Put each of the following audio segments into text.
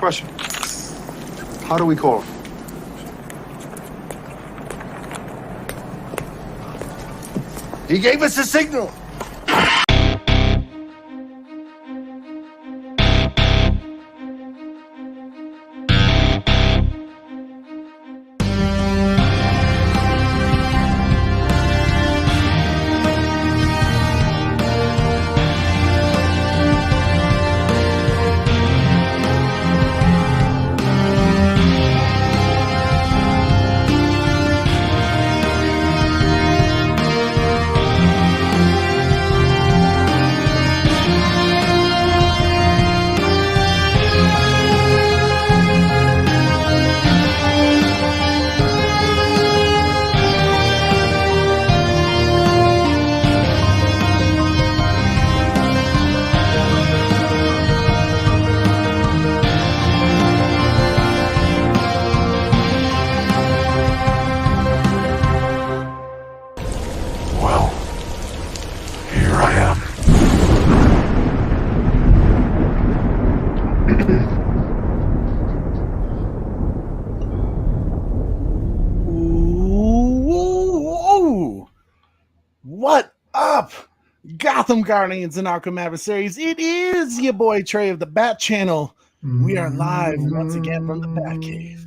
Question. How do we call him? He gave us a signal. What up, Gotham Guardians and Arkham Adversaries? It is your boy Trey of the Bat Channel. We are live once again from the Batcave.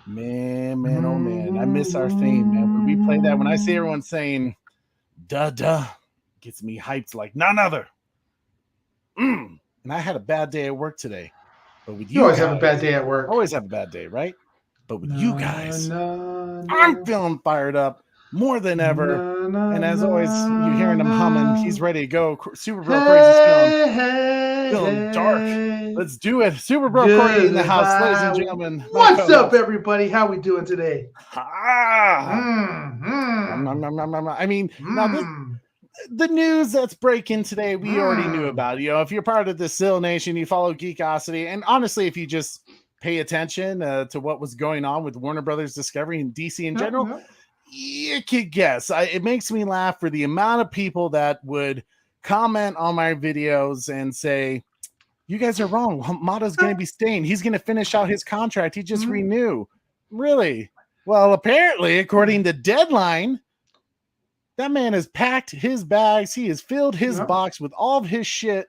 Man, oh man, I miss our theme, man. When we play that, when I see everyone saying duh, gets me hyped like none other. And I had a bad day at work today. But with you always have a bad day at work. Always have a bad day, right? But with you guys, I'm feeling fired up more than ever. And as always, you're hearing him humming. He's ready to go. Super Bro Corey's feeling dark. Let's do it. Super Bro Corey in the house, ladies and gentlemen. What's up, everybody? How we doing today? I mean, now the news that's breaking today, we already knew about. You know, if you're part of the Sill Nation, you follow Geekosity, and honestly, if you just pay attention to what was going on with Warner Brothers Discovery and DC in general, you could guess. It makes me laugh for the amount of people that would comment on my videos and say, you guys are wrong. Hamada's going to be staying. He's going to finish out his contract. He just renew. Really? Well, apparently, according to Deadline, that man has packed his bags. He has filled his box with all of his shit,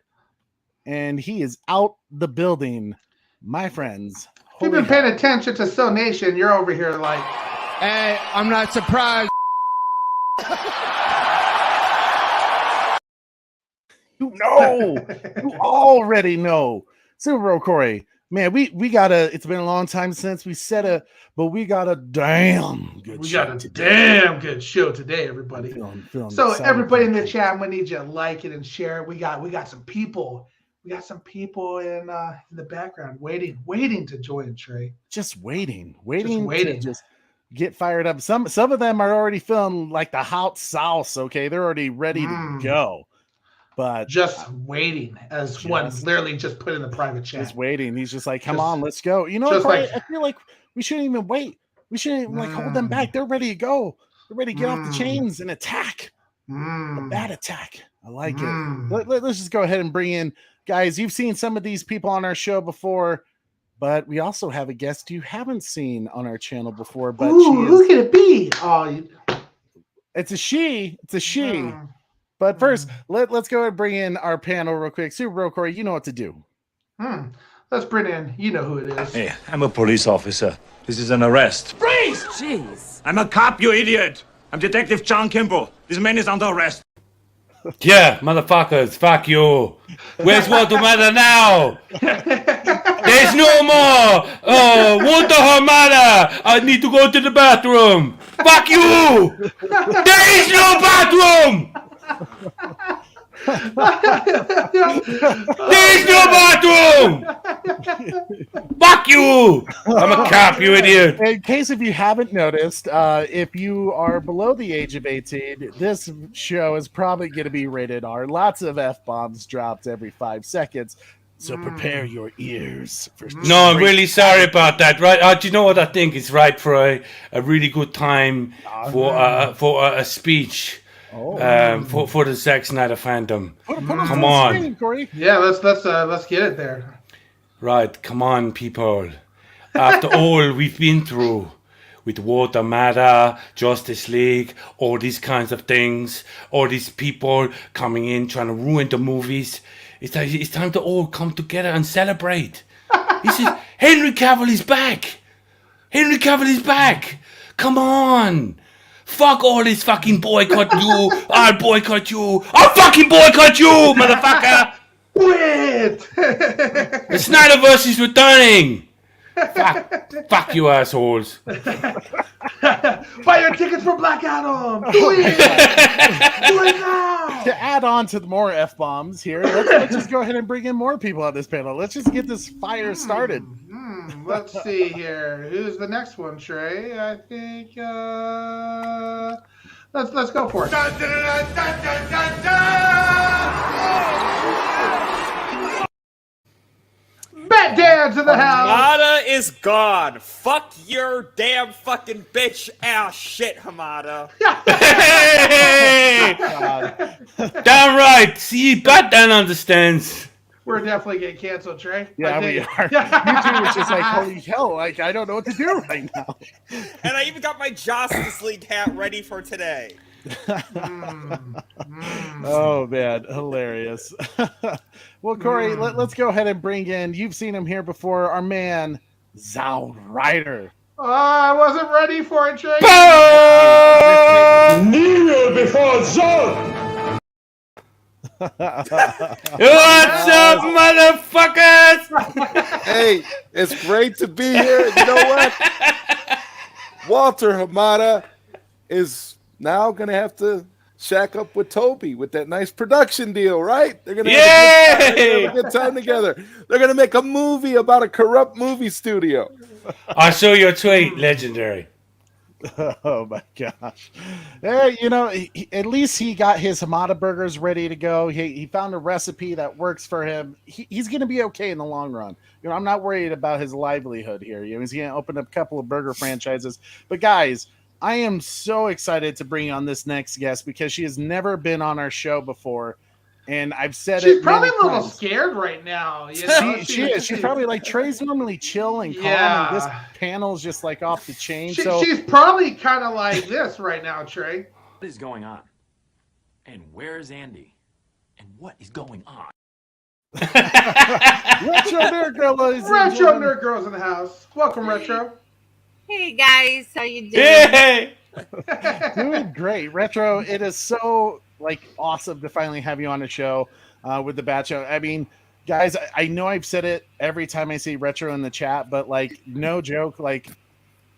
and he is out the building. My friends. If you've been paying attention to Sill Nation, you're over here like, hey, I'm not surprised. You know. You already know. Super Bro Corey. Man, we got it's been a long time since we said it, but we got a damn good show. Damn good show today, everybody. Feeling so excited. Everybody in the chat, I'm gonna need you to like it and share it. We got some people. We got some people in the background waiting to join Trey. Just waiting. To just get fired up. Some of them are already feeling like the hot sauce. Okay, they're already ready to go. But just waiting, as one literally just put in the private chat. Just waiting. He's just like, come on, let's go. You know what, Corey? I feel like we shouldn't even wait. We shouldn't even hold them back. They're ready to go. They're ready to get off the chains and attack. A bad attack. I like it. Let's just go ahead and bring in, guys, you've seen some of these people on our show before, but we also have a guest you haven't seen on our channel before. But who can it be? It's a she. It's a she. But first, let's go ahead and bring in our panel real quick. Super Bro Corey, you know what to do. Let's bring in, you know who it is. Hey, I'm a police officer. This is an arrest. Freeze! Jeez. I'm a cop, you idiot. I'm Detective John Kimball. This man is under arrest. Yeah, motherfuckers, fuck you. Where's Walter Mother now? There's no more. Oh, Walter Hamada. I need to go to the bathroom. Fuck you. There is no bathroom. There is no bathroom. Fuck you. I'm a cop, you idiot. In case if you haven't noticed, if you are below the age of 18, this show is probably going to be rated R. Lots of F-bombs dropped every 5 seconds. So prepare your ears. No, I'm really sorry about that. Right? Do you know what I think is right for a really good time for a speech for the Zack Snyder fandom. Come on, screen, Corey. Yeah, let's get it there. Right, come on, people. After all we've been through with Water Matter, Justice League, all these kinds of things, all these people coming in trying to ruin the movies, it's time to all come together and celebrate. This is Henry Cavill is back. Henry Cavill is back. Come on. Fuck all this fucking boycott you. I'll boycott you. I'll fucking boycott you, motherfucker. Quit! The SnyderVerse is returning. Fuck you assholes. Buy your tickets for Black Adam. Do it! Do it now! To add on to the more F-bombs here, let's just go ahead and bring in more people on this panel. Let's just get this fire started. Let's see here. Who's the next one, Trey? I think let's go for it. Bat Dad's in the house. Hamada is gone. Fuck your damn fucking bitch ass shit, Hamada. Hey! Damn right. See, Batman understands. We're definitely getting canceled, Trey. Yeah, we are. YouTube was just like, holy hell, like, I don't know what to do right now. And I even got my Justice League hat ready for today. Oh, man. Hilarious. Well, Corey, let's go ahead and bring in, you've seen him here before, our man, Zout Ryder. Oh, I wasn't ready for it, Trey. Kneel before Zod! What's up, motherfuckers? Hey, it's great to be here. You know what? Walter Hamada is now going to have to shack up with Toby with that nice production deal, right? They're going to have a good time together. They're going to make a movie about a corrupt movie studio. I saw your tweet, legendary. Oh my gosh! Hey, you know, at least he got his Hamada burgers ready to go. He found a recipe that works for him. He's going to be okay in the long run. You know, I'm not worried about his livelihood here. You know, he's going to open up a couple of burger franchises. But guys, I am so excited to bring on this next guest because she has never been on our show before. And I've said She's it. probably a little times. scared right now. You know? She is. She's probably like, Trey's normally chill and calm, Yeah. and this panel's just like off the chain. She's probably kind of like this right now, Trey. What is going on? And where's Andy? And what is going on? Retro Nerd Girl, ladies and Retro gentlemen. Nerd Girl's in the house. Welcome, Retro. Hey guys, how you doing? Hey! Doing great. Retro, it is so like awesome to finally have you on the show with the Bat Show. I mean, guys, I know I've said it every time I see Retro in the chat, but like no joke, like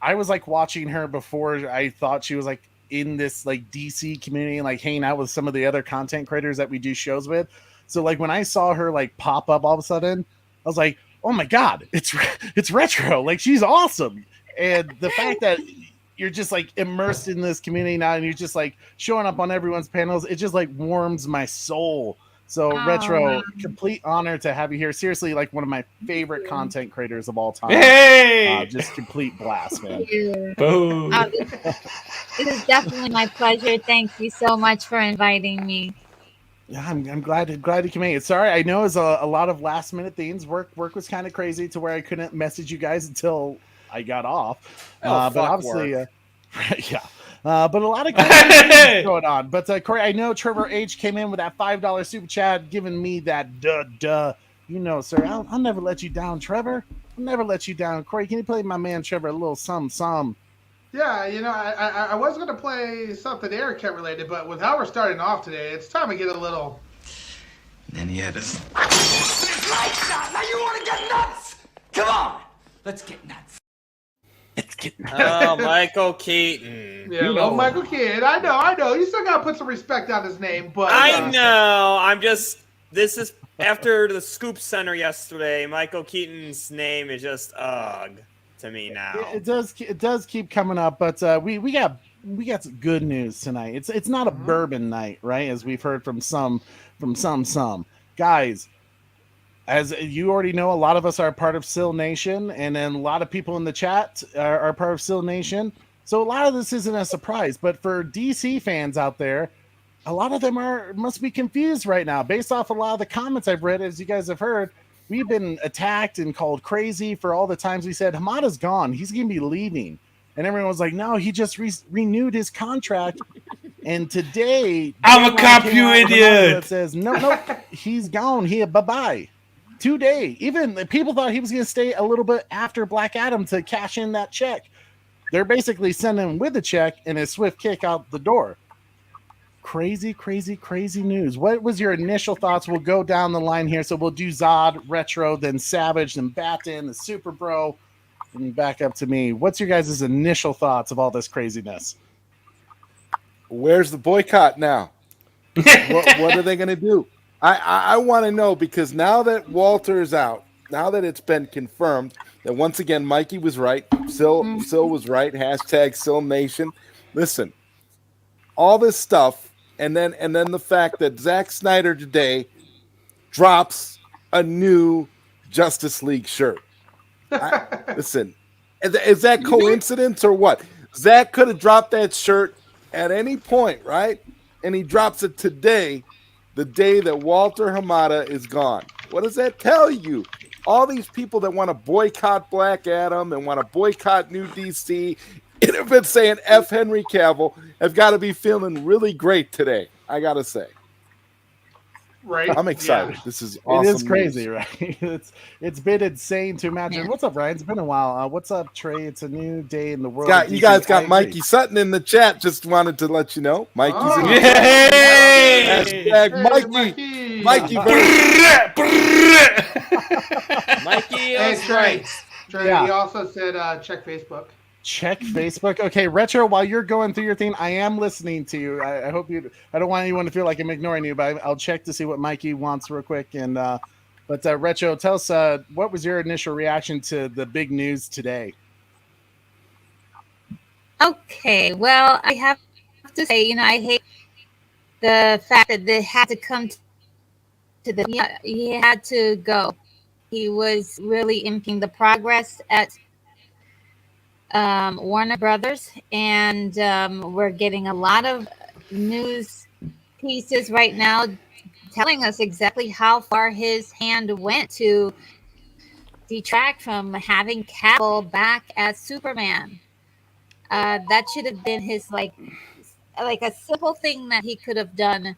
I was like watching her before I thought she was like in this like DC community and like hanging out with some of the other content creators that we do shows with. So like when I saw her like pop up all of a sudden, I was like, oh my God, it's Retro. Like she's awesome. And the fact that you're just like immersed in this community now and you're just like showing up on everyone's panels, it just like warms my soul. So Retro, complete honor to have you here. Seriously, like one of my favorite content creators of all time. Hey! Just complete blast, man. Thank you. Boom. This is definitely my pleasure. Thank you so much for inviting me. Yeah, I'm glad you can make it. Sorry, I know it's a lot of last minute things. Work was kind of crazy to where I couldn't message you guys until I got off. But obviously, yeah. But a lot of good things going on. But Corey, I know Trevor H came in with that $5 super chat, giving me that duh. You know, sir, I'll never let you down, Trevor. I'll never let you down. Corey, can you play my man Trevor a little some? Yeah, you know, I was going to play something Eric related, but with how we're starting off today, it's time to get a little. Then he had us. Now you want to get nuts? Come on, let's get nuts. Oh, Michael Keaton. Yeah, well, Michael Keaton. I know. You still got to put some respect on his name, but I know. This is after the Scoop Center yesterday. Michael Keaton's name is just ugh to me now. It does keep coming up, but we got some good news tonight. It's not a bourbon night, right? As we've heard from some guys. As you already know, a lot of us are part of SIL Nation, and then a lot of people in the chat are part of SIL Nation. So a lot of this isn't a surprise, but for DC fans out there, a lot of them must be confused right now based off a lot of the comments I've read. As you guys have heard, we've been attacked and called crazy for all the times we said Hamada's gone. He's going to be leaving. And everyone was like, no, he just renewed his contract. And today, I'm a cop, you idiot. That says, no, he's gone. Bye-bye. Today. Even people thought he was going to stay a little bit after Black Adam to cash in that check. They're basically sending him with a check and a swift kick out the door. Crazy, crazy, crazy news. What was your initial thoughts? We'll go down the line here. So we'll do Zod, Retro, then Savage, then Batin, the Super Bro, and back up to me. What's your guys' initial thoughts of all this craziness? Where's the boycott now? what are they going to do? I want to know, because now that Walter is out, now that it's been confirmed that once again Mikey was right, Sil was right, hashtag Sil Nation. Listen, all this stuff, and then the fact that Zack Snyder today drops a new Justice League shirt. Listen, is that coincidence or what? Zack could have dropped that shirt at any point, right? And he drops it today, the day that Walter Hamada is gone. What does that tell you? All these people that want to boycott Black Adam and want to boycott New DC, and have been saying F Henry Cavill, have got to be feeling really great today, I got to say. Right. I'm excited. Yeah. This is awesome. It is crazy, news. Right? It's been insane to imagine. Yeah. What's up, Ryan? It's been a while. What's up, Trey? It's a new day in the world. You guys got Mikey Sutton in the chat. Just wanted to let you know. Mikey's in the chat. Hashtag Mikey. Mikey is right. Trey, Yeah. He also said check Facebook. Check Facebook. Okay, Retro, while you're going through your thing, I am listening to you. I hope you, I don't want anyone to feel like I'm ignoring you, but I'll check to see what Mikey wants real quick. And but Retro, tell us what was your initial reaction to the big news today? Okay, well, I have to say, I hate the fact that they had to come to he had to go. He was really impeding the progress at Warner Brothers, and we're getting a lot of news pieces right now telling us exactly how far his hand went to detract from having Cavill back as Superman. That should have been his like a simple thing that he could have done,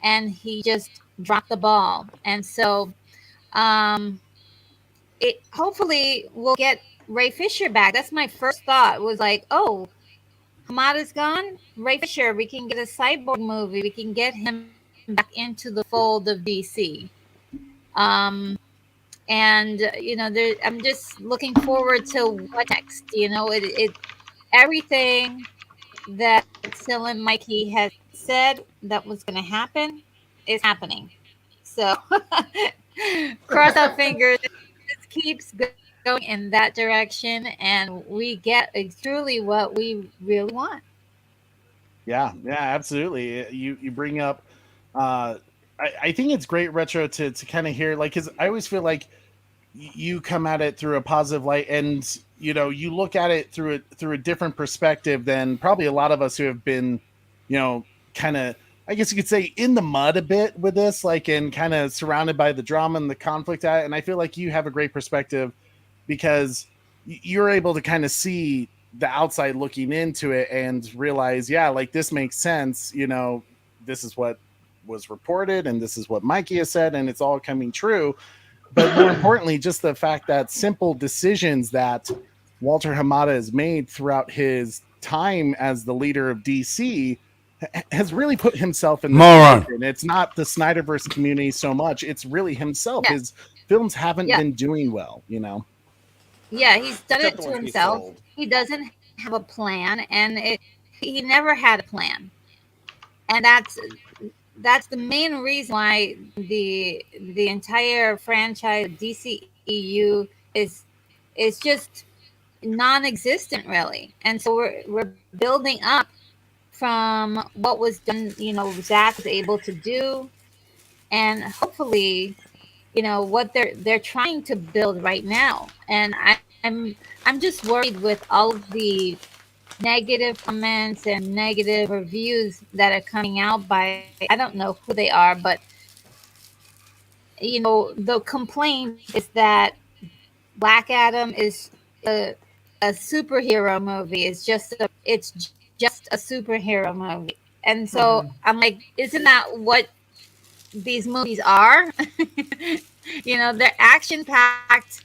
and he just dropped the ball. And so it hopefully will get Ray Fisher back. That's my first thought, was like, oh, Hamada's gone, Ray Fisher, we can get a Cyborg movie, we can get him back into the fold of DC. And I'm just looking forward to what next. Everything that Sil and Mikey has said that was going to happen is happening. So cross our fingers, it keeps going in that direction, and we get truly what we really want. Yeah, absolutely. You bring up I think it's great, Retro, to kind of hear, like, because I always feel like you come at it through a positive light, and you look at it through a different perspective than probably a lot of us who have been kind of, I guess you could say, in the mud a bit with this, like, and kind of surrounded by the drama and the conflict at it. And I feel like you have a great perspective, because you're able to kind of see the outside looking into it and realize, yeah, like, this makes sense. This is what was reported, and this is what Mikey has said, and it's all coming true. But more importantly, just the fact that simple decisions that Walter Hamada has made throughout his time as the leader of DC has really put himself in the position. It's not the SnyderVerse community so much. It's really himself. Yeah. His films haven't been doing well, Yeah, he's done it to himself. He doesn't have a plan, and he never had a plan. And that's the main reason why the entire franchise DCEU is just non-existent, really. And so we're building up from what was done, Zack was able to do, and hopefully, what they're trying to build right now. And I'm just worried with all of the negative comments and negative reviews that are coming out by, I don't know who they are, but the complaint is that Black Adam is a superhero movie. It's just a superhero movie. And so I'm like, isn't that what these movies are? They're action packed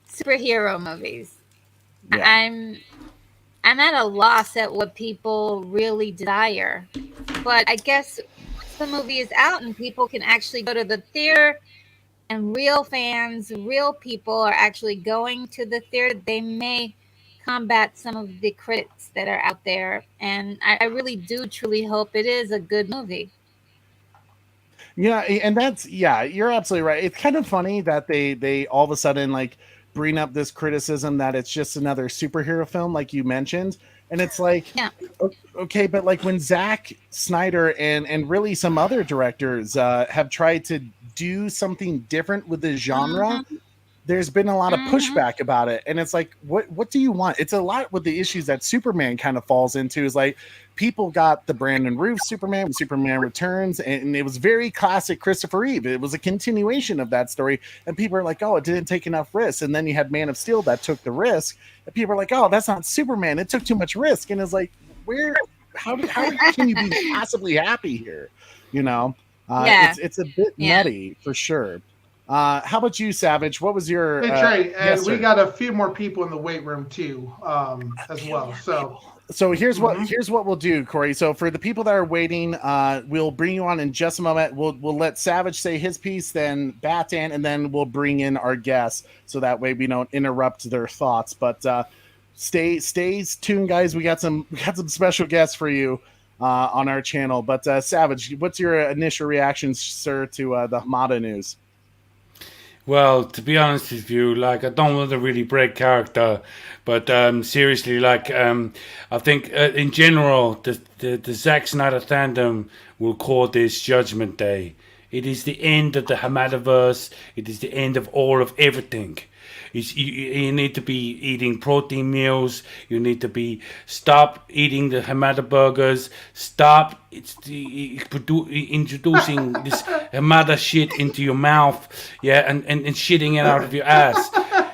superhero movies. Yeah. I'm at a loss at what people really desire. But I guess once the movie is out and people can actually go to the theater, and real fans, real people are actually going to the theater, they may combat some of the critics that are out there. And I really do truly hope it is a good movie. Yeah, and you're absolutely right. It's kind of funny that they all of a sudden like bring up this criticism that it's just another superhero film, like you mentioned. And it's like, okay, but like when Zack Snyder and really some other directors have tried to do something different with the genre, there's been a lot of pushback about it. And it's like, what do you want? It's a lot with the issues that Superman kind of falls into, is like people got the Brandon Routh Superman when Superman Returns, and it was very classic Christopher Reeve. It was a continuation of that story. And people are like, oh, it didn't take enough risks. And then you had Man of Steel that took the risk. And people are like, oh, that's not Superman. It took too much risk. And it's like, how can you be possibly happy here? It's a bit nutty for sure. How about you, Savage? What was your? Hey Trey, and we got a few more people in the weight room too, as well. So here's what we'll do, Corey. So for the people that are waiting, we'll bring you on in just a moment. We'll let Savage say his piece, then Batan, and then we'll bring in our guests, so that way we don't interrupt their thoughts. But stay tuned, guys. We got some special guests for you on our channel. But Savage, what's your initial reaction, sir, to the Hamada news? Well, to be honest with you, like, I don't want to really break character, but seriously, like, I think in general, the Zack Snyder fandom will call this Judgment Day. It is the end of the HamadaVerse. It is the end of all of everything. You need to be eating protein meals. You need to stop eating the Hamada burgers. Stop introducing this Hamada shit into your mouth. Yeah, and shitting it out of your ass.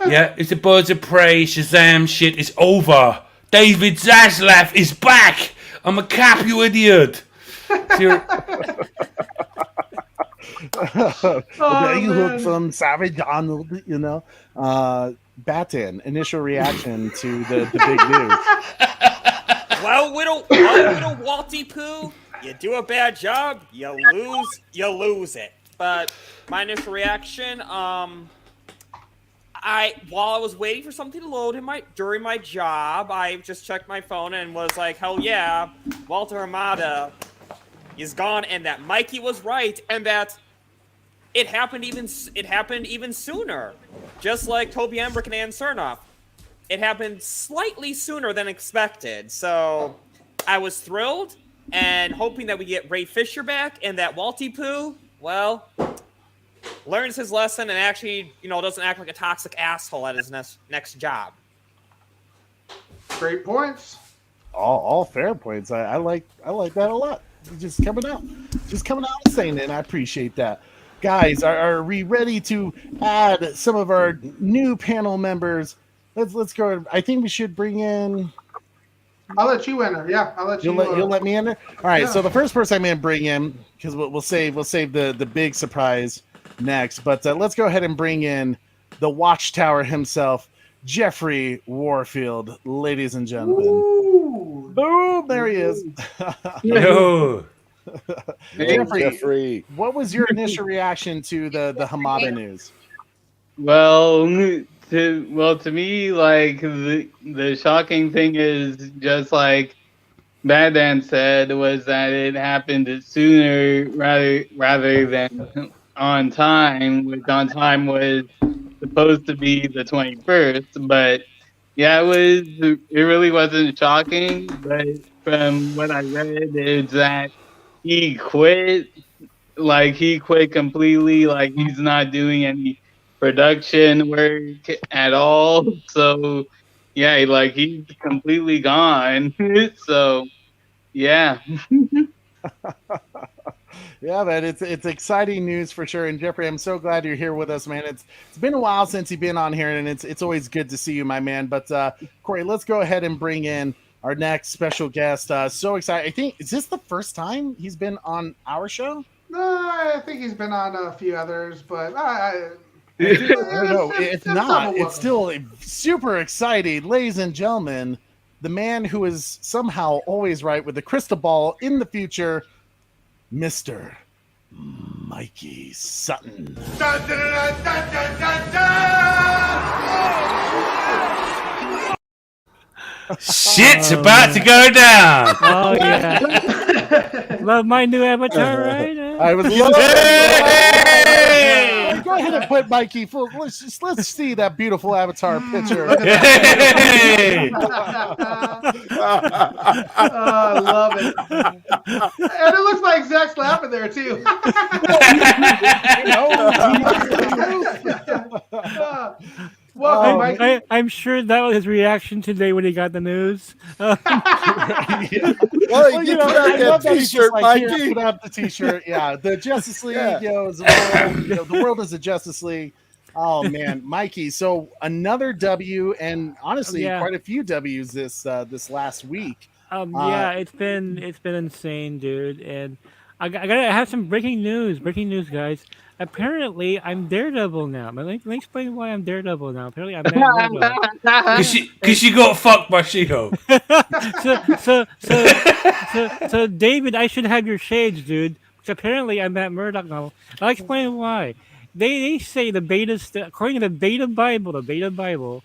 Yeah, it's the Birds of Prey Shazam shit is over. David Zaslav is back. I'm a cap, you idiot. There you hook from Savage Donald, Batan, initial reaction to the big news. Well, little Walty Poo, you do a bad job, you lose it. But my initial reaction, while I was waiting for something to load during my job, I just checked my phone and was like, hell yeah, Walter Hamada is gone, and that Mikey was right, and that it happened even sooner. Just like Toby Emmerich and Ann Cernoff. It happened slightly sooner than expected. So I was thrilled and hoping that we get Ray Fisher back, and that Walty Poo, well, learns his lesson and actually, doesn't act like a toxic asshole at his next job. Great points. All fair points. I like that a lot. Just coming out and saying it, and I appreciate that. Guys, are we ready to add some of our new panel members? Let's go. I think we should bring in. I'll let you enter. Yeah, I'll let you. You'll let me enter. All right. Yeah. So the first person I'm going to bring in, because we'll save the big surprise next. But let's go ahead and bring in the Watchtower himself, Jeffrey Warfield, ladies and gentlemen. Ooh. Boom! There he is. Yo. Jeffrey, what was your initial reaction to the Hamada news? Well, to me, like, the shocking thing is, just like Badan said, was that it happened sooner rather than on time, which on time was supposed to be the 21st. But yeah, it really wasn't shocking. But from what I read, is that he quit completely. Like, he's not doing any production work at all. So yeah, like, he's completely gone. So yeah. Yeah, man, it's exciting news for sure. And Jeffrey, I'm so glad you're here with us, man. It's been a while since you've been on here, and it's always good to see you, my man. But Corey, let's go ahead and bring in our next special guest. So excited! I think is this the first time he's been on our show? No, I think he's been on a few others, but I don't know. It's not. It's still super exciting, ladies and gentlemen. The man who is somehow always right with the crystal ball in the future, Mr. Mikey Sutton. Dun, dun, dun, dun, dun, dun, dun! Shit's about to go down. Oh yeah. Love my new avatar, right? I was go ahead and put Mikey full. Let's see that beautiful avatar picture. Hey! I love it. And it looks like Zach's laughing there too. Welcome, Mikey. I'm sure that was his reaction today when he got the news. Well, you that t-shirt, Mikey. Put out the t-shirt. Yeah, the Justice League. Yeah. The world is a Justice League. Oh man, Mikey. So another W, and honestly, quite a few W's this last week. Yeah, it's been insane, dude. And I have some breaking news. Breaking news, guys. Apparently, I'm Daredevil now. Let me explain why I'm Daredevil now. Apparently, I'm Daredevil. Because you got fucked by She-Hulk. So, David, I should have your shades, dude. Because apparently, I'm Matt Murdock now. I'll explain why. They say the beta, according to the Beta Bible,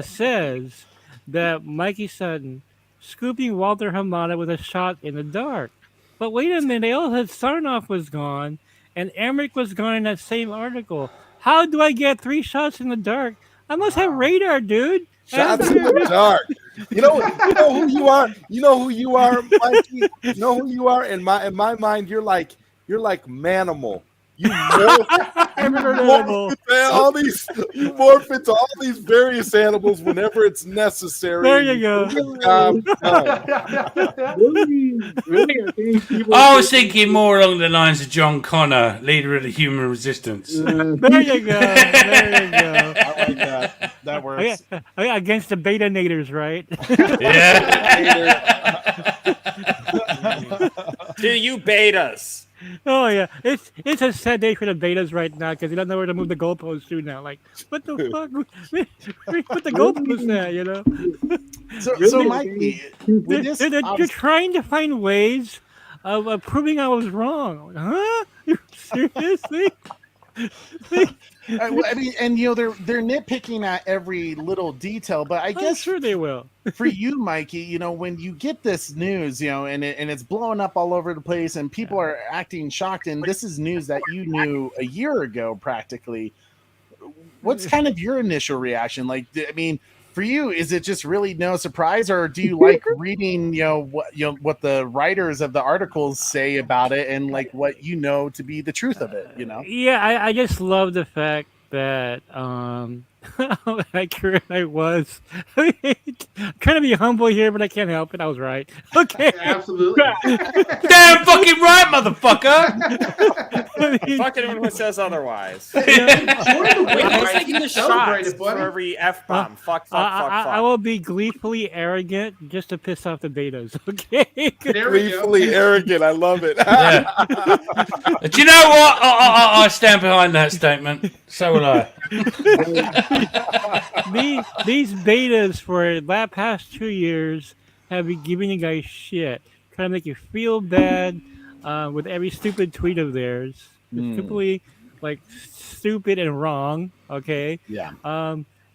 says that Mikey Sutton scooping Walter Hamada with a shot in the dark. But wait a minute, they all said Sarnoff was gone. And Emmerich was gone in that same article. How do I get 3 shots in the dark? I must have radar, dude. Shots in the dark. You know who you are. You know who you are, Mikey. You know who you are. In my mind, you're like Manimal. You morph into all these various animals whenever it's necessary. There you go. I was thinking more along the lines of John Connor, leader of the human resistance. There you go. There you go. I like that. That works. Against the Beta-nators, right? Yeah. To you betas. Oh yeah, it's a sad day for the betas right now because they don't know where to move the goalposts to now. Like, what the fuck? Where put the goalposts at? You know. So Mikey, you're trying to find ways of proving I was wrong. Huh? Seriously? I mean, and they're nitpicking at every little detail, but I guess sure they will. For you, Mikey, when you get this news, and it's blowing up all over the place, and people are acting shocked, and this is news that you knew a year ago, practically. What's kind of your initial reaction? Like, I mean, for you, is it just really no surprise, or do you like reading, what the writers of the articles say about it, and like what to be the truth of it? Yeah, I just love the fact that how accurate I was. I'm trying to be humble here, but I can't help it. I was right. Okay, absolutely. Damn fucking right, motherfucker. Fuck anyone who says otherwise. Wait, who's taking the shots for every F-bomb? Fuck. I will be gleefully arrogant just to piss off the betas. Okay. Gleefully arrogant. I love it. Yeah. Do you know what? I stand behind that statement. So will I. These betas for the past 2 years have been giving you guys shit, trying to make you feel bad with every stupid tweet of theirs. Simply stupid and wrong. Okay. Yeah.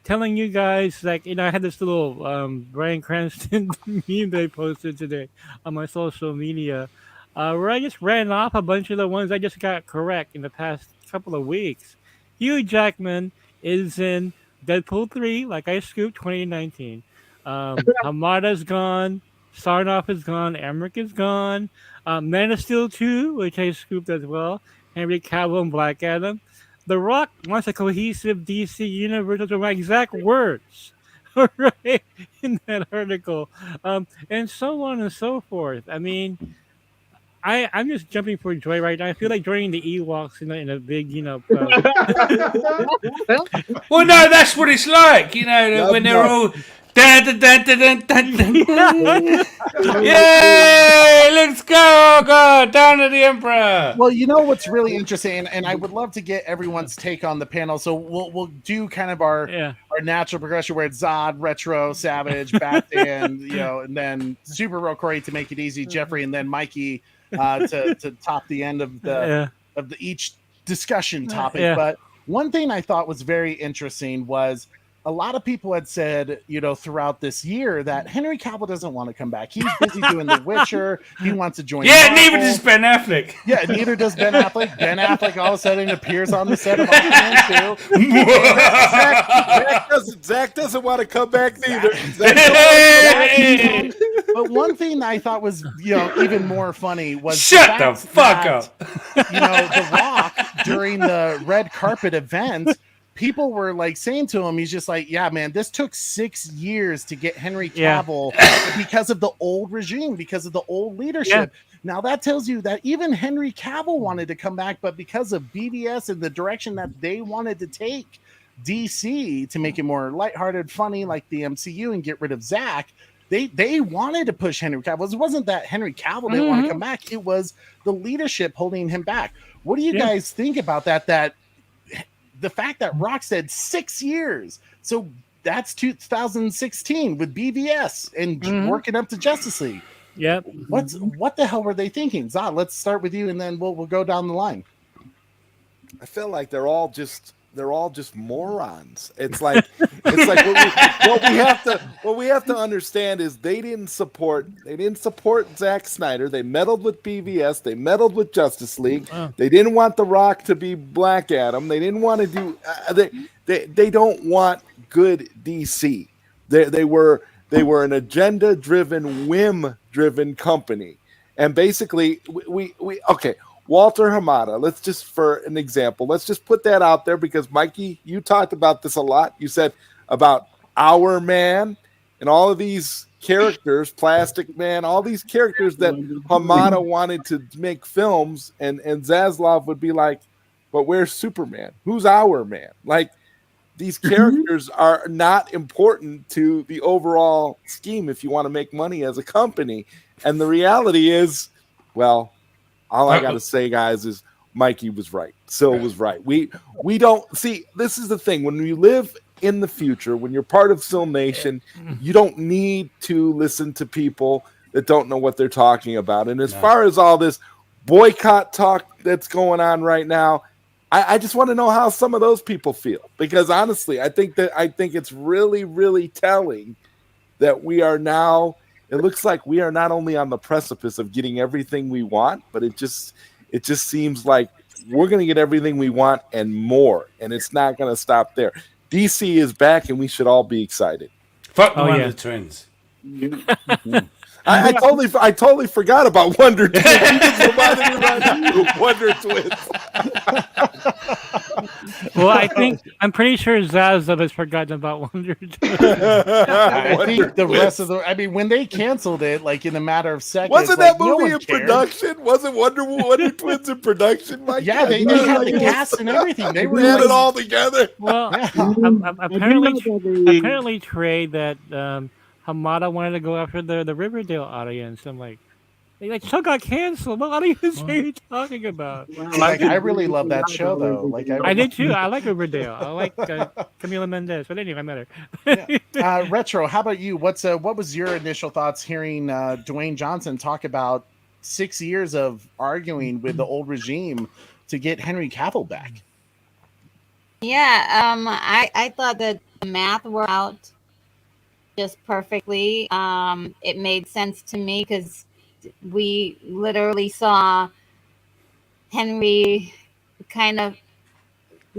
Telling you guys I had this little Bryan Cranston meme that I posted today on my social media, where I just ran off a bunch of the ones I just got correct in the past couple of weeks. Hugh Jackman is in Deadpool 3, like I scooped 2019. Hamada's gone. Sarnoff is gone. Emmerich is gone. Man of Steel 2, which I scooped as well. Henry Cavill and Black Adam. The Rock wants a cohesive DC universe. Those are my exact words, right, in that article. And so on and so forth. I mean, I'm just jumping for joy right now. I feel like joining the Ewoks in a big, Well, no, that's what it's like, when they're all. Dun, dun, dun, dun, dun, dun, dun. Yay! Let's go! Go down to the Emperor. Well, you know what's really interesting, and I would love to get everyone's take on the panel. So we'll do kind of our natural progression where it's Zod, Retro, Savage, Batman, and then Super Row Corey to make it easy, Jeffrey, and then Mikey to top the end of the each discussion topic. Yeah. But one thing I thought was very interesting was a lot of people had said, throughout this year that Henry Cavill doesn't want to come back. He's busy doing The Witcher. He wants to join. Yeah, neither does Ben Affleck. Yeah, neither does Ben Affleck. Ben Affleck all of a sudden appears on the set of Aquaman 2. Zach doesn't want to come back neither. But one thing that I thought was, even more funny was shut the fuck up. The Rock during the red carpet event. People were like saying to him, he's just like, yeah, man, this took 6 years to get Henry Cavill because of the old regime, because of the old leadership. Yeah. Now that tells you that even Henry Cavill wanted to come back, but because of BVS and the direction that they wanted to take DC to make it more lighthearted, funny, like the MCU, and get rid of Zack, they wanted to push Henry Cavill. It wasn't that Henry Cavill didn't want to come back. It was the leadership holding him back. What do you guys think about that the fact that Rock said 6 years, so that's 2016 with BVS and working up to Justice League. Yep. What the hell were they thinking? Zod, let's start with you, and then we'll go down the line. I feel like they're all just morons. It's like what we have to understand is they didn't support Zack Snyder. They meddled with BVS. They meddled with Justice League. They didn't want The Rock to be Black Adam. They didn't want to do. They don't want good DC. They were an agenda-driven, whim-driven company, and basically we okay. Walter Hamada, let's just, for an example, let's just put that out there because, Mikey, you talked about this a lot. You said about Our Man and all of these characters, Plastic Man, all these characters that Hamada wanted to make films, and Zaslav would be like, but where's Superman? Who's Our Man? Like, these characters are not important to the overall scheme if you want to make money as a company. And the reality is, well, all I got to say, guys, is Mikey was right. Sil was right. We don't see, this is the thing. When you live in the future, when you're part of Sil Nation, you don't need to listen to people that don't know what they're talking about. And as far as all this boycott talk that's going on right now, I just want to know how some of those people feel. Because honestly, I think it's really, really telling that we are now, it looks like we are not only on the precipice of getting everything we want, but it just seems like we're going to get everything we want and more, and it's not going to stop there. DC is back, and we should all be excited. Fuck the Wonder Twins. I totally forgot about Wonder Twins. Wonder Twins. Well, I'm pretty sure Zazav has forgotten about Wonder Twins. I think the rest of when they canceled it, like in a matter of seconds. Wasn't that movie in production? Wasn't Wonder Twins in production? Mike? Yeah, they had the cast and everything. They had it all together. Well, apparently, Trey, that Hamada wanted to go after the Riverdale audience. I'm like, they still got canceled. What audience are you talking about? Like, I really love that show, though. Like, I did too. I like Riverdale. I like Camila Mendez. But anyway, I met her. Retro, how about you? What was your initial thoughts hearing Dwayne Johnson talk about 6 years of arguing with the old regime to get Henry Cavill back? Yeah, I thought that the math worked out just perfectly. It made sense to me because we literally saw Henry kind of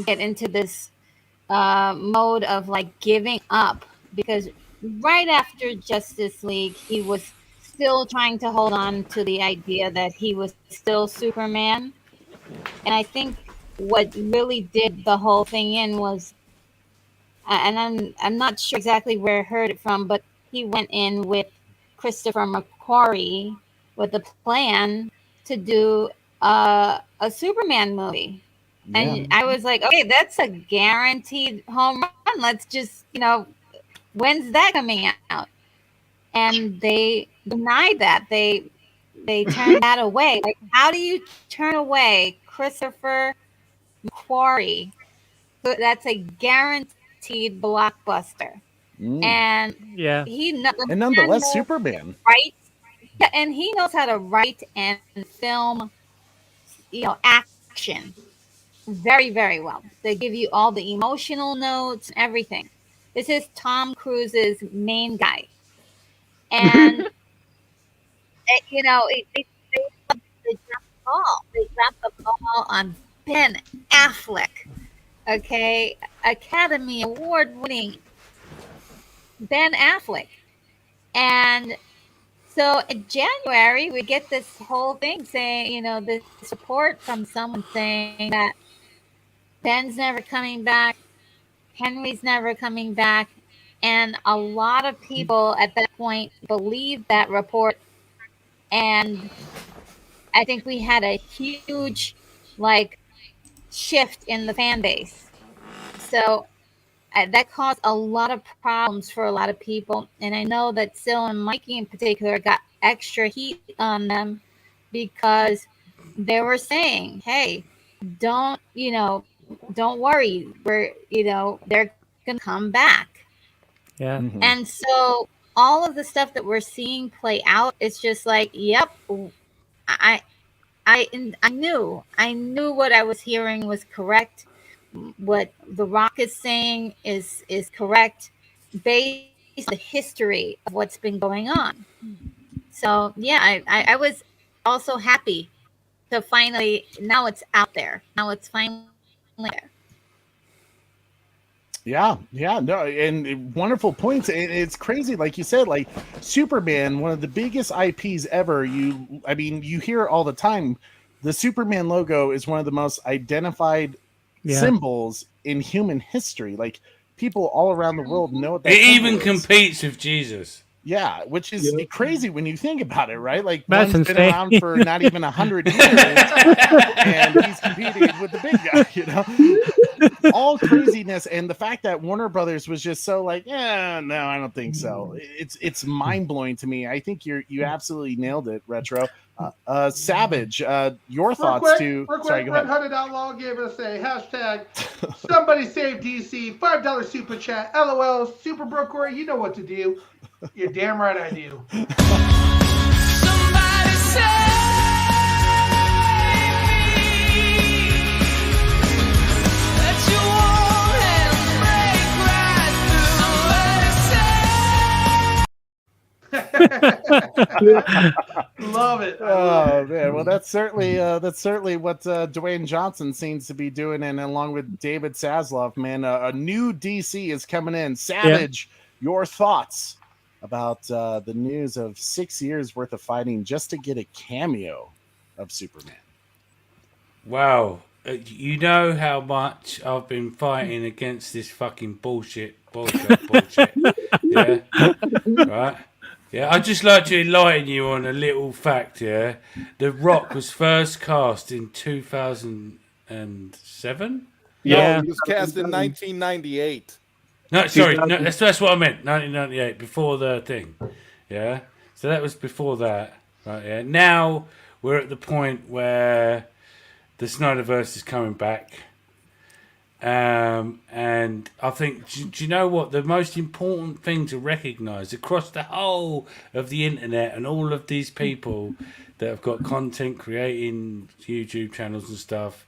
get into this mode of like giving up, because right after Justice League, he was still trying to hold on to the idea that he was still Superman. And I think what really did the whole thing in was, and I'm not sure exactly where I heard it from, but he went in with Christopher McQuarrie with the plan to do a Superman movie. And I was like, okay, that's a guaranteed home run. Let's just, when's that coming out? And they denied that. They turned that away. Like, how do you turn away Christopher McQuarrie? So that's a guaranteed blockbuster. And he and nonetheless Superman. Right? Yeah, and he knows how to write and film, action very, very well. They give you all the emotional notes and everything. This is Tom Cruise's main guy. And, they dropped the ball. They dropped the ball on Ben Affleck. Okay? Academy Award winning Ben Affleck. And so in January, we get this whole thing saying, this support from someone saying that Ben's never coming back, Henry's never coming back. And a lot of people at that point believed that report. And I think we had a huge, shift in the fan base. So that caused a lot of problems for a lot of people. And I know that Sil and Mikey in particular got extra heat on them because they were saying, hey, don't worry. They're going to come back. Yeah. And so all of the stuff that we're seeing play out, it's just like, yep, I knew what I was hearing was correct. What The Rock is saying is correct based on the history of what's been going on. So yeah, I was also happy to finally, now it's out there. Now it's finally there. Yeah, no, and wonderful points. It's crazy, like you said, like Superman, one of the biggest IPs ever. You hear all the time, the Superman logo is one of the most identified symbols in human history. Like people all around the world know what that it even is. competes with Jesus. Yeah, which is crazy when you think about it, right? Like That's one's been insane. around for not even 100 years, and he's competing with the big guy. All craziness, and the fact that Warner Brothers was just so like, no, I don't think so. It's mind blowing to me. I think you absolutely nailed it, Retro. Savage, your thoughts too. Sorry, go ahead. 100 Outlaw gave us a hashtag somebody save DC, $5 super chat, LOL, Super Broker, you know what to do. You're damn right I do. Somebody let your warm hands break right through. Love it. Oh man, well that's certainly what Dwayne Johnson seems to be doing, and along with David Zaslav, man, a new DC is coming in. Savage, your thoughts about the news of 6 years worth of fighting just to get a cameo of Superman? Wow. You know how much I've been fighting against this fucking bullshit. Yeah? Right? Yeah, I'd just like to enlighten you on a little fact, yeah? The Rock was first cast in 2007? Yeah. He was cast in 1998. No, sorry, no, that's what I meant. 1998, before the thing. Yeah? So that was before that. Right, yeah. Now we're at the point where the SnyderVerse is coming back. And I think, do you know what? The most important thing to recognise across the whole of the internet and all of these people that have got content creating YouTube channels and stuff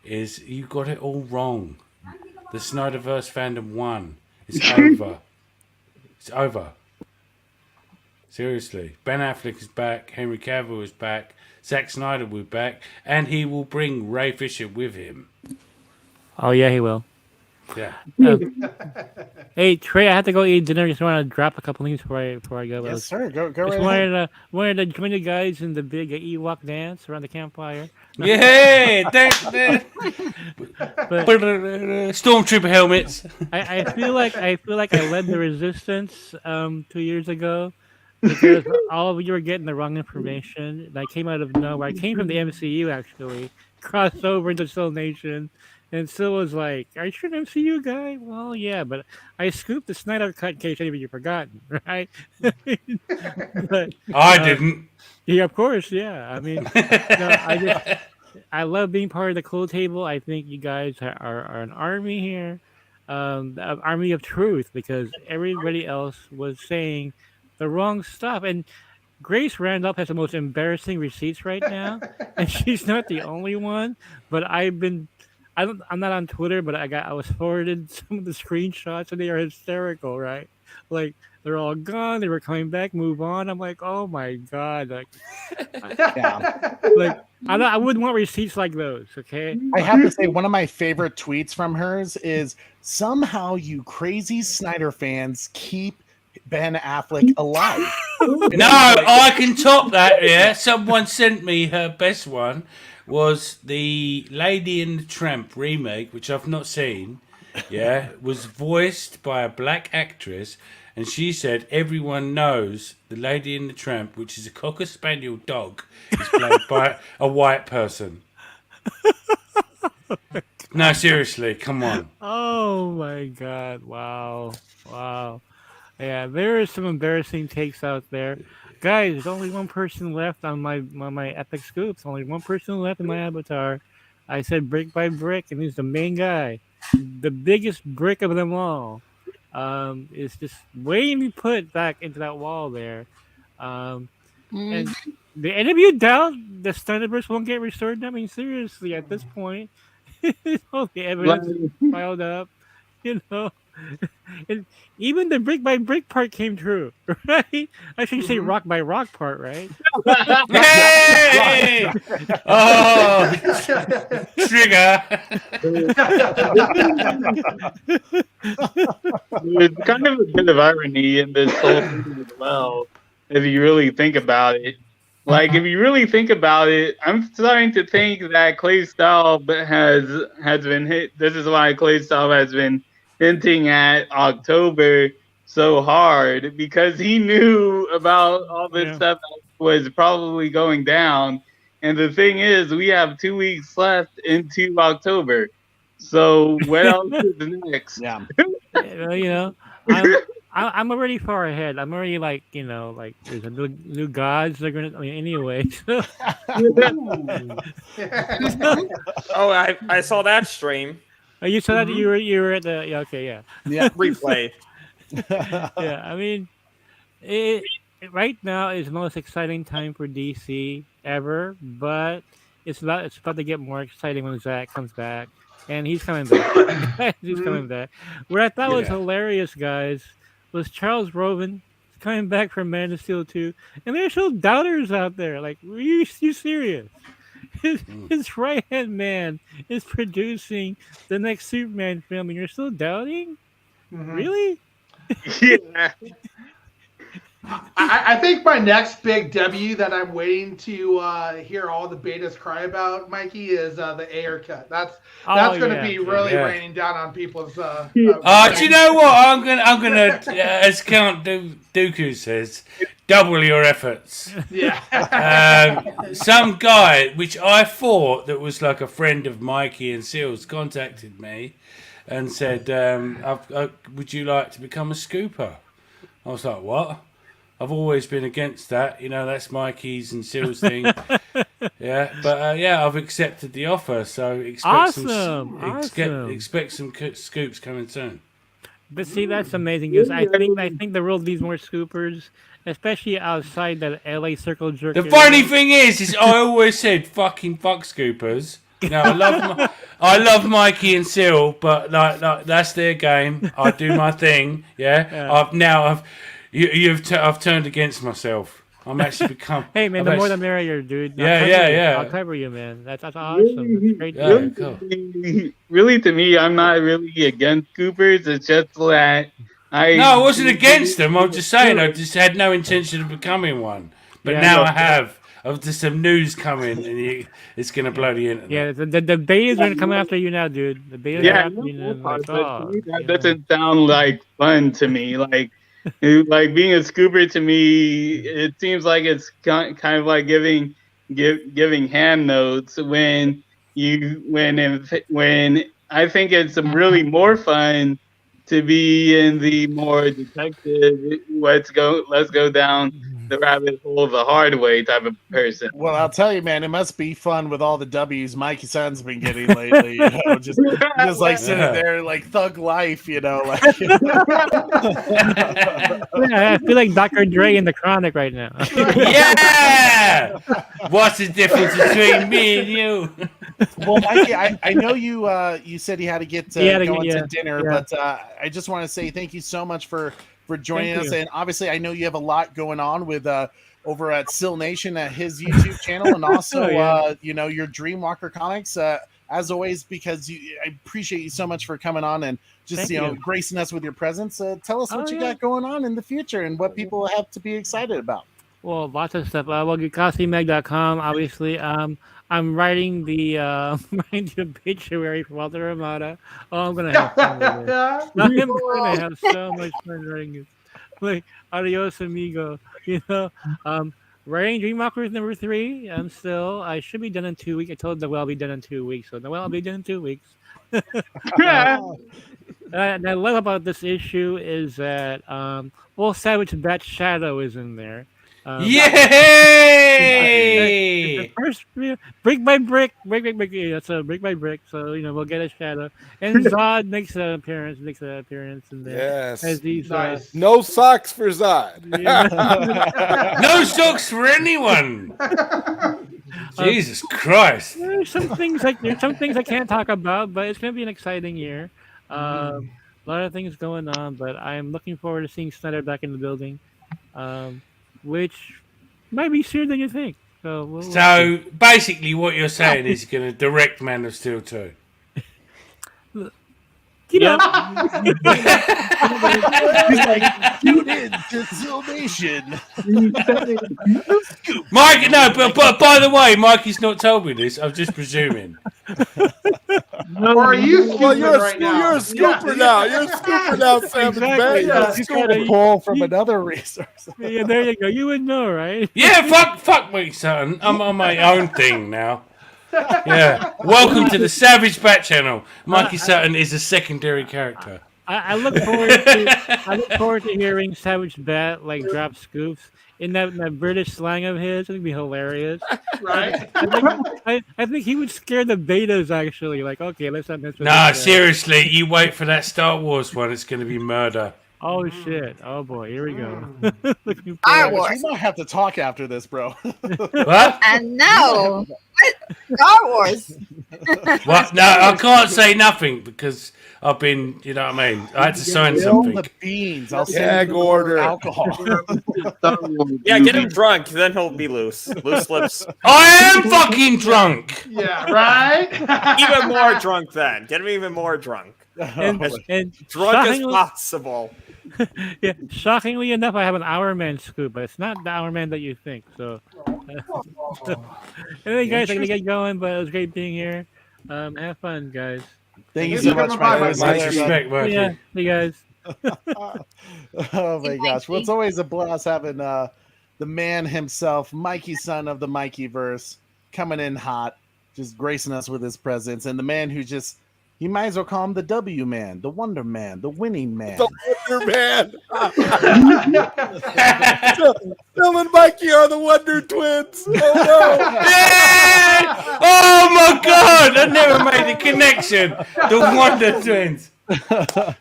is you got it all wrong. The SnyderVerse fandom won. It's over. It's over. Seriously. Ben Affleck is back. Henry Cavill is back. Zack Snyder will be back. And he will bring Ray Fisher with him. Oh, yeah, he will. Yeah. Hey, Trey, I have to go eat dinner. Just want to drop a couple things before I go. Yes, sir. Go just right ahead. wanted to join the guys in the big Ewok dance around the campfire. Yeah, Stormtrooper helmets. I feel like I led the resistance 2 years ago. because all of you are getting the wrong information. I came out of nowhere. I came from the MCU actually, crossed over into Soul Nation, and still was like, "Are you sure an MCU guy?" Well, yeah, but I scooped the Snyder cut in case any of you forgotten, right? But I didn't. yeah, of course, yeah. I mean, I love being part of the cool table. I think you guys are an army here, an army of truth, because everybody else was saying the wrong stuff. And Grace Randolph has the most embarrassing receipts right now, and she's not the only one. But I'm not on Twitter, but I was forwarded some of the screenshots, and they are hysterical, right? Like they're all gone. They were coming back. Move on. I'm like, oh my god, like, like I wouldn't want receipts like those. Okay. I have to say, one of my favorite tweets from hers is somehow you crazy Snyder fans keep Ben Affleck alive. No, I can top that. Yeah, someone sent me her best one was the Lady and the Tramp remake, which I've not seen. Yeah, was voiced by a black actress, and she said everyone knows the Lady and the Tramp, which is a Cocker Spaniel dog, is played by a white person. No, seriously, come on. Oh my god! Wow, wow. Yeah, there is some embarrassing takes out there, guys. There's only one person left on my epic scoops. Only one person left in my avatar. I said brick by brick, and he's the main guy, the biggest brick of them all. Is just waiting to be put back into that wall there. And the any of you doubt the SnyderVerse won't get restored? I mean, seriously, at this point, all the evidence is piled up, you know. And even the brick by brick part came true, right? I should say rock by rock part, right? Hey! Oh, trigger! There's kind of a bit of irony in this whole thing as well, if you really think about it. Like, if you really think about it, I'm starting to think that Clay Staub has been hit. This is why Clay Staub has been hinting at October so hard, because he knew about all this stuff that was probably going down. And the thing is, we have 2 weeks left into October. So what else is next? Yeah. You know, I'm already far ahead. I'm already like, you know, like there's a new gods they're gonna. I mean, anyway. Oh, I saw that stream. Oh, you saw that you were at the yeah replay. Yeah, I mean, it right now is the most exciting time for DC ever, but it's about to get more exciting when Zach comes back, and he's coming back. He's coming back. What I thought was hilarious, guys, was Charles Roven coming back from Man of Steel 2, and there's still doubters out there. Like, are you serious? His right hand man is producing the next Superman film, and you're still doubting? Really? Yeah. I think my next big W that I'm waiting to hear all the betas cry about, Mikey, is the Ayer cut. That's going to be really raining down on people's. Do you know what? I'm gonna as Count Dooku says, double your efforts. Yeah. Some guy, which I thought that was like a friend of Mikey and Seals, contacted me and said, "Would you like to become a scooper?" I was like, "What?" I've always been against that. You know, that's Mikey's and Seal's thing. Yeah, but I've accepted the offer. So expect some scoops coming soon. But see, that's amazing because I think the world needs more scoopers, especially outside that LA circle jerk. The funny thing is I always said fucking fuck scoopers. You know, I love Mikey and Seal, but like that's their game. I do my thing. Yeah. I've turned against myself. I'm actually become. Hey man, the more the merrier, dude. I'll cover you, man. That's awesome. That's great. Really, cool. Really, to me, I'm not really against Coopers. It's just that I wasn't against them. I'm just saying I just had no intention of becoming one. But now I have. There's some news coming, and it's gonna blow the internet. Yeah, the betas are gonna come after you now, dude. The betas are after you now. That doesn't sound like fun to me. Like, Like being a scooper to me, it seems like it's kind of like giving hand notes when I think it's really more fun to be in the more detective, let's go down the rabbit hole the hard way type of person. Well, I'll tell you, man, it must be fun with all the W's Mikey Son's been getting lately. You know, just like sitting there, like thug life. You know, like. I feel like Dr. Dre in the Chronic right now. Yeah. What's the difference between me and you? Well, Mikey, I know you said you had to get going to dinner, but I just want to say thank you so much for joining us. And obviously, I know you have a lot going on with over at Still Nation at his YouTube channel, and also you know, your Dreamwalker Comics. As always, because I appreciate you so much for coming on and just gracing us with your presence. Tell us what you got going on in the future and what people have to be excited about. Well, lots of stuff. Well, GeekosityMag.com, obviously. I'm writing the obituary for Walter Hamada. Oh, I'm gonna have fun with it. I'm gonna have so much fun writing it. Like, adios, amigo. You know, writing Dreamwalkers #3. I should be done in 2 weeks. I told Noel I'll be done in 2 weeks, so Noel I'll be done in 2 weeks. And I love about this issue is that Savage Bat Shadow is in there. Yay! First, brick by brick. That's a brick by brick. So we'll get a shadow, and Zod makes an appearance in there. Yes, as these, nice. No socks for Zod. No socks for anyone. Jesus Christ! There's some things I can't talk about, but it's gonna be an exciting year. A lot of things going on, but I'm looking forward to seeing Snyder back in the building. Which might be sooner than you think. So basically, what you're saying is you're going to direct Man of Steel 2. You know, He's like, tune in to Still Nation. Mike, no, but by the way, Mikey's not told me this. I'm just presuming. Or are you Well, you're now? a scooper now. You're a scooper now, Sam. Exactly. He's got to pull from another resource. Yeah, there you go. You would know, right? Yeah, fuck me, son. I'm on my own thing now. Yeah. Welcome to the Savage Bat channel. Mikey Sutton is a secondary character. I look forward to hearing Savage Bat drop scoops in that British slang of his. It'd be hilarious. Right? I think he would scare the betas actually. Like, okay, let's not mess with Nah, this guy. seriously, you wait for that Star Wars one. It's going to be murder. Oh shit! Oh boy, here we go. Star Wars. We might have to talk after this, bro. What? And no, Star Wars. What? No, I can't say nothing because I've been, you know what I mean? I had to sign something. The beans. I'll Gag order. Alcohol. Yeah, get him drunk, then he'll be loose. Loose lips. I am fucking drunk. Yeah, right? Even more drunk then. Get him even more drunk. and Drunk as possible. Yeah, shockingly enough, I have an Hourman scoop, but it's not the Hourman that you think. So, anyway, guys, I'm gonna get going, but it was great being here. Have fun, guys. Thank you so much, Much respect, Mikey. Yeah, you guys. Oh my gosh. Well, it's always a blast having the man himself, Mikey Son of the Mikeyverse, coming in hot, just gracing us with his presence, and the man who just, you might as well call him the W Man, the Wonder Man, the Winning Man. The Wonder Man. Phil and Mikey are the Wonder Twins. Oh no! Yeah! Oh my God! I never made the connection. The Wonder Twins.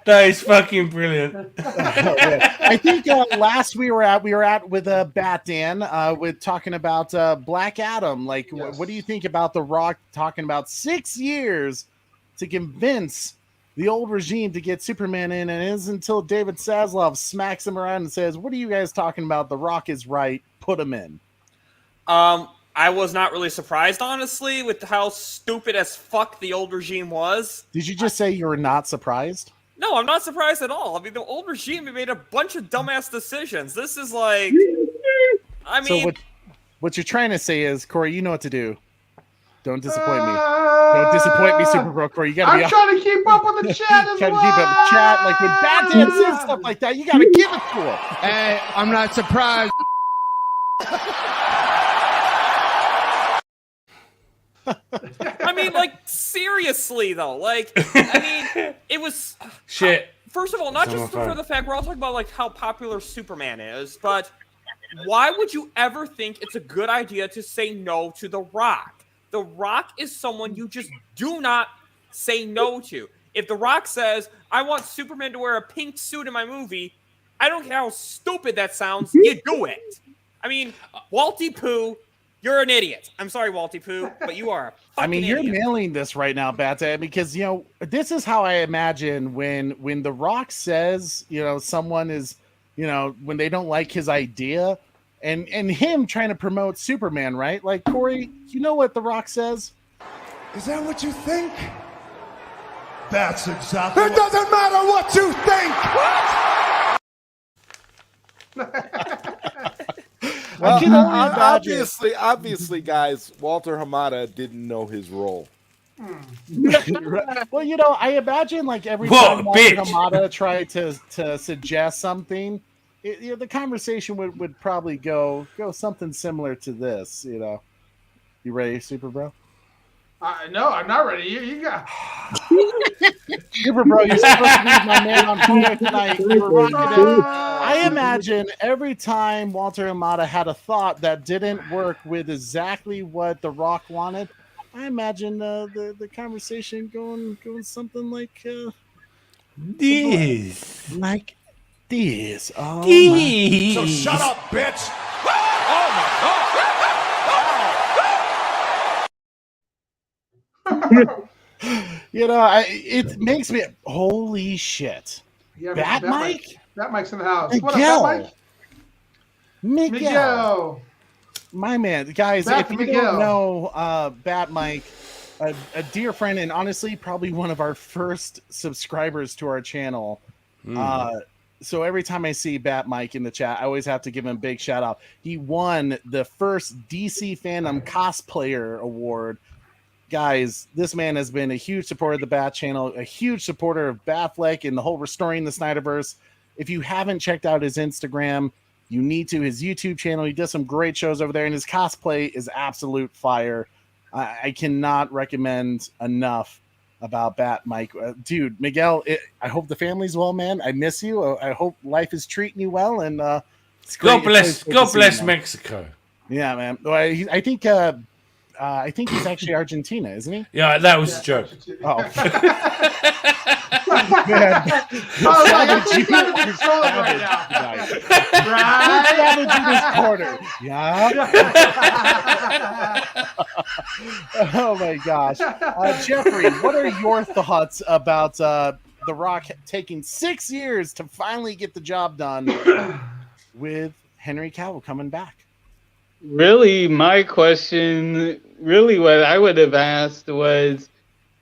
That is fucking brilliant. I think last we were at with Bat Dan with talking about Black Adam. Like, what do you think about The Rock talking about 6 years to convince the old regime to get Superman in, and it isn't until David Zaslav smacks him around and says, "What are you guys talking about? The Rock is right. Put him in." I was not really surprised, honestly, with how stupid as fuck the old regime was. Did you just say you were not surprised? No, I'm not surprised at all. I mean, the old regime made a bunch of dumbass decisions. This is like, I mean, so what you're trying to say is, Corey, you know what to do. Don't disappoint me. Don't disappoint me, Super Bro Corey. You gotta be. I'm trying to keep up with the chat as well. Trying to keep up with chat. Like when Bad Dan says stuff like that, you gotta give it to him. Hey, I'm not surprised. I mean, like, seriously, though. Like, I mean, it was... Shit. First of all, not just for the fact we're all talking about, like, how popular Superman is, but why would you ever think it's a good idea to say no to The Rock? The Rock is someone you just do not say no to. If The Rock says, I want Superman to wear a pink suit in my movie, I don't care how stupid that sounds, you do it. I mean, Walty Poo... You're an idiot. I'm sorry, Walty Poo, but you are a fucking I mean, you're idiot. nailing this right now, Bata, because, you know, this is how I imagine when The Rock says, you know, someone is, you know, when they don't like his idea and him trying to promote Superman, right? Like, Corey, you know what The Rock says? Is that what you think? That's exactly It doesn't matter what you think! Well, obviously, guys, Walter Hamada didn't know his role. Well, you know, I imagine like every time Walter Hamada tried to suggest something, you know, the conversation would probably go something similar to this. You know, you ready, Super Bro? No, I'm not ready. You got Super Bro. You're supposed to be my man on fire tonight. You were rocking it. I imagine every time Walter Hamada had a thought that didn't work with exactly what The Rock wanted, I imagine the conversation going something like this. Like this. Oh, this. So shut up, bitch! Oh my god! You know, it makes me holy shit. Yeah, Bat Mike? Bat Mike's in the house. Miguel. What up, Bat Mike? Miguel. My man. Guys, Bat if you Miguel. don't know Bat Mike, a dear friend and honestly probably one of our first subscribers to our channel. So every time I see Bat Mike in the chat, I always have to give him a big shout out. He won the first DC Fandom Cosplayer Award. Guys, this man has been a huge supporter of the Bat channel, a huge supporter of Batfleck and the whole Restoring the SnyderVerse. If you haven't checked out his Instagram, you need to. His YouTube channel, he does some great shows over there, and his cosplay is absolute fire. I cannot recommend enough about Bat Mike. Dude, Miguel, I hope the family's well, man. I miss you. I hope life is treating you well. And it's great. God bless Mexico. Yeah, man. I think he's actually Argentina, isn't he? Yeah, that was a joke. Oh. I think I'm in control right now. Right? Corner. Yeah. Oh my gosh. Jeffrey, what are your thoughts about The Rock taking 6 years to finally get the job done with Henry Cavill coming back? Really, my question, really what I would have asked was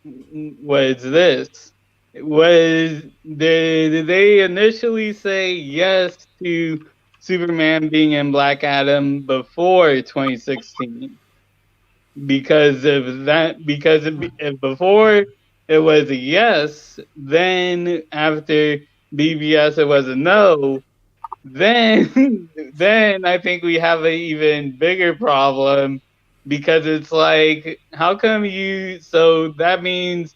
this. Did they initially say yes to Superman being in Black Adam before 2016? Because if before it was a yes, then after BBS it was a no, then I think we have an even bigger problem, because it's like, how come so that means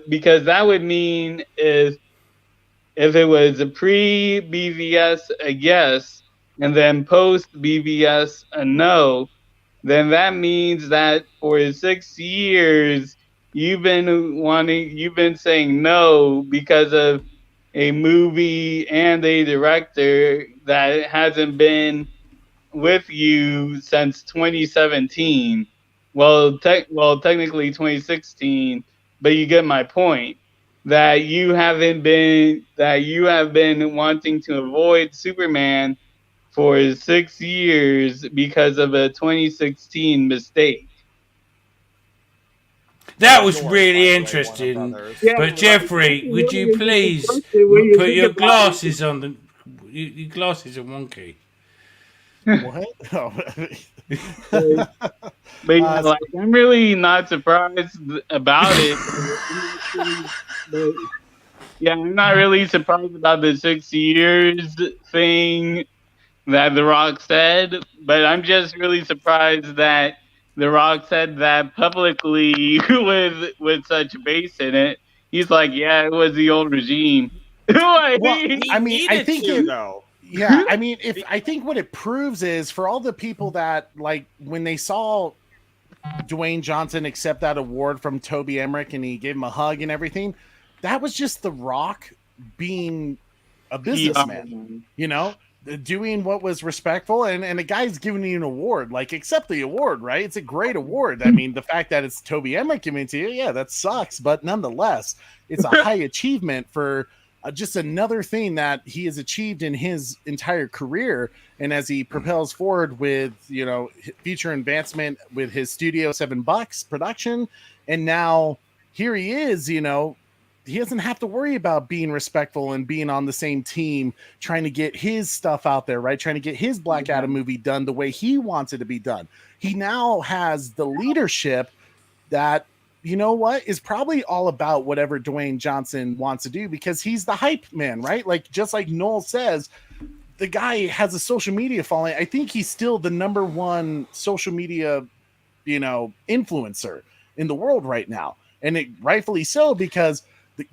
because that would mean if it was a pre-BVS a yes and then post-BVS a no, then that means that for 6 years you've been saying no because of a movie and a director that hasn't been with you since 2017. Well, technically 2016, but you get my point. That you have been wanting to avoid Superman for 6 years because of a 2016 mistake. That was really interesting. But Jeffrey, would you please put your glasses on? Your glasses are wonky. What? Oh, But yeah, like I'm really not surprised about it. But, yeah, I'm not really surprised about the 6 years thing that The Rock said, but I'm just really surprised that The Rock said that publicly with such bass in it. He's like, yeah, it was the old regime. Like, Well, I mean, I think though. Yeah, I mean, I think what it proves is for all the people that like when they saw Dwayne Johnson accept that award from Toby Emmerich and he gave him a hug and everything, that was just The Rock being a businessman, you know, doing what was respectful. And a guy's giving you an award, like accept the award, right? It's a great award. I mean, the fact that it's Toby Emmerich giving it to you, yeah, that sucks, but nonetheless, it's a high achievement for just another thing that he has achieved in his entire career. And as he propels forward with, you know, future advancement with his Studio $7 production, and now here he is, you know, he doesn't have to worry about being respectful and being on the same team, trying to get his stuff out there, right? Trying to get his Black Adam movie done the way he wants it to be done. He now has the leadership that, you know what, is probably all about whatever Dwayne Johnson wants to do because he's the hype man, right? Like, just like Noel says, the guy has a social media following. I think he's still the #1 social media, you know, influencer in the world right now. And it rightfully so, because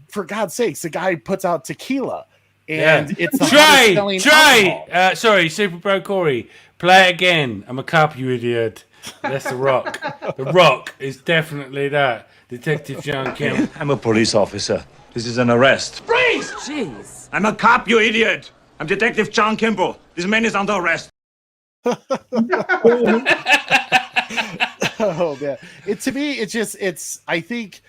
for God's sakes, the guy puts out tequila and it's the hottest selling alcohol. Sorry, Super Pro Corey, play it again. I'm a cop, you idiot. That's The Rock. The Rock is definitely that. Detective John Kemp. I'm a police officer. This is an arrest. Freeze! Jeez. I'm a cop, you idiot. I'm Detective John Kimball. This man is under arrest. Oh man, to me, it's. I think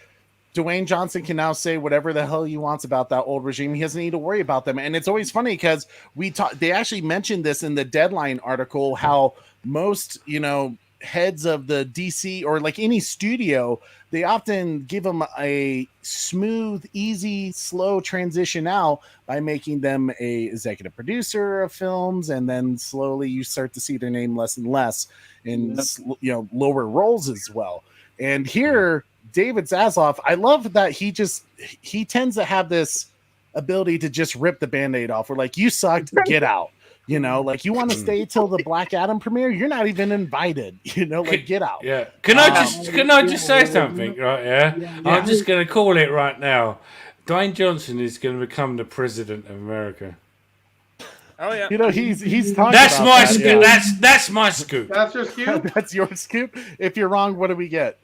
Dwayne Johnson can now say whatever the hell he wants about that old regime. He doesn't need to worry about them. And it's always funny because they actually mentioned this in the Deadline article, how most, you know, heads of the DC or like any studio, they often give them a smooth, easy, slow transition out by making them a executive producer of films, and then slowly you start to see their name less and less in you know, lower roles as well. And here, David Zaslav, I love that he tends to have this ability to just rip the Band-Aid off. We're like, you sucked, get out. You know, like, you want to stay till the Black Adam premiere? You're not even invited. You know, like, get out. Yeah. Can I just say something? Right? Yeah. I'm just going to call it right now. Dwayne Johnson is going to become the president of America. Oh yeah. You know, he's talking that's about my that, scoop. yeah. That's my scoop. That's your scoop. That's your scoop. If you're wrong, what do we get?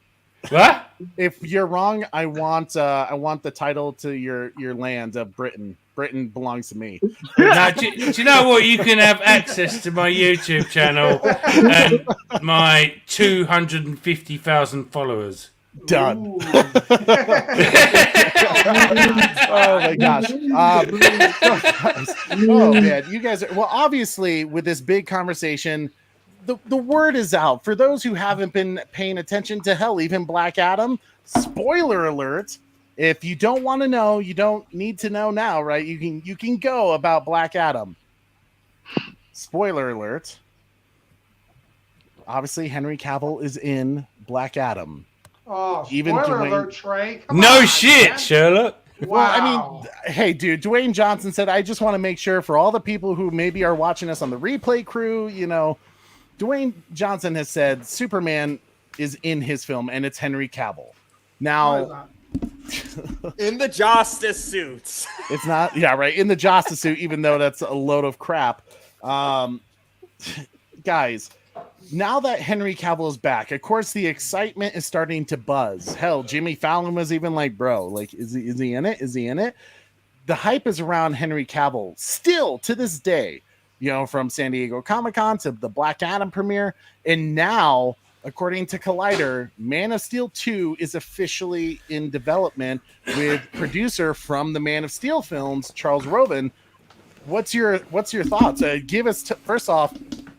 What? If you're wrong, I want the title to your land of Britain. Britain belongs to me. Now, do you know what? You can have access to my YouTube channel and my 250,000 followers. Done. Oh my gosh. Oh man, you guys are, well, obviously with this big conversation, the word is out. For those who haven't been paying attention to, hell, even Black Adam, spoiler alert. If you don't want to know, you don't need to know now, right? You can go about Black Adam. Spoiler alert. Obviously, Henry Cavill is in Black Adam. Oh, Even spoiler Dwayne... alert, Trey. No shit, man. Sherlock. Well, I mean, hey, dude, Dwayne Johnson said, I just want to make sure for all the people who maybe are watching us on the replay crew, you know, Dwayne Johnson has said Superman is in his film and it's Henry Cavill. Now, in the Justice suits. It's not, yeah, right. In the Justice suit, even though that's a load of crap. Guys, now that Henry Cavill is back, of course, the excitement is starting to buzz. Hell, Jimmy Fallon was even like, bro, like, is he in it? Is he in it? The hype is around Henry Cavill still to this day, you know, from San Diego Comic-Con to the Black Adam premiere. And now, according to Collider, Man of Steel 2 is officially in development with producer from the Man of Steel films, Charles Roven. What's your thoughts? Give us first off,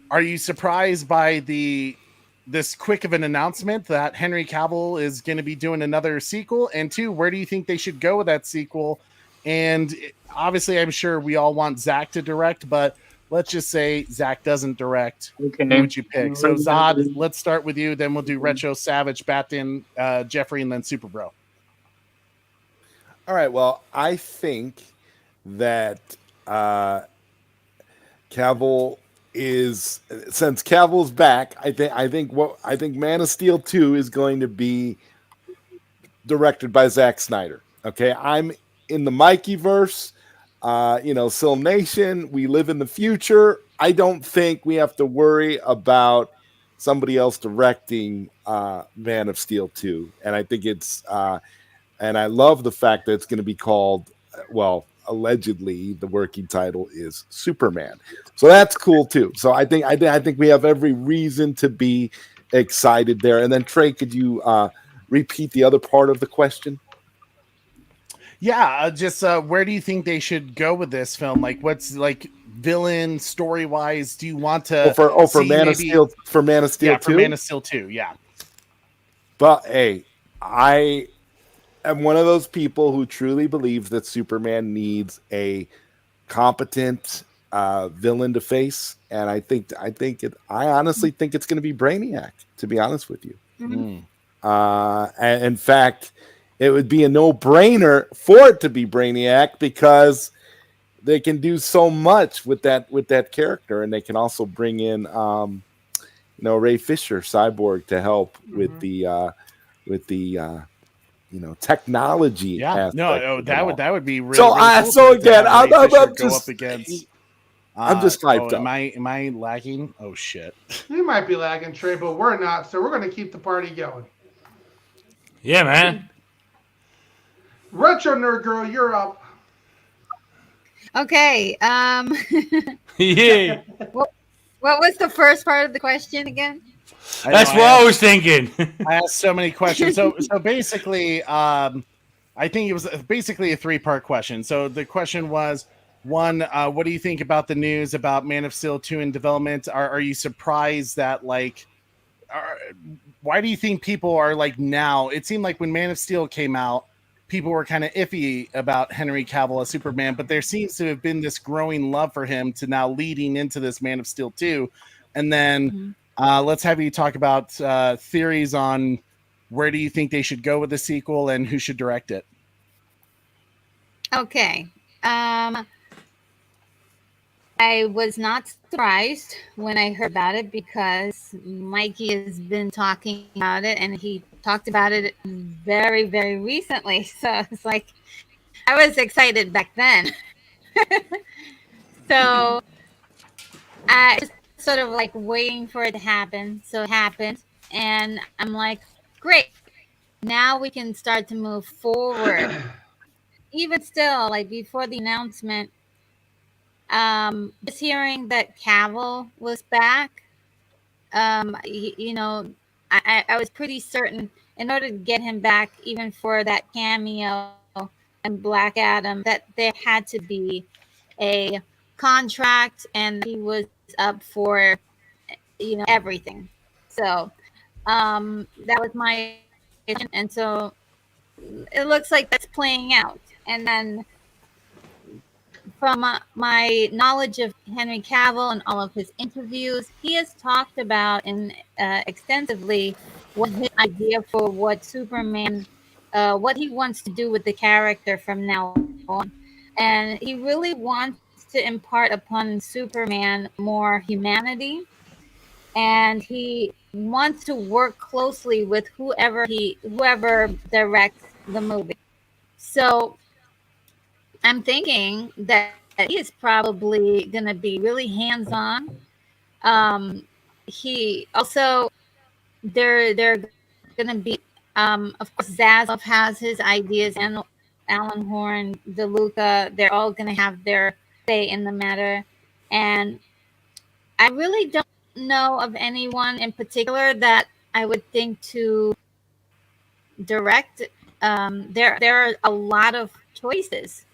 are you surprised by this quick of an announcement that Henry Cavill is going to be doing another sequel? And two, where do you think they should go with that sequel? And obviously, I'm sure we all want Zach to direct, but let's just say Zach doesn't direct. Okay. Who would you pick? So Zod, let's start with you. Then we'll do Retro Savage, Batman, Jeffrey, and then Super Bro. All right. Well, I think that Cavill is, since Cavill's back, I think Man of Steel 2 is going to be directed by Zack Snyder. Okay, I'm in the Mikey verse. Sil Nation, we live in the future. I don't think we have to worry about somebody else directing Man of Steel 2. And I think it's and I love the fact that it's going to be called, well, allegedly the working title is Superman. So that's cool too. So I think we have every reason to be excited there. And then Trey, could you repeat the other part of the question? Yeah, just where do you think they should go with this film? Like, what's like villain story wise? Do you want to for Man of Steel 2? For Man of Steel 2, yeah. But hey, I am one of those people who truly believes that Superman needs a competent villain to face, and I honestly think it's going to be Brainiac. To be honest with you, and in fact, it would be a no-brainer for it to be Brainiac because they can do so much with that character, and they can also bring in Ray Fisher, Cyborg, to help with the technology. Yeah, that would be really. So really cool so again, I'm just hyped up. Am I lagging? Oh shit! You might be lagging, Trey, but we're not. So we're going to keep the party going. Yeah, man. Retro Nerd Girl, you're up. Okay. Yeah. What was the first part of the question again? That's what I was thinking. I asked so many questions. So basically, I think it was basically a 3-part question. So the question was, one, what do you think about the news about Man of Steel 2 in development? Are you surprised that why do you think people are like now? It seemed like when Man of Steel came out, people were kind of iffy about Henry Cavill as Superman, but there seems to have been this growing love for him to now leading into this Man of Steel 2. And then let's have you talk about theories on where do you think they should go with the sequel and who should direct it. Okay. I was not surprised when I heard about it because Mikey has been talking about it and he talked about it very, very recently. So it's like I was excited back then. So I just sort of like waiting for it to happen. So it happened. And I'm like, great. Now we can start to move forward. Even still, like before the announcement, just hearing that Cavill was back, I was pretty certain in order to get him back, even for that cameo and Black Adam, that there had to be a contract and he was up for, everything. So that was my, and so it looks like that's playing out. And then from my knowledge of Henry Cavill and all of his interviews, he has talked about extensively what his idea for what Superman, what he wants to do with the character from now on. And he really wants to impart upon Superman more humanity. And he wants to work closely with whoever directs the movie. So I'm thinking that he is probably going to be really hands-on. He also, they're going to be, of course, Zaslav has his ideas, and Alan Horn, DeLuca, they're all going to have their say in the matter. And I really don't know of anyone in particular that I would think to direct. There are a lot of choices.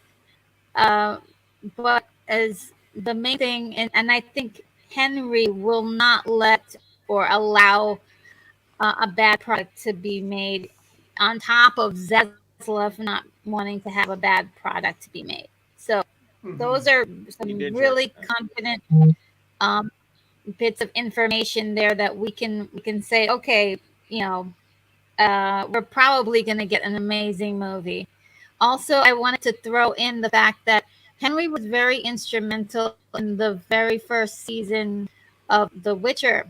But as the main thing, and I think Henry will not let or allow a bad product to be made on top of Zaslav not wanting to have a bad product to be made. So Those are some really confident bits of information there that we can say, okay, you know, we're probably going to get an amazing movie. Also, I wanted to throw in the fact that Henry was very instrumental in the very first season of The Witcher.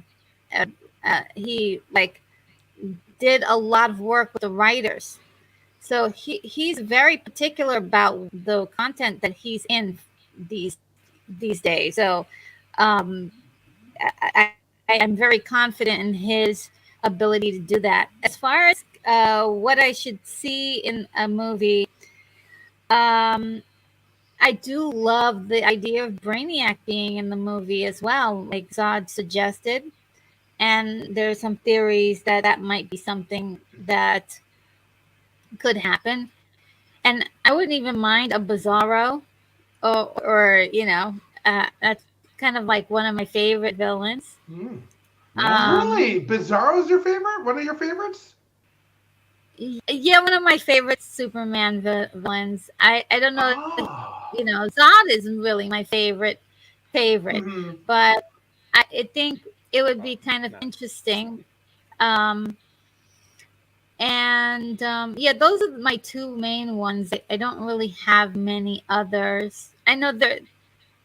He like did a lot of work with the writers, so he's very particular about the content that he's in these days. So um, I, I'm very confident in his ability to do that. As far as what I should see in a movie, I do love the idea of Brainiac being in the movie as well, like Zod suggested. And there's some theories that that might be something that could happen. And I wouldn't even mind a Bizarro, or you know, that's kind of like one of my favorite villains. Really? Bizarro's your favorite? One of your favorites? Yeah, one of my favorite Superman villains. I don't know, you know, Zod isn't really my favorite, but I think it would be kind of interesting. Yeah, those are my two main ones. I don't really have many others. I know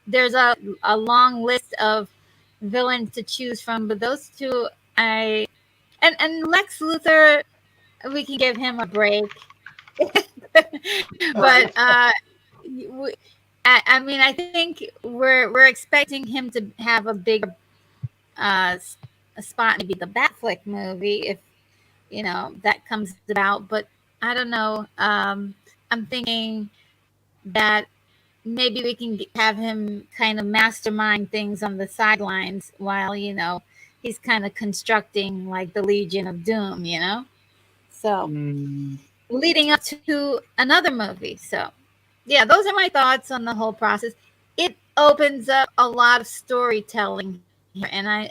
there's a long list of villains to choose from, but those two and Lex Luthor, we can give him a break. But I mean, I think we're expecting him to have a bigger a spot, maybe the Batfleck movie, if you know that comes about. But I don't know. I'm thinking that maybe we can have him kind of mastermind things on the sidelines while you know he's kind of constructing like the Legion of Doom. You know, so leading up to another movie. So, yeah, those are my thoughts on the whole process. It opens up a lot of storytelling here, and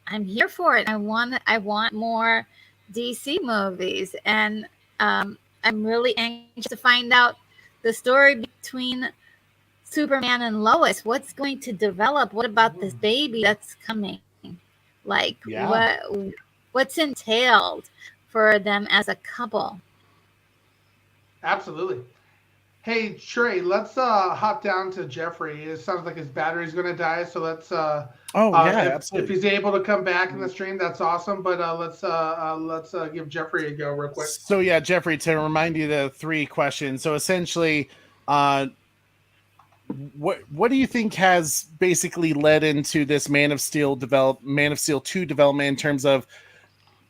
I'm here for it. I want more DC movies, and I'm really anxious to find out the story between Superman and Lois. What's going to develop? What about this baby that's coming? Like what's entailed for them as a couple? Absolutely. Hey Trey, let's hop down to Jeffrey. It sounds like his battery's gonna die, so let's absolutely. if he's able to come back in the stream, that's awesome. But let's give Jeffrey a go real quick. So yeah, Jeffrey, to remind you the three questions. So essentially, what do you think has basically led into this Man of Steel 2 development in terms of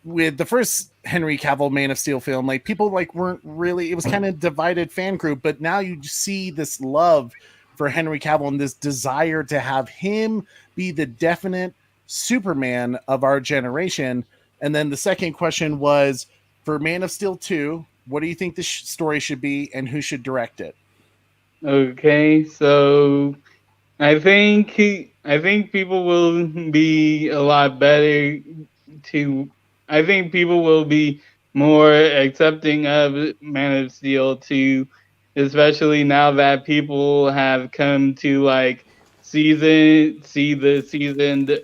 with the first Henry Cavill Man of Steel film, like people like weren't really, it was kind of divided fan group, but now you see this love for Henry Cavill and this desire to have him be the definite Superman of our generation. And then the second question was for Man of Steel 2, what do you think the story should be and who should direct it? Okay, so I think people will be a lot better to. I think people will be more accepting of Man of Steel 2, especially now that people have come to like see the seasoned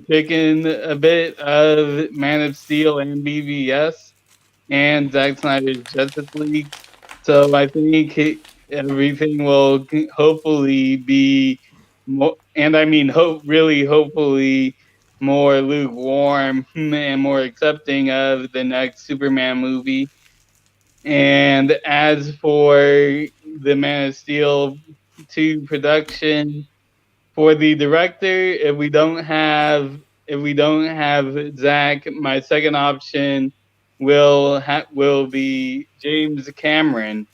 chicken a bit of Man of Steel and BVS and Zack Snyder's Justice League. So I think everything will hopefully be more, and I mean hopefully more lukewarm and more accepting of the next Superman movie. And as for the Man of Steel 2 production, for the director, if we don't have Zach, my second option will be James Cameron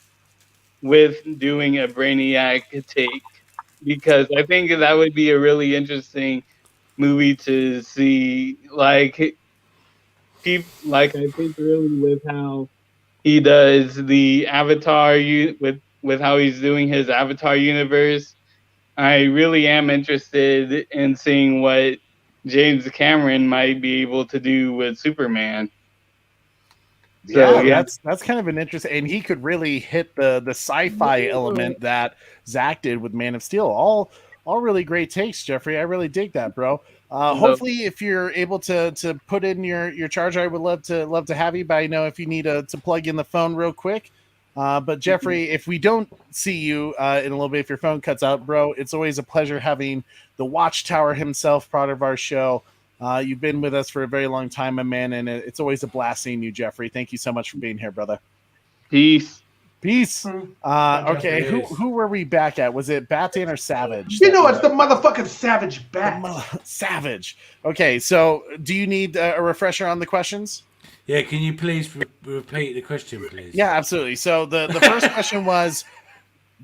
with doing a Brainiac take, because I think that would be a really interesting movie to see. Like I think really with how he does the Avatar with how he's doing his Avatar universe. I really am interested in seeing what James Cameron might be able to do with Superman. So that's kind of an interesting, and he could really hit the sci-fi element that Zach did with Man of Steel. All really great takes, Jeffrey. I really dig that, bro. Hopefully, if you're able to put in your charger, I would love to have you. But I know if you need to plug in the phone real quick. But Jeffrey, if we don't see you in a little bit, if your phone cuts out, bro, it's always a pleasure having the Watchtower himself part of our show. You've been with us for a very long time, my man, and it's always a blast seeing you, Jeffrey. Thank you so much for being here, brother. Peace. Okay, who were we back at? Was it Batman or Savage? You know, it's the motherfucking Savage Bat. Savage. Okay, so do you need a refresher on the questions? Yeah, can you please repeat the question, please? Yeah, absolutely. So the first question was,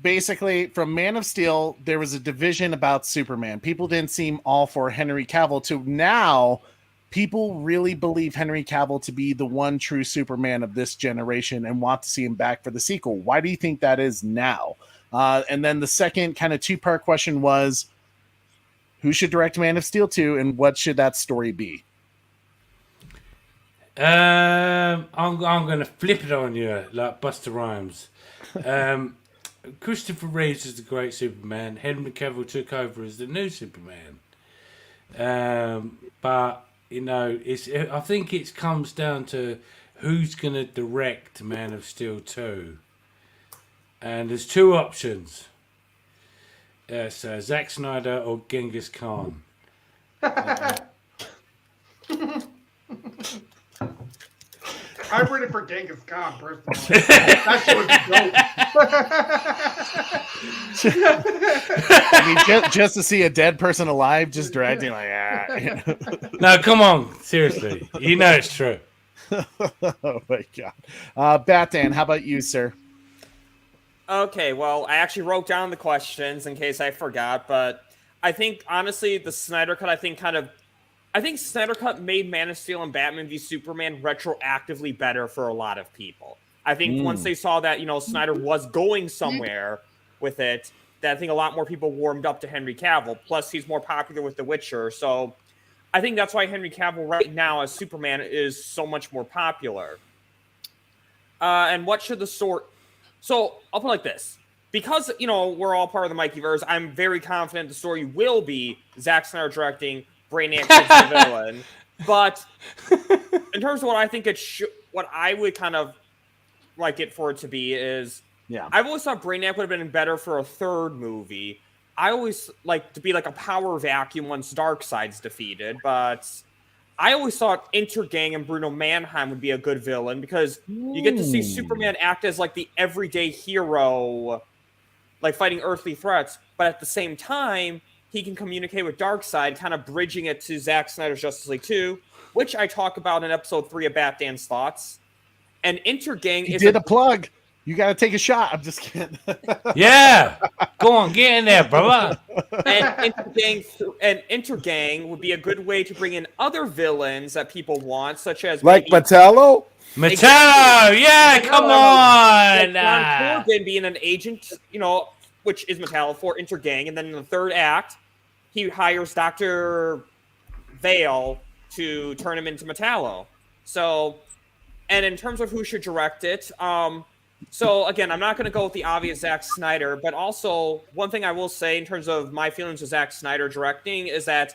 basically, from Man of Steel, there was a division about Superman. People didn't seem all for Henry Cavill, to now people really believe Henry Cavill to be the one true Superman of this generation and want to see him back for the sequel. Why do you think that is now? And then the second kind of two-part question was, who should direct Man of Steel 2 and what should that story be? I'm going to flip it on you like Busta Rhymes. Christopher Reeves is the great Superman. Henry Cavill took over as the new Superman. But you know, I think it comes down to who's going to direct Man of Steel 2. And there's two options. So Zack Snyder or Genghis Khan. I'm rooting for Genghis Khan, personally. That shit was dope. I mean, just to see a dead person alive, just directing like, No, come on, seriously. You know it's true. Oh my god, Batman, how about you, sir? Okay, well, I actually wrote down the questions in case I forgot, but I think honestly, the Snyder Cut, I think Snyder Cut made Man of Steel and Batman v Superman retroactively better for a lot of people. I think once they saw that, you know, Snyder was going somewhere with it, that I think a lot more people warmed up to Henry Cavill. Plus, he's more popular with The Witcher. So I think that's why Henry Cavill right now as Superman is so much more popular. And what should the story... So I'll put it like this. Because, you know, we're all part of the Mikeyverse, I'm very confident the story will be Zack Snyder directing, Brainiac as the villain. But in terms of what I think what I would kind of like it for it to be is, I've always thought Brainiac would have been better for a third movie. I always like to be like a power vacuum once Darkseid's defeated, but I always thought Intergang and Bruno Mannheim would be a good villain because you get to see Superman act as like the everyday hero, like fighting earthly threats, but at the same time, he can communicate with Darkseid, kind of bridging it to Zack Snyder's Justice League 2, which I talk about in episode 3 of Batman's Thoughts. And Intergang is a plug. You got to take a shot. I'm just kidding. Yeah. Go on, get in there, brother. And Intergang would be a good way to bring in other villains that people want, such as like Metallo? Metallo, yeah, come on. Like John Corgan being an agent, you know, which is Metallo for Intergang, and then in the third act, he hires Dr. Vale to turn him into Metallo. So, and in terms of who should direct it, so again, I'm not going to go with the obvious Zack Snyder, but also one thing I will say in terms of my feelings of Zack Snyder directing is that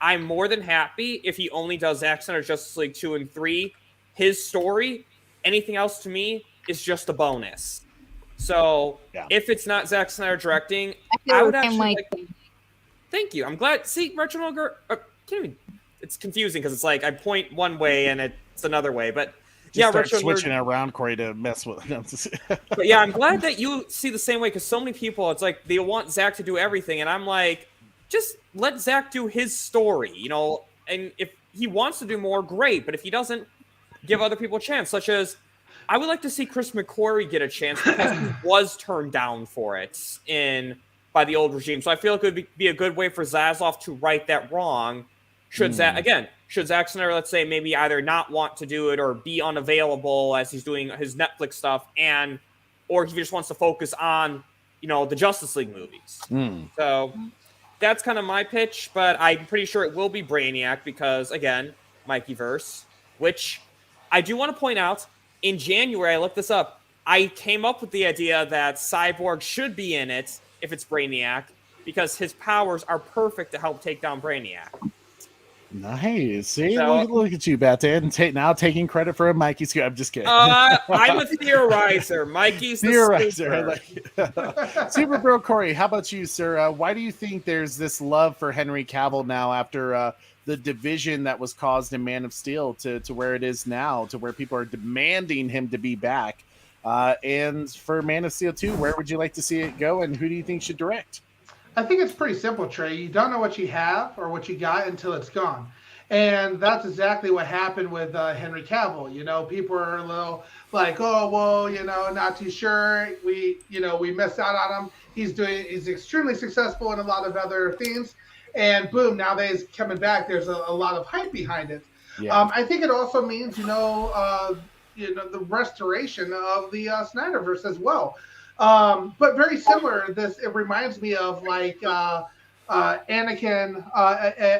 I'm more than happy if he only does Zack Snyder's Justice League 2 and 3. His story, anything else to me is just a bonus. So if it's not Zack Snyder directing, I would actually Thank you. I'm glad. See, Reginald, it's confusing because it's like I point one way and it's another way, but just start switching it around, Corey, to mess with. But yeah, I'm glad that you see the same way because so many people, it's like they want Zack to do everything, and I'm like, just let Zack do his story, you know. And if he wants to do more, great. But if he doesn't, give other people a chance. Such as, I would like to see Chris McQuarrie get a chance because he was turned down for it by the old regime. So I feel like it would be a good way for Zaslav to right that wrong. Should Zack Snyder, let's say, maybe either not want to do it or be unavailable as he's doing his Netflix stuff, or he just wants to focus on, you know, the Justice League movies. So that's kind of my pitch, but I'm pretty sure it will be Brainiac because, again, Mikeyverse, which I do want to point out, in January, I looked this up. I came up with the idea that Cyborg should be in it if it's Brainiac, because his powers are perfect to help take down Brainiac. Nice. See, So- look at you, Batman. Now taking credit for a Mikey scoop. I'm just kidding. I'm a theorizer. Mikey's the Theorizer. scooper. Super Bro Corey, how about you, sir? Why do you think there's this love for Henry Cavill now after the division that was caused in Man of Steel to where it is now, to where people are demanding him to be back? And for Man of Steel 2, where would you like to see it go, and who do you think should direct? I think it's pretty simple, Trey. You don't know what you have or what you got until it's gone. And that's exactly what happened with Henry Cavill. You know, people are a little like, oh, well, you know, not too sure. We missed out on him. He's extremely successful in a lot of other things. And boom, now that he's coming back, there's a lot of hype behind it. Yeah. I think it also means, the restoration of the SnyderVerse as well. But very similar, it reminds me of like Anakin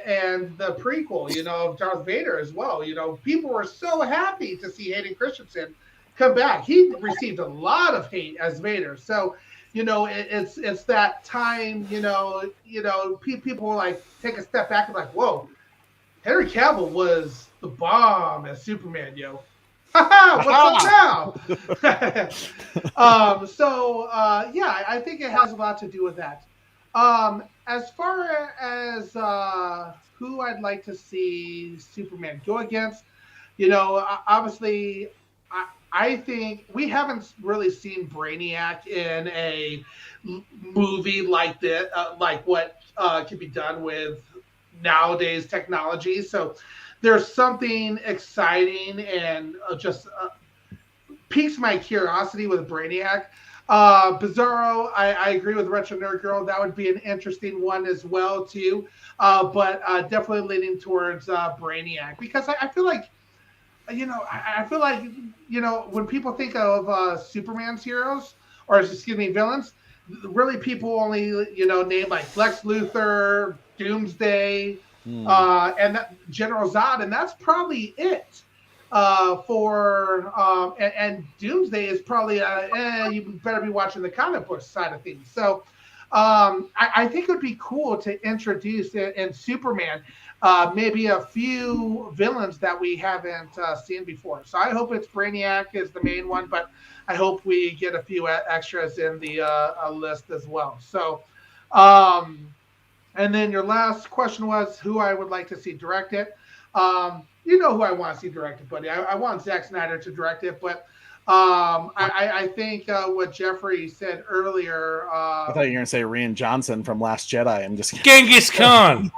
and the prequel, of Darth Vader as well. People were so happy to see Hayden Christensen come back. He received a lot of hate as Vader. So, it's that time, people like take a step back and like, whoa, Henry Cavill was the bomb as Superman, yo. What's up now? I think it has a lot to do with that. As far as who I'd like to see Superman go against, obviously, I think we haven't really seen Brainiac in a movie like this, like what can be done with nowadays technology. So there's something exciting and just piques my curiosity with Brainiac. Bizarro, I agree with Retro Nerd Girl. That would be an interesting one as well, too. But definitely leaning towards Brainiac, because I feel like, when people think of Superman's heroes, or excuse me, villains, really people only, name like Lex Luthor, Doomsday, and General Zod, and that's probably it. And Doomsday is probably you better be watching the comic book side of things. So I think it would be cool to introduce in Superman maybe a few villains that we haven't seen before. So I hope it's Brainiac is the main one, but I hope we get a few extras in the list as well. So and then your last question was who I would like to see direct it. You know who I want to see directed, buddy. I want Zack Snyder to direct it, but I think what Jeffrey said earlier. I thought you were going to say Rian Johnson from Last Jedi. I'm just kidding. Genghis Khan.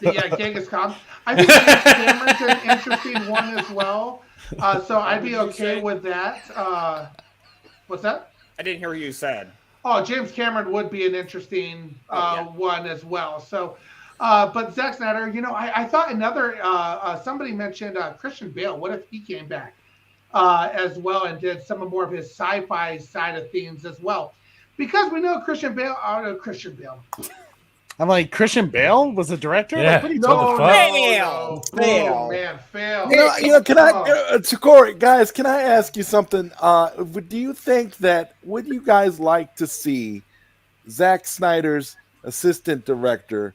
Yeah, Genghis Khan. I think James Cameron's an interesting one as well. So I'd be okay with that. What's that? I didn't hear what you said. Oh, James Cameron would be an interesting one as well. So. But Zack Snyder, I thought another somebody mentioned Christian Bale. What if he came back as well and did some more of his sci-fi side of things as well? Because we know Christian Bale. I'm like, Christian Bale was the director? Yeah. Like, what are you Fail, man, fail. Can I, Corey, guys? Can I ask you something? Do you think that would you guys like to see Zack Snyder's assistant director?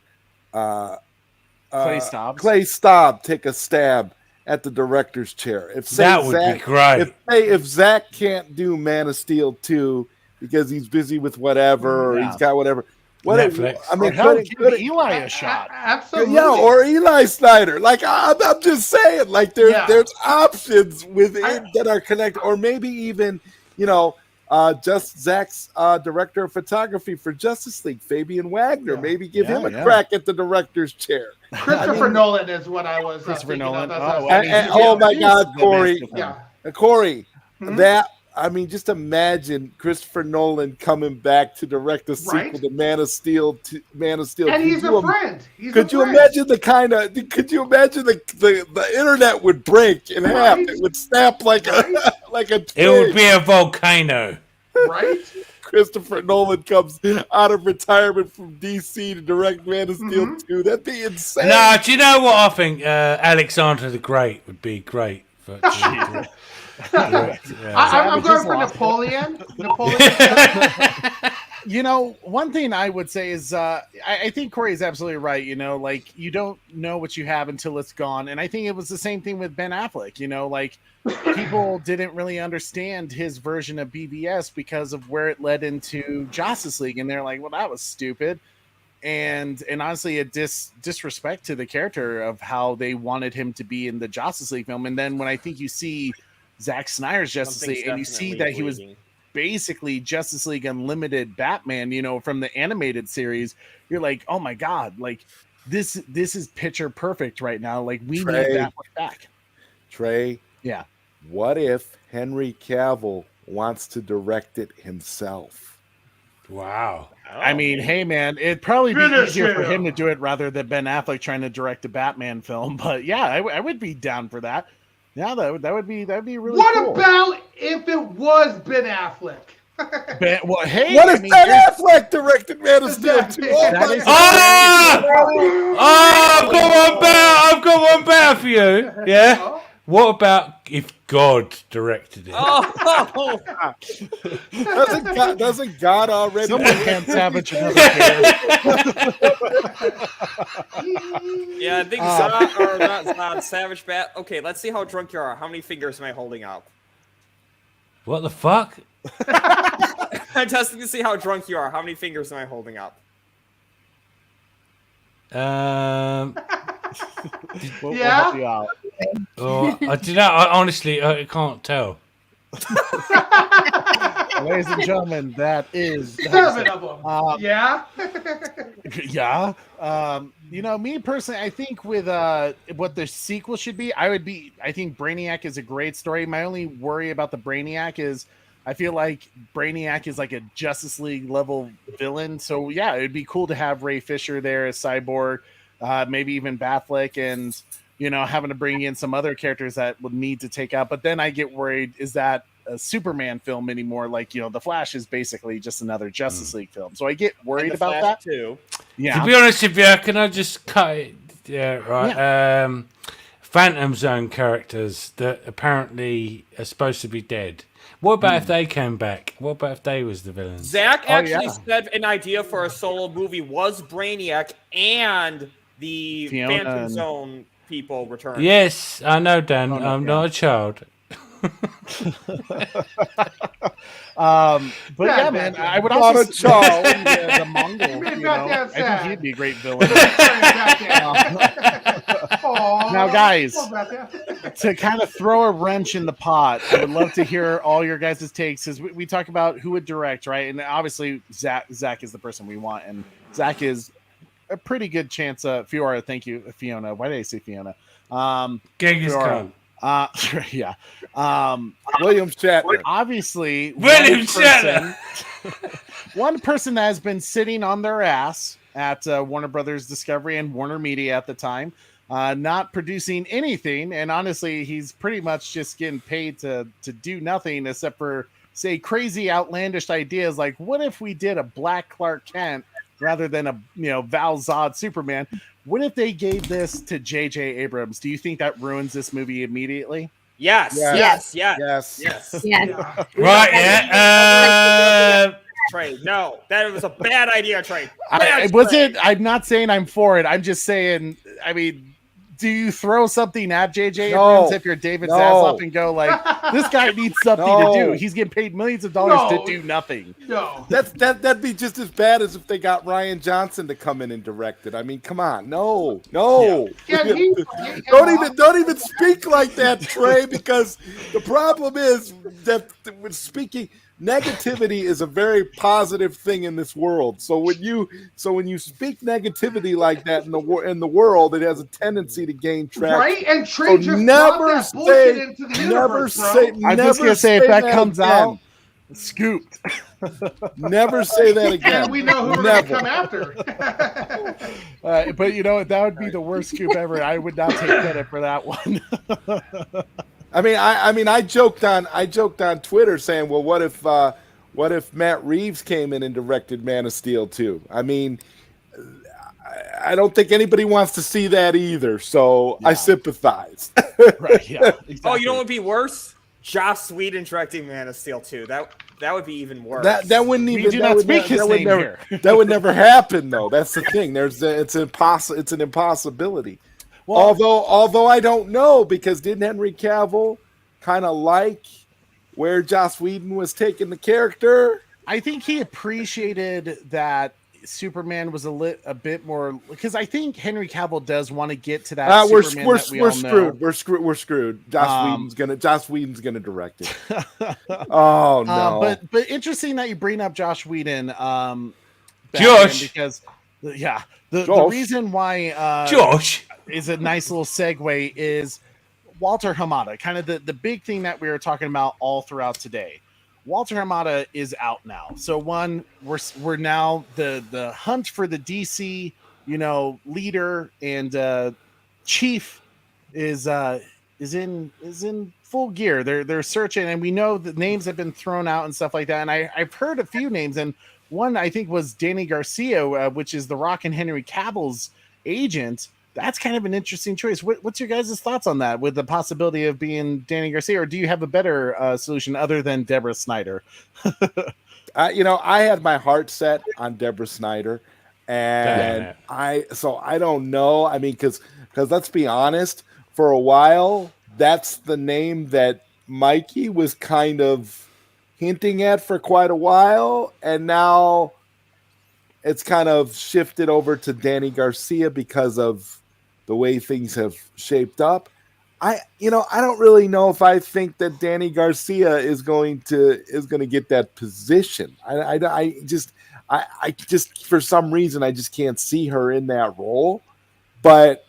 Clay Staub take a stab at the director's chair. That would be great. If Zach can't do Man of Steel 2 because he's busy with whatever or he's got whatever. Netflix. Give Eli a shot. Absolutely. Yeah, or Eli Snyder. Like I'm just saying, like there's options within that are connected, or maybe even just Zach's director of photography for Justice League, Fabian Wagner. Yeah. Maybe give him a crack at the director's chair. Christopher Nolan is what I was Christopher thinking Nolan. of. Oh my God, Corey. Corey, Mm-hmm. Just imagine Christopher Nolan coming back to direct a sequel to Man of Steel. And he's a friend. Could you imagine the internet would break in half? It would snap like a twig. It would be a volcano. Right? Christopher Nolan comes out of retirement from DC to direct Man of Steel 2. That'd be insane. No, do you know what I think? Alexander the Great would be great. I'm going for Napoleon. You know, one thing I would say is I think Corey is absolutely right. You know, like you don't know what you have until it's gone. And I think it was the same thing with Ben Affleck. You know, like people didn't really understand his version of BVS because of where it led into Justice League. And they're like, well, that was stupid. And honestly, a disrespect to the character of how they wanted him to be in the Justice League film. And then when I think you see Zack Snyder's Justice League and you see that he was basically Justice League Unlimited Batman, you know, from the animated series, you're like, oh my God, like this is picture perfect right now. Like we need Batman back. Trey. Yeah. What if Henry Cavill wants to direct it himself? Wow. I mean, hey man, it'd probably be easier for him to do it rather than Ben Affleck trying to direct a Batman film. But yeah, I would be down for that. Yeah, that'd be really What cool. about if it was Ben Affleck? Well, hey, what if Ben Affleck directed Man of Steel 2? I've got one better for you. Yeah. What about if God directed it? Oh, doesn't God already? Someone can't savage another yeah, I think Zod, or not Zod, Savage Bat. Okay, let's see how drunk you are. How many fingers am I holding up? What the fuck? I'm testing to see how drunk you are. How many fingers am I holding up? Yeah. I do not. I honestly, I can't tell. Ladies and gentlemen, that is 7 of them. Yeah. Yeah. You know, me personally, I think with what the sequel should be, I think Brainiac is a great story. My only worry about the Brainiac is I feel like Brainiac is like a Justice League level villain. So yeah, it'd be cool to have Ray Fisher there as Cyborg, maybe even Batfleck, and you know, having to bring in some other characters that would need to take out. But then I get worried, is that a Superman film anymore? Like, you know, The Flash is basically just another Justice League film. So I get worried about Flash that too. Yeah. To be honest with you, can I just cut it? Yeah, right. Yeah. Phantom Zone characters that apparently are supposed to be dead. What about if they came back? What about if they was the villains? Zach actually said an idea for a solo movie was Brainiac and the Fiona Phantom Zone people return. Yes, I know, Dan. I'm not a child. But yeah, man, I would also the Mongol. You know, I think he'd be a great villain. Now, guys, to kind of throw a wrench in the pot, I would love to hear all your guys' takes because we talk about who would direct, right? And obviously, Zach is the person we want, and Zach is a pretty good chance. Fiora, thank you, Fiona. Why did I say Fiona? Genghis Khan. Yeah. William Shatner. Obviously, William Shatner. One person that has been sitting on their ass at Warner Brothers Discovery and Warner Media at the time, not producing anything, and honestly, he's pretty much just getting paid to do nothing except for say crazy, outlandish ideas like, what if we did a Black Clark Kent rather than a Val Zod Superman? What if they gave this to J.J. Abrams? Do you think that ruins this movie immediately? Yes. Right, yeah. Trey, no. That was a bad idea, Trey. I'm not saying I'm for it. I'm just saying, I mean, do you throw something at J.J. Abrams if you're David Zaslav and go like, this guy needs something to do? He's getting paid millions of dollars to do nothing. No. That'd be just as bad as if they got Ryan Johnson to come in and direct it. I mean, come on. No. Don't even speak like that, Trey, because the problem is that with speaking negativity is a very positive thing in this world. So when you speak negativity like that in the world, it has a tendency to gain traction. Right? And Trey just never brought that bullshit into the universe, I'm just gonna say if that comes out, scooped. Never say that again. And we know who we're gonna come after. But you know, that would be the worst scoop ever. I would not take credit for that one. I mean, I joked on Twitter saying, well, what if Matt Reeves came in and directed Man of Steel 2? I mean, I don't think anybody wants to see that either. So I sympathize. Right? Yeah. Exactly. Oh, you know what would be worse? Joss Whedon directing Man of Steel 2. That would be even worse. That wouldn't even. We do not speak his name never, here. That would never happen, though. That's the thing. It's an impossibility. Well, although I don't know, because didn't Henry Cavill kind of like where Joss Whedon was taking the character? I think he appreciated that Superman was a bit more, because I think Henry Cavill does want to get to that Superman that we all know. We're screwed. Joss Whedon's gonna direct it. Oh no! But interesting that you bring up Josh Whedon, Josh, because the reason why Josh is a nice little segue is Walter Hamada. Kind of the big thing that we were talking about all throughout today. Walter Hamada is out now. So we're now the hunt for the DC, leader and chief is in full gear. They're searching, and we know the names have been thrown out and stuff like that. And I've heard a few names, and one I think was Danny Garcia, which is The Rock and Henry Cavill's agent. That's kind of an interesting choice. What's your guys' thoughts on that, with the possibility of being Danny Garcia, or do you have a better solution other than Deborah Snyder? I had my heart set on Deborah Snyder, and I don't know. I mean, because let's be honest, for a while, that's the name that Mikey was kind of hinting at for quite a while, and now it's kind of shifted over to Danny Garcia because of the way things have shaped up. I don't really know if I think that Danny Garcia is going to get that position. I just for some reason I just can't see her in that role. But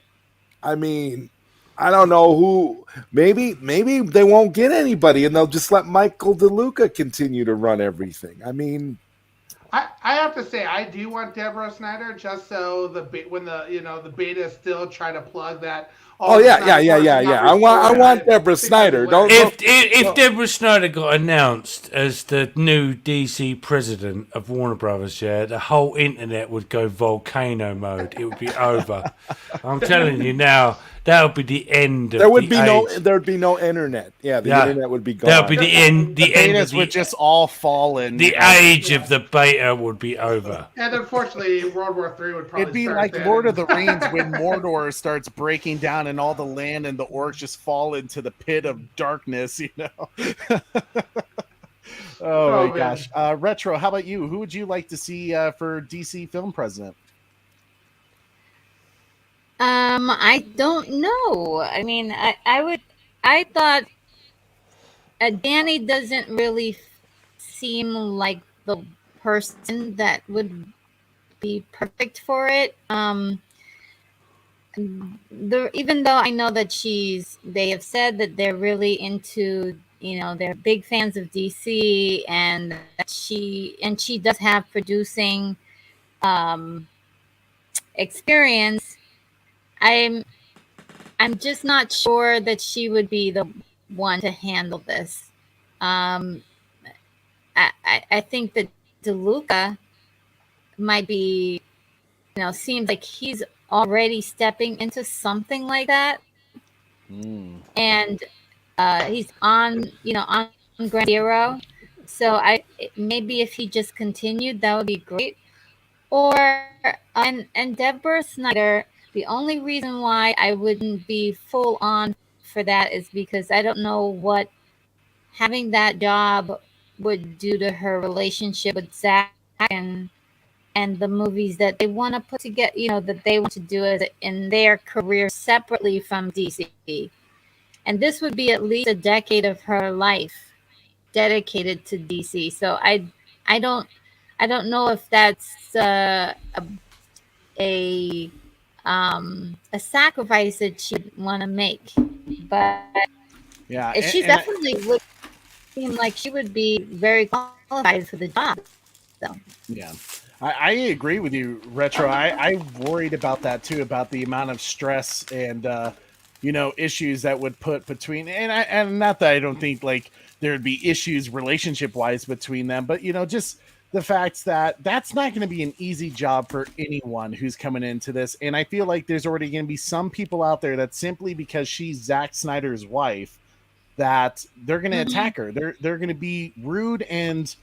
I mean, I don't know who. Maybe they won't get anybody, and they'll just let Michael DeLuca continue to run everything. I mean, I have to say I do want Deborah Snyder, just so the beta still try to plug that. Oh yeah. I want Deborah Snyder. If Deborah Snyder got announced as the new DC president of Warner Brothers, the whole internet would go volcano mode. It would be over. I'm telling you now. That would be the end. There would be no internet. Yeah, the internet would be gone. That would be the end. The betas would just all fall in. The age of the beta would be over. And unfortunately, World War III would probably. It'd be start like then. Lord of the Rings when Mordor starts breaking down and all the land and the orcs just fall into the pit of darkness. Oh my gosh, Retro. How about you? Who would you like to see for DC film president? I don't know. I mean, I thought Danny doesn't really seem like the person that would be perfect for it. Even though I know that they have said that they're really into, they're big fans of DC, and that she does have producing experience. I'm just not sure that she would be the one to handle this. I think that DeLuca might be, seems like he's already stepping into something like that. And he's on Ground Zero. So maybe if he just continued, that would be great. Or and Deborah Snyder. The only reason why I wouldn't be full on for that is because I don't know what having that job would do to her relationship with Zach and the movies that they want to put together, that they want to do in their career separately from DC. And this would be at least a decade of her life dedicated to DC. So I don't know if that's a sacrifice that she'd want to make, but she's definitely would seem like she would be very qualified for the job. So I agree with you, Retro. I worried about that too, about the amount of stress and issues that would put between, and not that I don't think like there would be issues relationship wise between them, but just the fact that that's not going to be an easy job for anyone who's coming into this. And I feel like there's already going to be some people out there that simply because she's Zack Snyder's wife that they're going to attack her. They're going to be rude and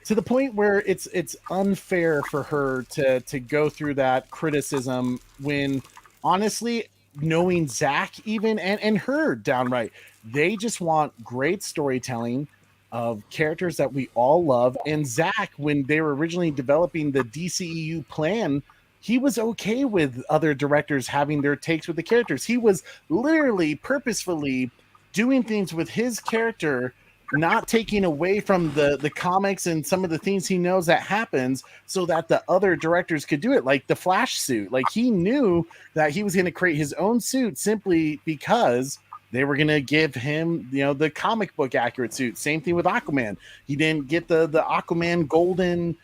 to the point where it's unfair for her to go through that criticism when honestly, knowing Zach even and her downright, they just want great storytelling of characters that we all love. And Zach, when they were originally developing the DCEU plan, he was okay with other directors having their takes with the characters. He was literally purposefully doing things with his character, not taking away from the comics and some of the things he knows that happens so that the other directors could do it. Like the Flash suit, like he knew that he was going to create his own suit simply because they were going to give him, the comic book accurate suit. Same thing with Aquaman. He didn't get the Aquaman golden,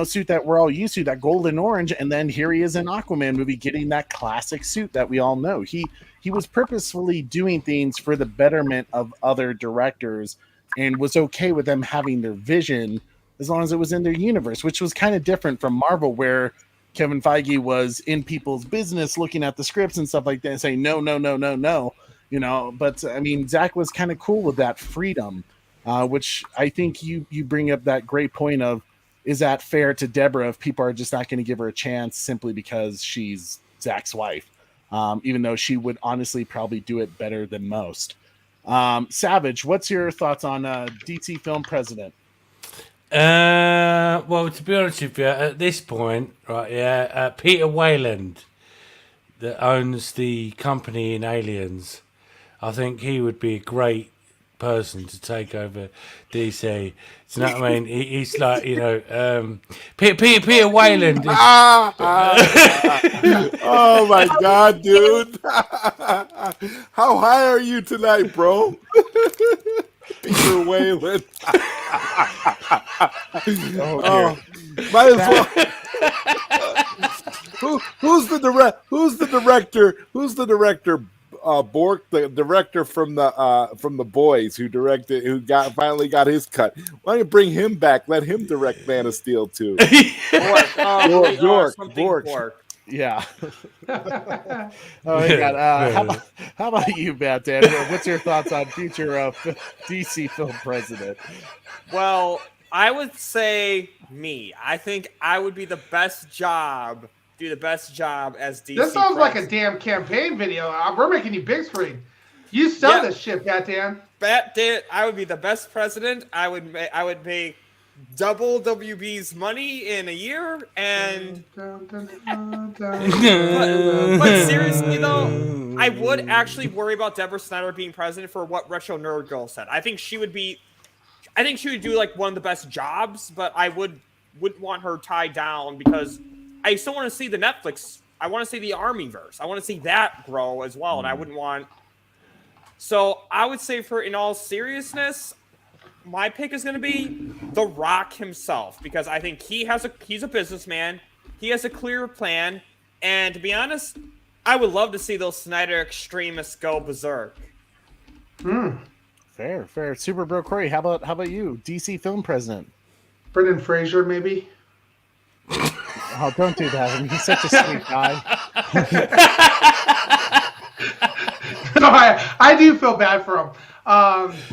suit that we're all used to, that golden orange. And then here he is in Aquaman movie getting that classic suit that we all know. He was purposefully doing things for the betterment of other directors and was okay with them having their vision as long as it was in their universe, which was kind of different from Marvel, where Kevin Feige was in people's business looking at the scripts and stuff like that and saying, no. But I mean, Zach was kind of cool with that freedom, which I think you bring up that great point of, is that fair to Deborah if people are just not going to give her a chance simply because she's Zach's wife, even though she would honestly probably do it better than most. Savage, what's your thoughts on DC film president? Well, to be honest with you, at this point, right, Peter Wayland, that owns the company in Aliens, I think he would be a great person to take over DC. Do you know what I mean? He's like, Peter Wayland. Oh my God, dude! How high are you tonight, bro? Peter Wayland. Might as well. Who's the director? Who's the director? Bork, the director from the Boys, who finally got his cut. Why don't you bring him back? Let him direct Man of Steel too. Bork. Yeah. Oh my God. How about you, Batman? What's your thoughts on future of DC film president? Well, I would say me. I think I would be the best job. Do the best job as DC. This sounds like a damn campaign video. We're making you big screen. You sell this shit, Batman. I would be the best president. I would make double WB's money in a year. And but seriously though, I would actually worry about Deborah Snyder being president for what Retro Nerd Girl said. I think she would do like one of the best jobs, but I wouldn't want her tied down because I still want to see the Netflix. I want to see the Armyverse. I want to see that grow as well, and I wouldn't want. So I would say, in all seriousness, my pick is going to be The Rock himself because I think he's a businessman. He has a clear plan, and to be honest, I would love to see those Snyder extremists go berserk. Fair. Super Bro Corey, how about you? DC film president. Brendan Fraser, maybe. Oh, don't do that. I mean, he's such a sweet guy. No, I do feel bad for him.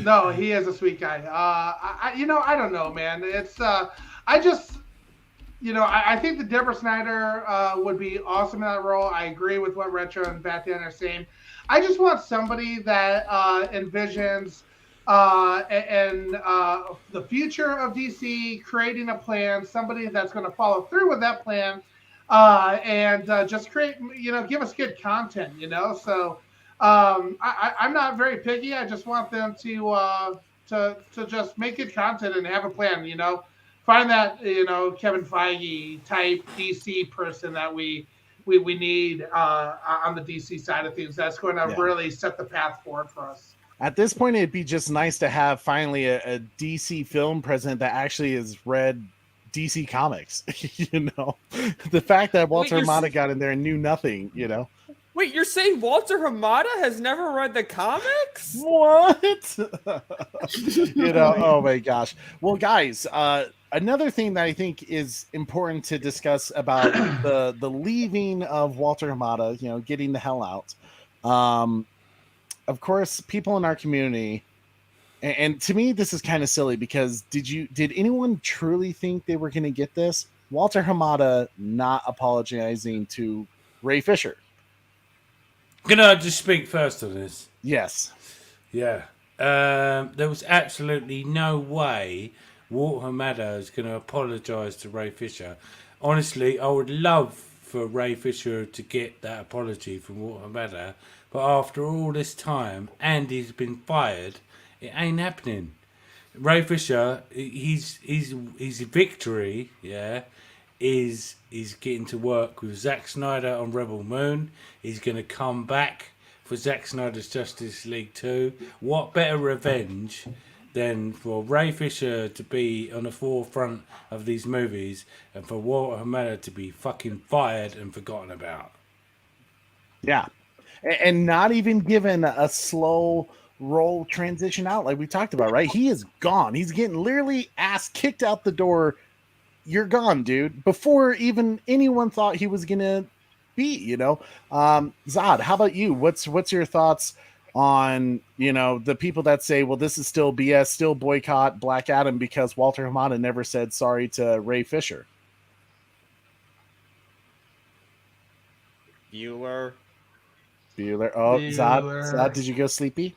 No, he is a sweet guy. I don't know, man. It's I think that Deborah Snyder would be awesome in that role. I agree with what Retro and Batman are saying. I just want somebody that envisions the future of DC, creating a plan, somebody that's going to follow through with that plan, and just create, give us good content, So I'm not very picky. I just want them to just make good content and have a plan, Find that, Kevin Feige type DC person that we need on the DC side of things. That's going to really set the path forward for us. At this point, it'd be just nice to have finally a DC film president that actually has read DC comics. The fact that Walter Hamada got in there and knew nothing. Wait, you're saying Walter Hamada has never read the comics? What? Oh my gosh. Well, guys, another thing that I think is important to discuss about the leaving of Walter Hamada, getting the hell out. Of course, people in our community And to me, this is kind of silly because did anyone truly think they were going to get this? Walter Hamada not apologizing to Ray Fisher. Can I just speak first on this? Yes. Yeah. There was absolutely no way Walter Hamada is going to apologise to Ray Fisher. Honestly, I would love for Ray Fisher to get that apology from Walter Hamada, but after all this time, and he's been fired, it ain't happening. Ray Fisher, his victory, yeah, is getting to work with Zack Snyder on Rebel Moon. He's going to come back for Zack Snyder's Justice League 2. What better revenge than for Ray Fisher to be on the forefront of these movies and for Walter Hamada to be fucking fired and forgotten about? Yeah. And not even given a slow roll transition out like we talked about, right? He is gone. He's getting literally ass kicked out the door. You're gone, dude. Before even anyone thought he was gonna be, Zod, how about you? What's your thoughts on the people that say, well, this is still BS, still boycott Black Adam because Walter Hamada never said sorry to Ray Fisher? Bueller. Oh, Zod, did you go sleepy?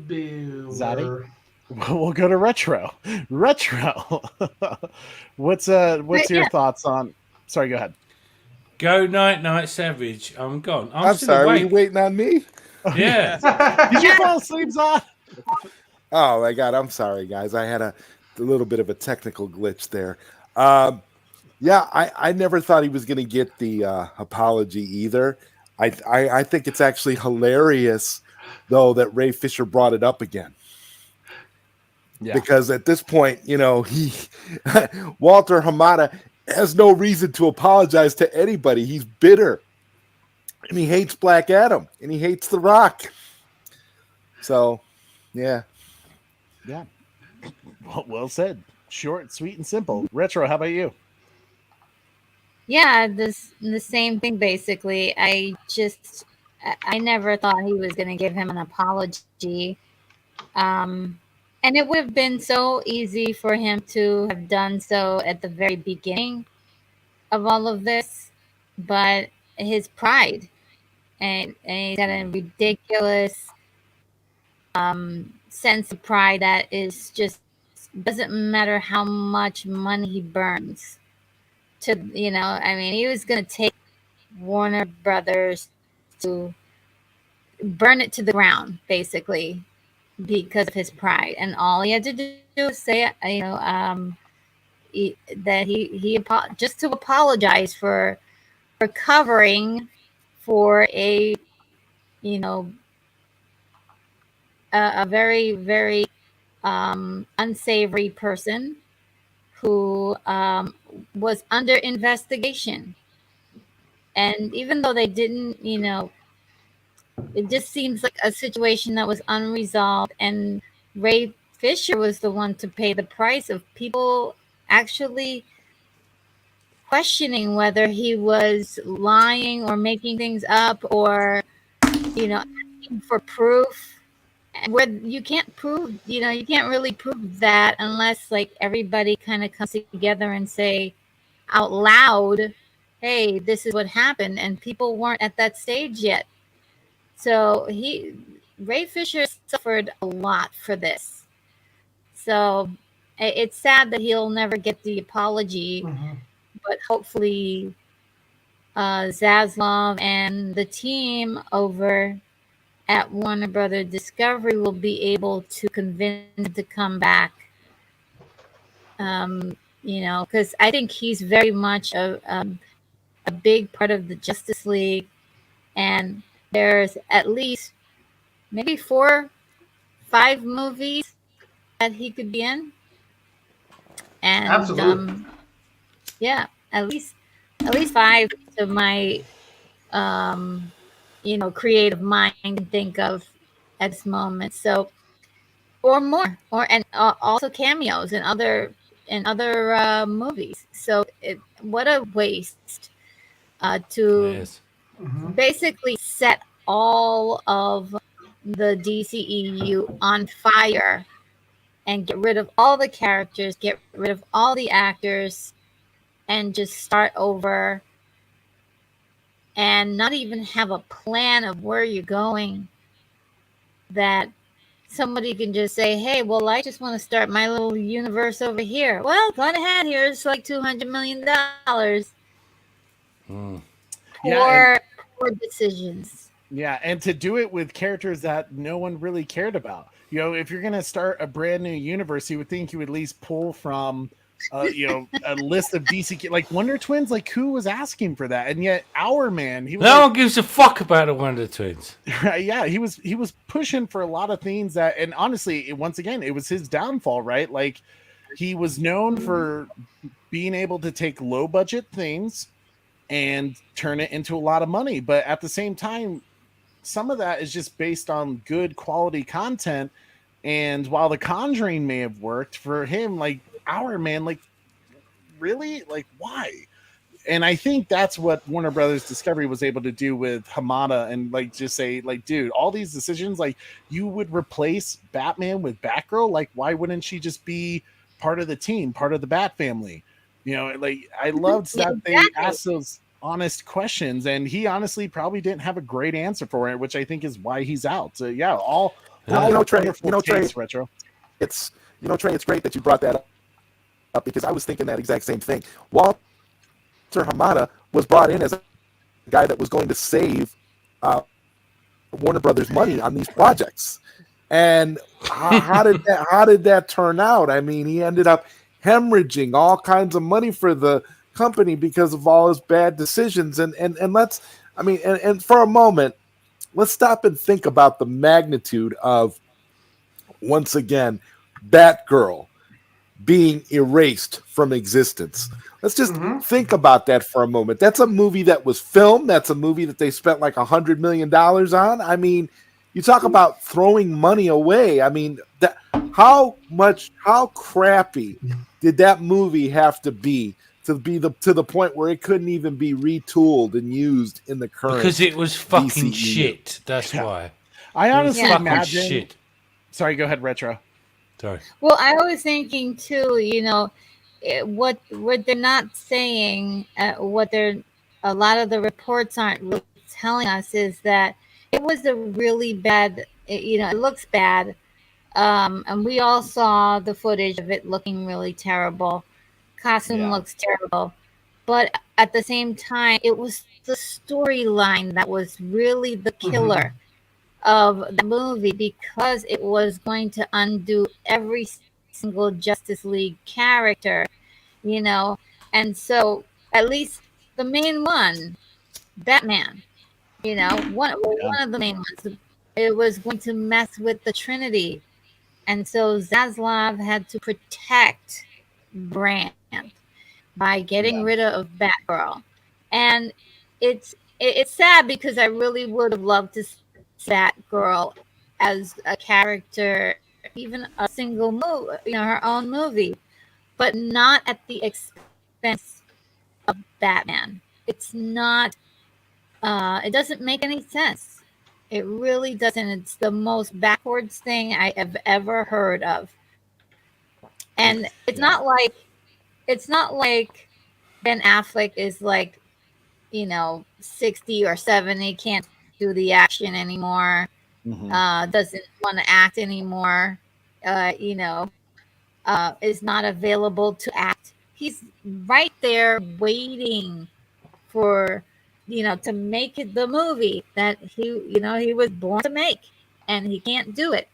Bueller. We'll go to retro. What's your thoughts on? Sorry, go ahead. Go Night Savage. I'm gone. I'm sorry. Were you waiting on me? Yeah. Did you fall asleep, Zod? Oh my God! I'm sorry, guys. I had a little bit of a technical glitch there. Yeah, I never thought he was going to get the apology either. I think it's actually hilarious, though, that Ray Fisher brought it up again. Yeah. Because at this point, Walter Hamada has no reason to apologize to anybody. He's bitter, and he hates Black Adam, and he hates The Rock. So, yeah. Well said. Short, sweet, and simple. Retro, how about you? Yeah, the same thing basically. I never thought he was going to give him an apology. And it would have been so easy for him to have done so at the very beginning of all of this, but his pride and he's got a ridiculous sense of pride that is just doesn't matter how much money he burns. He was going to take Warner Brothers to burn it to the ground, basically, because of his pride. And all he had to do was say, that he just to apologize for covering for a very, very unsavory person who was under investigation. And even though they didn't, it just seems like a situation that was unresolved. And Ray Fisher was the one to pay the price of people actually questioning whether he was lying or making things up or, asking for proof. Where you can't prove, you can't really prove that unless everybody kind of comes together and say out loud, hey, this is what happened. And people weren't at that stage yet. So Ray Fisher suffered a lot for this. So it's sad that he'll never get the apology, but hopefully Zaslav and the team over at Warner Brother Discovery will be able to convince him to come back. Because I think he's very much a big part of the Justice League, and there's at least maybe 4-5 movies that he could be in. And absolutely, at least 5 to my creative mind can think of at this moment. So, or more, and also cameos in other movies. So, what a waste to basically set all of the DCEU on fire and get rid of all the characters, get rid of all the actors, and just start over and not even have a plan of where you're going, that somebody can just say, hey, well, I just want to start my little universe over here. Well, go ahead, here's like $200 million. Poor decisions. Yeah, and to do it with characters that no one really cared about. You know, if you're going to start a brand new universe, you would think you would at least pull from, you know, a list of DC, like Wonder Twins. Like, who was asking for that? And yet, our man, he was No like, one gives a fuck about the Wonder Twins. Right? Yeah, he was pushing for a lot of things that, and honestly, once again, it was his downfall, right? Like, he was known for being able to take low budget things and turn it into a lot of money, but at the same time, some of that is just based on good quality content. And while The Conjuring may have worked for him, like, our man, like, really, like, why? And I think that's what Warner Brothers Discovery was able to do with Hamada, and like just say, like, dude, all these decisions, like, you would replace Batman with Batgirl, like, why wouldn't she just be part of the team, part of the Bat family? You know, like, I loved that they asked those honest questions, and he honestly probably didn't have a great answer for it, which I think is why he's out. So yeah, all Trey, Trey, Retro. It's Trey, it's great that you brought that up, because I was thinking that exact same thing. Walter Hamada was brought in as a guy that was going to save Warner Brothers money on these projects, and how did that turn out? I mean, he ended up hemorrhaging all kinds of money for the company because of all his bad decisions. And let's, I mean, and for a moment, let's stop and think about the magnitude of, once again, Batgirl being erased from existence. Let's just think about that for a moment. That's a movie that was filmed. That's a movie that they spent like $100 million on. I mean, you talk about throwing money away. I mean, how crappy did that movie have to be to the point where it couldn't even be retooled and used in the current? Because it was fucking DCU. Shit. That's why. I honestly imagine. Shit. Sorry, go ahead, Retro. Sorry. Well, I was thinking too, you know, what they're not saying, a lot of the reports aren't really telling us is that it was a really bad, you know, it looks bad. And we all saw the footage of it looking really terrible. Costume looks terrible. But at the same time, it was the storyline that was really the killer of the movie, because it was going to undo every single Justice League character, you know. And so at least the main one, Batman, you know, one of the main ones, it was going to mess with the Trinity. And so Zaslav had to protect brand by getting rid of Batgirl. And it's sad, because I really would have loved to see Batgirl as a character, even a single movie, you know, her own movie, but not at the expense of Batman. It's not, it doesn't make any sense. It really doesn't. It's the most backwards thing I have ever heard of. And it's not like Ben Affleck is like, you know, 60 or 70, can't do the action anymore, doesn't want to act anymore, you know, is not available to act. He's right there waiting for, you know, to make it the movie that he was born to make, and he can't do it,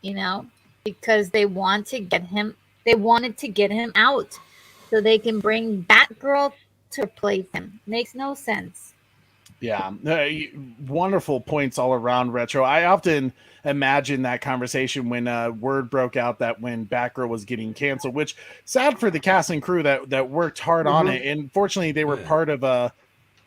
you know, because they wanted to get him out so they can bring Batgirl to replace him. Makes no sense. Yeah, wonderful points all around, Retro. I often imagine that conversation when word broke out that when Batgirl was getting canceled, which sad for the cast and crew that worked hard on it. And fortunately, they were part of a,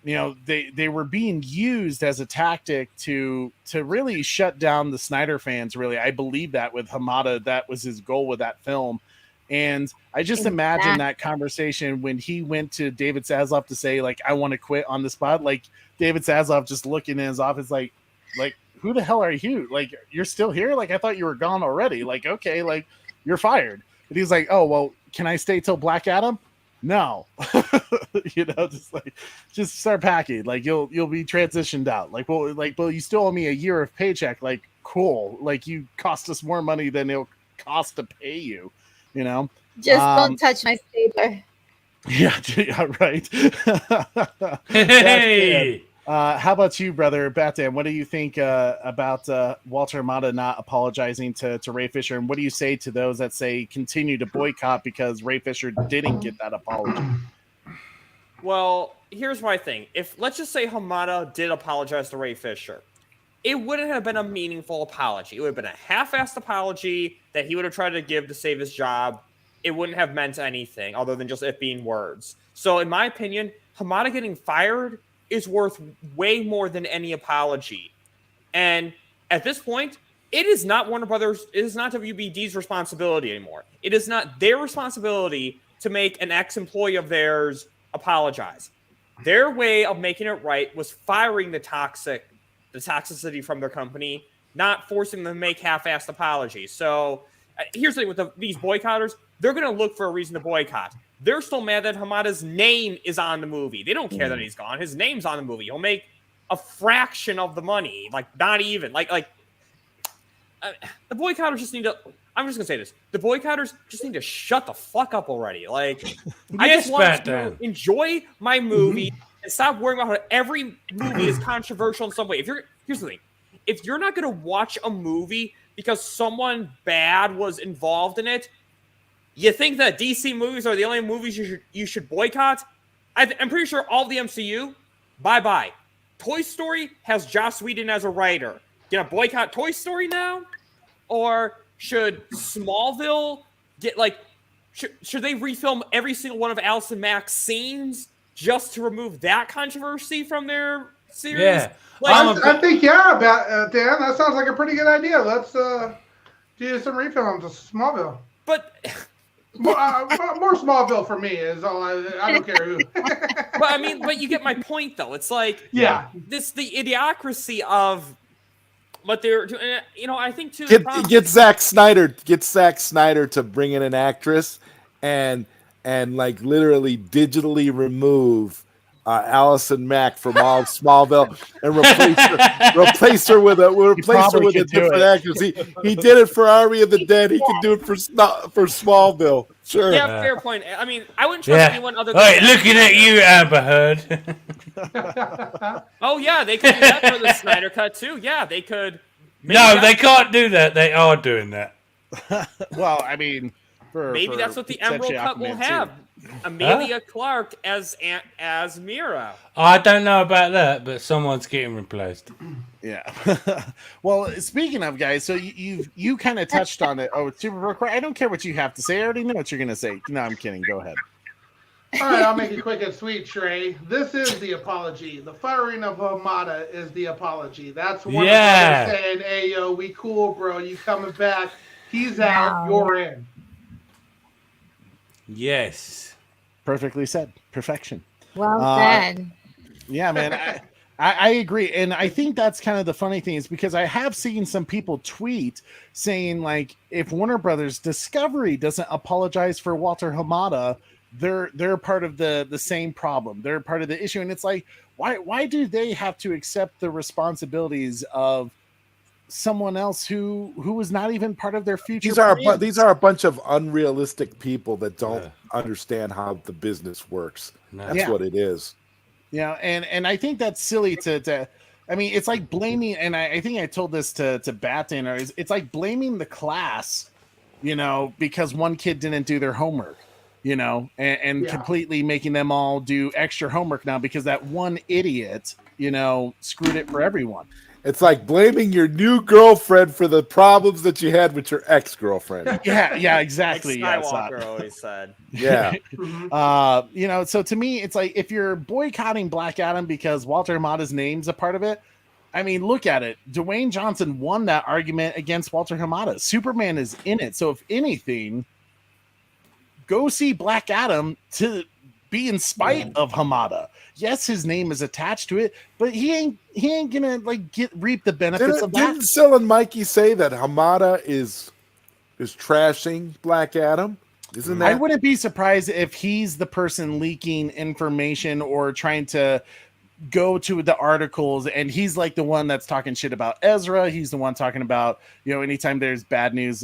you know, they were being used as a tactic to really shut down the Snyder fans. Really, I believe that with Hamada, that was his goal with that film. And I just imagine that conversation when he went to David Zaslav to say, like, I want to quit on the spot. Like, David Zaslav just looking in his office, like, who the hell are you? Like, you're still here? Like, I thought you were gone already. Like, okay, like, you're fired. And he's like, oh, well, can I stay till Black Adam? No. Just start packing. Like you'll be transitioned out. Like, well, you still owe me a year of paycheck. Like, cool. Like you cost us more money than it'll cost to pay you, Just don't touch my stapler. Yeah, right. Hey. How about you, brother Batman? What do you think about Walter Hamada not apologizing to Ray Fisher? And what do you say to those that say continue to boycott because Ray Fisher didn't get that apology? Well, here's my thing. If let's just say Hamada did apologize to Ray Fisher, it wouldn't have been a meaningful apology. It would have been a half-assed apology that he would have tried to give to save his job. It wouldn't have meant anything other than just it being words. So in my opinion, Hamada getting fired is worth way more than any apology. And at this point, it is not Warner Brothers, it is not WBD's responsibility anymore. It is not their responsibility to make an ex-employee of theirs apologize. Their way of making it right was firing the toxicity from their company, not forcing them to make half-assed apologies. So here's the thing with these boycotters, they're going to look for a reason to boycott. They're still mad that Hamada's name is on the movie. They don't care that he's gone. His name's on the movie. He'll make a fraction of the money, like not even. The boycotters just need to. I'm just gonna say this: the boycotters just need to shut the fuck up already. Like, I just want to enjoy my movie and stop worrying about how every movie is controversial in some way. Here's the thing: if you're not gonna watch a movie because someone bad was involved in it. You think that DC movies are the only movies you should boycott? I'm pretty sure all the MCU, bye-bye. Toy Story has Joss Whedon as a writer. Gonna boycott Toy Story now? Or should Smallville get, should they refilm every single one of Allison Mack's scenes just to remove that controversy from their series? Yeah. I think, Dan, that sounds like a pretty good idea. Let's do some refilms of Smallville. But... more Smallville for me is all. I don't care who. but you get my point though. It's like the idiocracy of what they're doing. I think too. Get Zack Snyder to bring in an actress and literally digitally remove Allison Mack from all Smallville and replace her with a different actress. He did it for Army of the Dead. He can do it for Smallville. Sure. Yeah, fair point. I mean, I wouldn't trust anyone other than. Hey, looking at you, Amber Heard. Oh yeah, they could do that for the Snyder Cut too. Yeah, they could. No, they can't do that. They are doing that. Well, I mean, maybe that's what the Emerald Cut will have. Amelia Clark as Mira. I don't know about that, but someone's getting replaced. Yeah. Well, speaking of guys, so you kind of touched on it. Oh, Super Brook, I don't care what you have to say. I already know what you're gonna say. No, I'm kidding. Go ahead. All right, I'll make it quick and sweet, Trey. This is the apology. The firing of Hamada is the apology. That's Warner Brothers saying, "Hey, yo, we cool, bro. You coming back? He's out. You're in." Yes. Perfectly said. Perfection. Well said. Yeah, man. I agree. And I think that's kind of the funny thing is because I have seen some people tweet saying, like, if Warner Brothers Discovery doesn't apologize for Walter Hamada, they're part of the same problem. They're part of the issue. And it's like, why do they have to accept the responsibilities of someone else who was not even part of their future? These are a bunch of unrealistic people that don't understand how the business works. That's what it is. Yeah, and I think that's silly to I mean, it's like blaming, and I think I told this to Batten, or it's like blaming the class, because one kid didn't do their homework, and completely making them all do extra homework now because that one idiot, screwed it for everyone. It's like blaming your new girlfriend for the problems that you had with your ex-girlfriend. Yeah, exactly. Like Skywalker always said. Yeah. So to me, it's like if you're boycotting Black Adam because Walter Hamada's name's a part of it, I mean, look at it. Dwayne Johnson won that argument against Walter Hamada. Superman is in it. So if anything, go see Black Adam to be in spite of Hamada. Yes, his name is attached to it, but he ain't gonna reap the benefits of that. Didn't Sil and Mikey say that Hamada is is trashing Black Adam. Isn't I that? wouldn't be surprised if he's the person leaking information or trying to go to the articles, and he's like the one that's talking shit about Ezra. He's the one talking about, anytime there's bad news,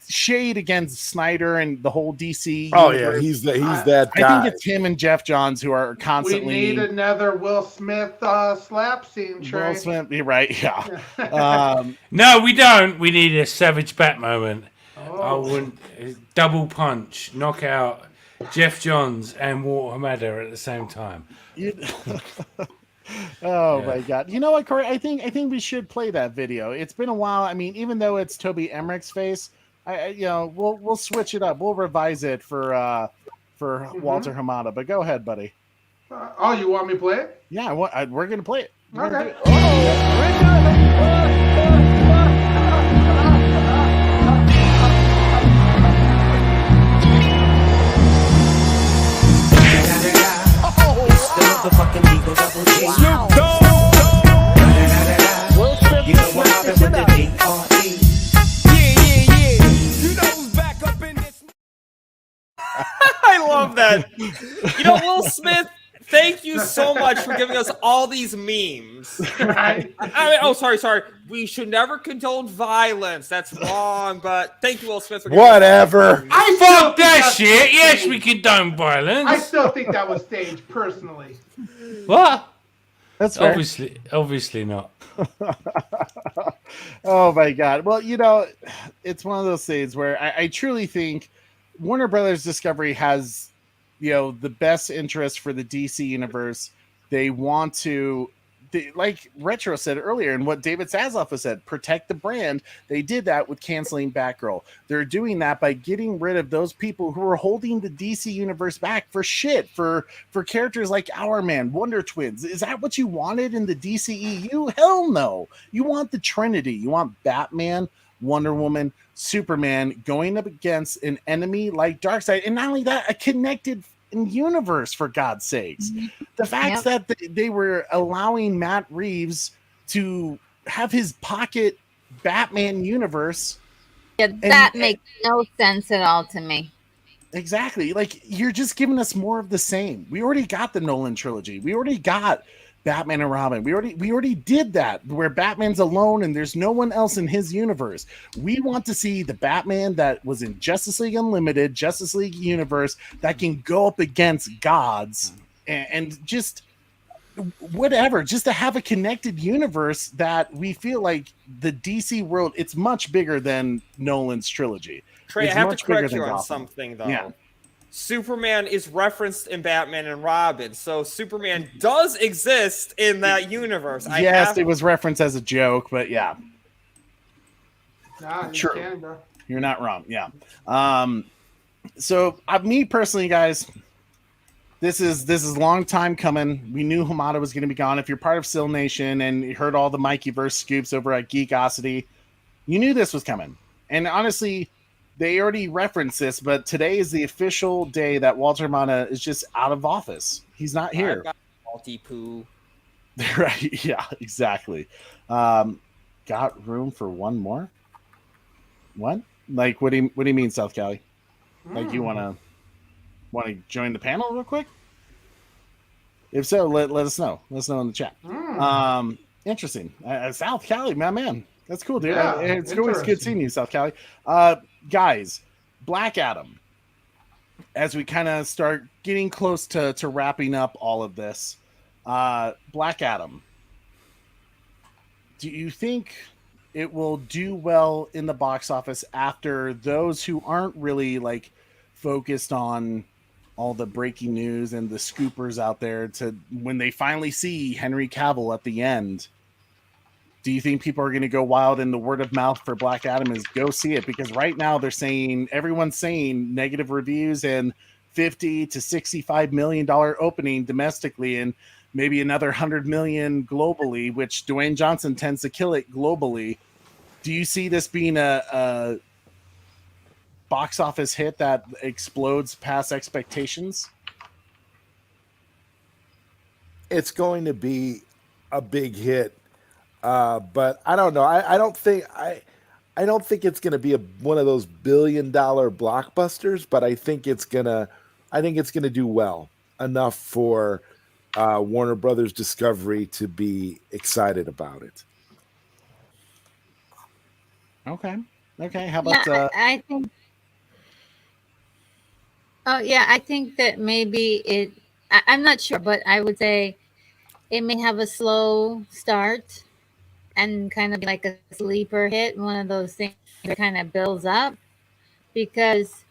shade against Snyder and the whole DC. Oh universe. yeah, he's that guy. I think it's him and Jeff Johns who are constantly. We need another Will Smith slap scene, Trey. Will Smith, you're right, yeah. No, we don't. We need a Savage Bat moment. Oh. I wouldn't double punch, knock out Jeff Johns and Walter Hamada at the same time. My God! You know what, Corey? I think we should play that video. It's been a while. I mean, even though it's Toby Emmerich's face, we'll switch it up. We'll revise it for Walter Hamada. But go ahead, buddy. You want me to play it? Yeah, we're gonna play it. Okay. I love that. Will Smith, thank you so much for giving us all these memes. Sorry. We should never condone violence. That's wrong, but thank you, Will Smith. For Whatever. Fuck that shit. Yes, we condone violence. I still think that was staged, personally. What? That's fair. Obviously not. Oh my God! Well, it's one of those things where I truly think Warner Brothers Discovery has, the best interest for the DC universe. They want to, like Retro said earlier, and what David Zaslav has said, protect the brand. They did that with canceling Batgirl. They're doing that by getting rid of those people who are holding the DC universe back for shit, for characters like Our Man, Wonder Twins. Is that what you wanted in the DCEU? Hell no. You want the Trinity. You want Batman, Wonder Woman, Superman going up against an enemy like Darkseid, and not only that, a connected universe, for God's sakes. The fact that they were allowing Matt Reeves to have his pocket Batman universe, that makes no sense at all to me. Exactly. Like, you're just giving us more of the same. We already got the Nolan trilogy. We already got Batman and Robin. We already did that, where Batman's alone and there's no one else in his universe. We want to see the Batman that was in Justice League Unlimited, Justice League universe, that can go up against gods and just whatever, just to have a connected universe that we feel like the DC world, it's much bigger than Nolan's trilogy. Trey, It's I have to much bigger correct than you on Gotham. something, though. Yeah. Superman is referenced in Batman and Robin, so Superman does exist in that universe. It was referenced as a joke, but yeah. Nah, True. You're not wrong. Yeah. So me personally, guys, this is long time coming. We knew Hamada was going to be gone. If you're part of Still Nation and you heard all the Mikeyverse scoops over at Geekosity, you knew this was coming. And honestly, they already referenced this, but today is the official day that Walter Hamada is just out of office. He's not here. Multi-poo. Right? Yeah, exactly. Got room for one more? What? Like, what do you mean, South Cali? Like, you want to join the panel real quick? If so, let us know. Let us know in the chat. Interesting. South Cali, my man. That's cool, dude. Yeah, it's always good seeing you, South Cali. Guys, Black Adam. As we kind of start getting close to wrapping up all of this, Black Adam. Do you think it will do well in the box office after those who aren't really like focused on all the breaking news and the scoopers out there, to when they finally see Henry Cavill at the end? Do you think people are going to go wild, and the word of mouth for Black Adam is go see it? Because right now everyone's saying negative reviews and $50 to $65 million opening domestically, and maybe another 100 million globally, which Dwayne Johnson tends to kill it globally. Do you see this being a box office hit that explodes past expectations? It's going to be a big hit. But I don't know. I don't think I don't think it's going to be one of those billion-dollar blockbusters, but I think it's gonna do well enough for Warner Brothers Discovery to be excited about it. Okay. How about I think. Oh yeah, I think that maybe it. I'm not sure, but I would say it may have a slow start and kind of like a sleeper hit, one of those things that kind of builds up. Because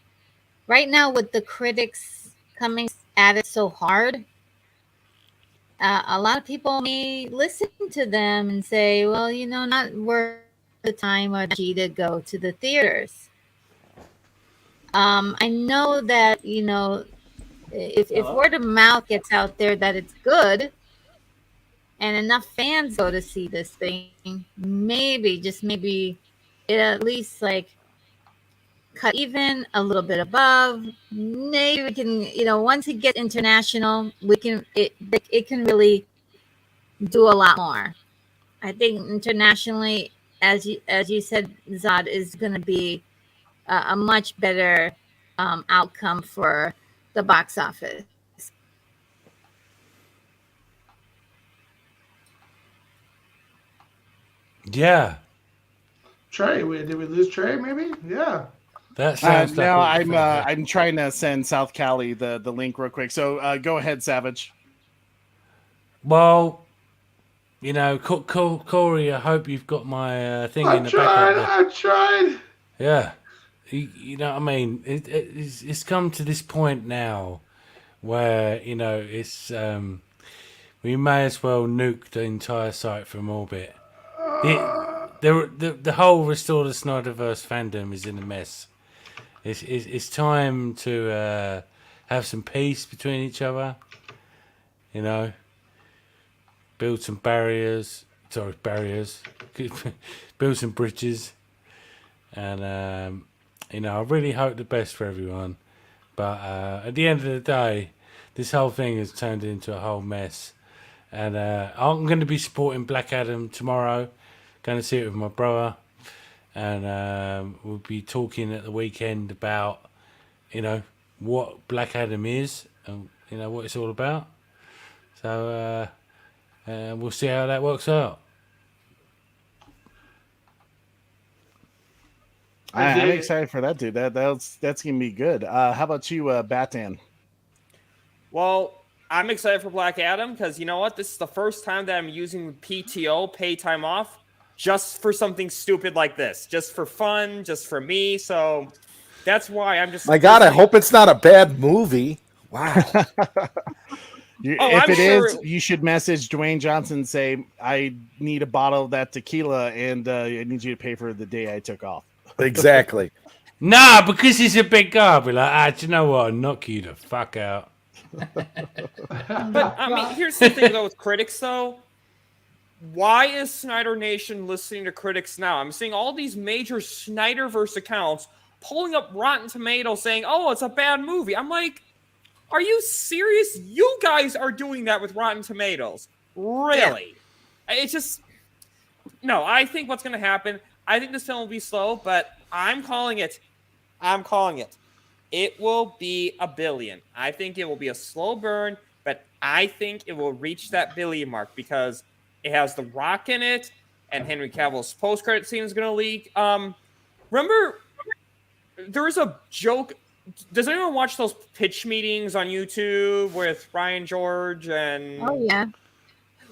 right now, with the critics coming at it so hard, a lot of people may listen to them and say, well, not worth the time or the energy to go to the theaters. I know that, if word of mouth gets out there that it's good and enough fans go to see this thing, maybe, just maybe, it at least like cut even a little bit above. Maybe we can, once it gets international, it can really do a lot more. I think internationally, as you said, Zod, is going to be a much better outcome for the box office. Yeah. Trey, did we lose Trey? Maybe. Yeah. That sounds no, like I'm trying to send South Cali the link real quick. So go ahead, Savage. Well, Corey, I hope you've got my thing in the background. I tried. Yeah. You know what I mean? It's come to this point now where, it's we may as well nuke the entire site from orbit. The whole Restore the SnyderVerse fandom is in a mess. It's time to have some peace between each other. Build some barriers. Build some bridges. And I really hope the best for everyone. But at the end of the day, this whole thing has turned into a whole mess. And I'm going to be supporting Black Adam tomorrow. Going to see it with my brother. And we'll be talking at the weekend about, what Black Adam is and, what it's all about. So we'll see how that works out. I'm excited for that, dude. That's gonna be good. How about you, Batan? Well, I'm excited for Black Adam because you know what? This is the first time that I'm using PTO, pay time off, just for something stupid like this, just for fun, just for me. So that's why I'm just. My God, I hope it's not a bad movie. Wow. If it is, you should message Dwayne Johnson and say, I need a bottle of that tequila and I need you to pay for the day I took off. Exactly. Nah, because he's a big guy. I'll be like, do you know what? I'll knock you the fuck out. But I mean, here's the thing though with critics though. Why is Snyder Nation listening to critics now? I'm seeing all these major SnyderVerse accounts pulling up Rotten Tomatoes saying, "Oh, it's a bad movie." I'm like, are you serious? You guys are doing that with Rotten Tomatoes. Really? Yeah. It's just no, I think what's going to happen, I think this film will be slow, but I'm calling it. It will be $1 billion. I think it will be a slow burn, but I think it will reach that $1 billion mark because it has The Rock in it, and Henry Cavill's post-credit scene is going to leak. Remember, there was a joke. Does anyone watch those pitch meetings on YouTube with Ryan George and? Oh yeah.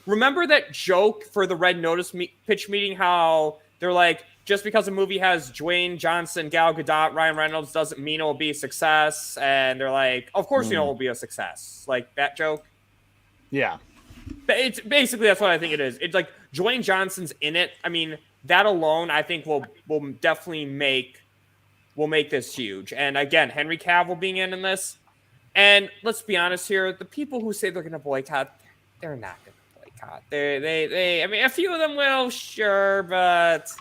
Remember that joke for the Red Notice pitch meeting? How they're like, just because a movie has Dwayne Johnson, Gal Gadot, Ryan Reynolds doesn't mean it will be a success. And they're like, of course it will be a success. Like that joke. Yeah. It's basically that's what I think it is. It's like Dwayne Johnson's in it. I mean, that alone, I think will definitely make this huge. And again, Henry Cavill being in this. And let's be honest here, the people who say they're going to boycott, they're not going to boycott. I mean, a few of them will, sure, but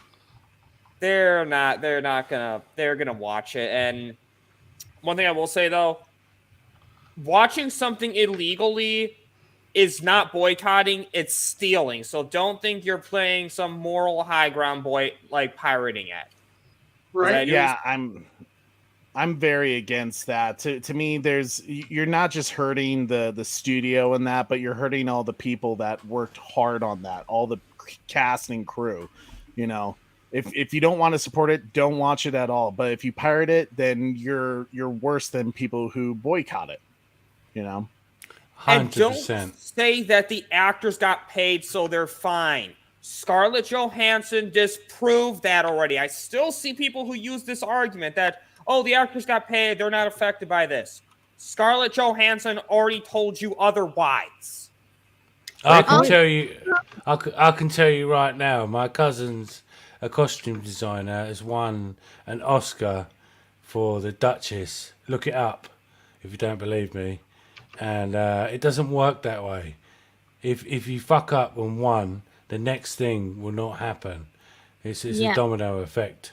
they're gonna watch it. And one thing I will say though, watching something illegally is not boycotting, it's stealing. So don't think you're playing some moral high ground like pirating it. Right. Yeah, I'm very against that. To me, you're not just hurting the studio in that, but you're hurting all the people that worked hard on that, all the cast and crew. You know, if you don't want to support it, don't watch it at all. But if you pirate it, then you're worse than people who boycott it. You know, And 100%. don't say that the actors got paid, so they're fine. Scarlett Johansson disproved that already. I still see people who use this argument that, oh, the actors got paid, they're not affected by this. Scarlett Johansson already told you otherwise. I can tell you, I can tell you right now. My cousin's a costume designer, has won an Oscar for the Duchess. Look it up if you don't believe me. And it doesn't work that way. If you fuck up on one, the next thing will not happen. It's a domino effect.